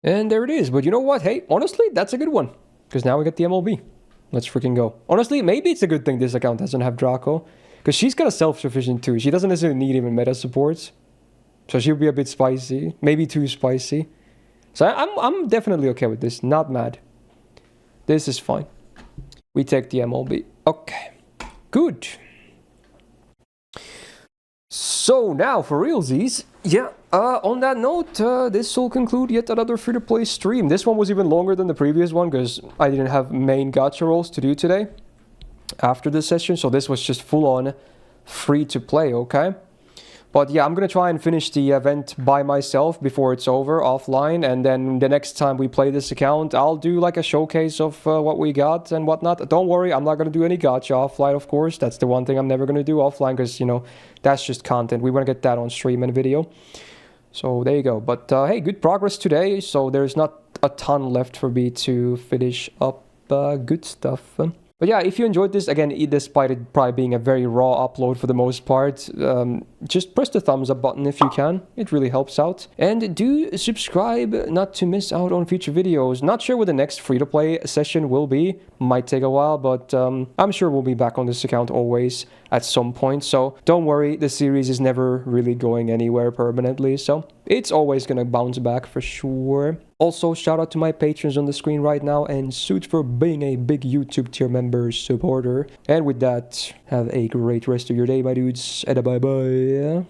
And there it is. But you know what? Hey, honestly, that's a good one. Because now we get the MLB. Let's freaking go. Honestly, maybe it's a good thing this account doesn't have Draco. Because she's kind of self-sufficient too. She doesn't necessarily need even meta supports. So she'll be a bit spicy. Maybe too spicy. So I'm definitely okay with this. Not mad. This is fine. We take the MLB. Okay, good. So now for realsies, yeah, on that note, this will conclude yet another free-to-play stream. This one was even longer than the previous one because I didn't have main gacha rolls to do today after this session, so this was just full-on free-to-play, okay? But yeah, I'm gonna try and finish the event by myself before it's over, offline, and then the next time we play this account, I'll do like a showcase of what we got and whatnot. Don't worry, I'm not gonna do any gacha offline, of course. That's the one thing I'm never gonna do offline, because, you know, that's just content. We wanna get that on stream and video. So there you go. But hey, good progress today, so there's not a ton left for me to finish up good stuff. But yeah, if you enjoyed this, again, despite it probably being a very raw upload for the most part, just press the thumbs up button if you can. It really helps out. And do subscribe not to miss out on future videos. Not sure what the next free-to-play session will be. Might take a while, but I'm sure we'll be back on this account always at some point. So don't worry, the series is never really going anywhere permanently. So it's always gonna bounce back for sure. Also, shout out to my patrons on the screen right now, and Suit for being a big YouTube tier member supporter. And with that, have a great rest of your day, my dudes, and bye bye.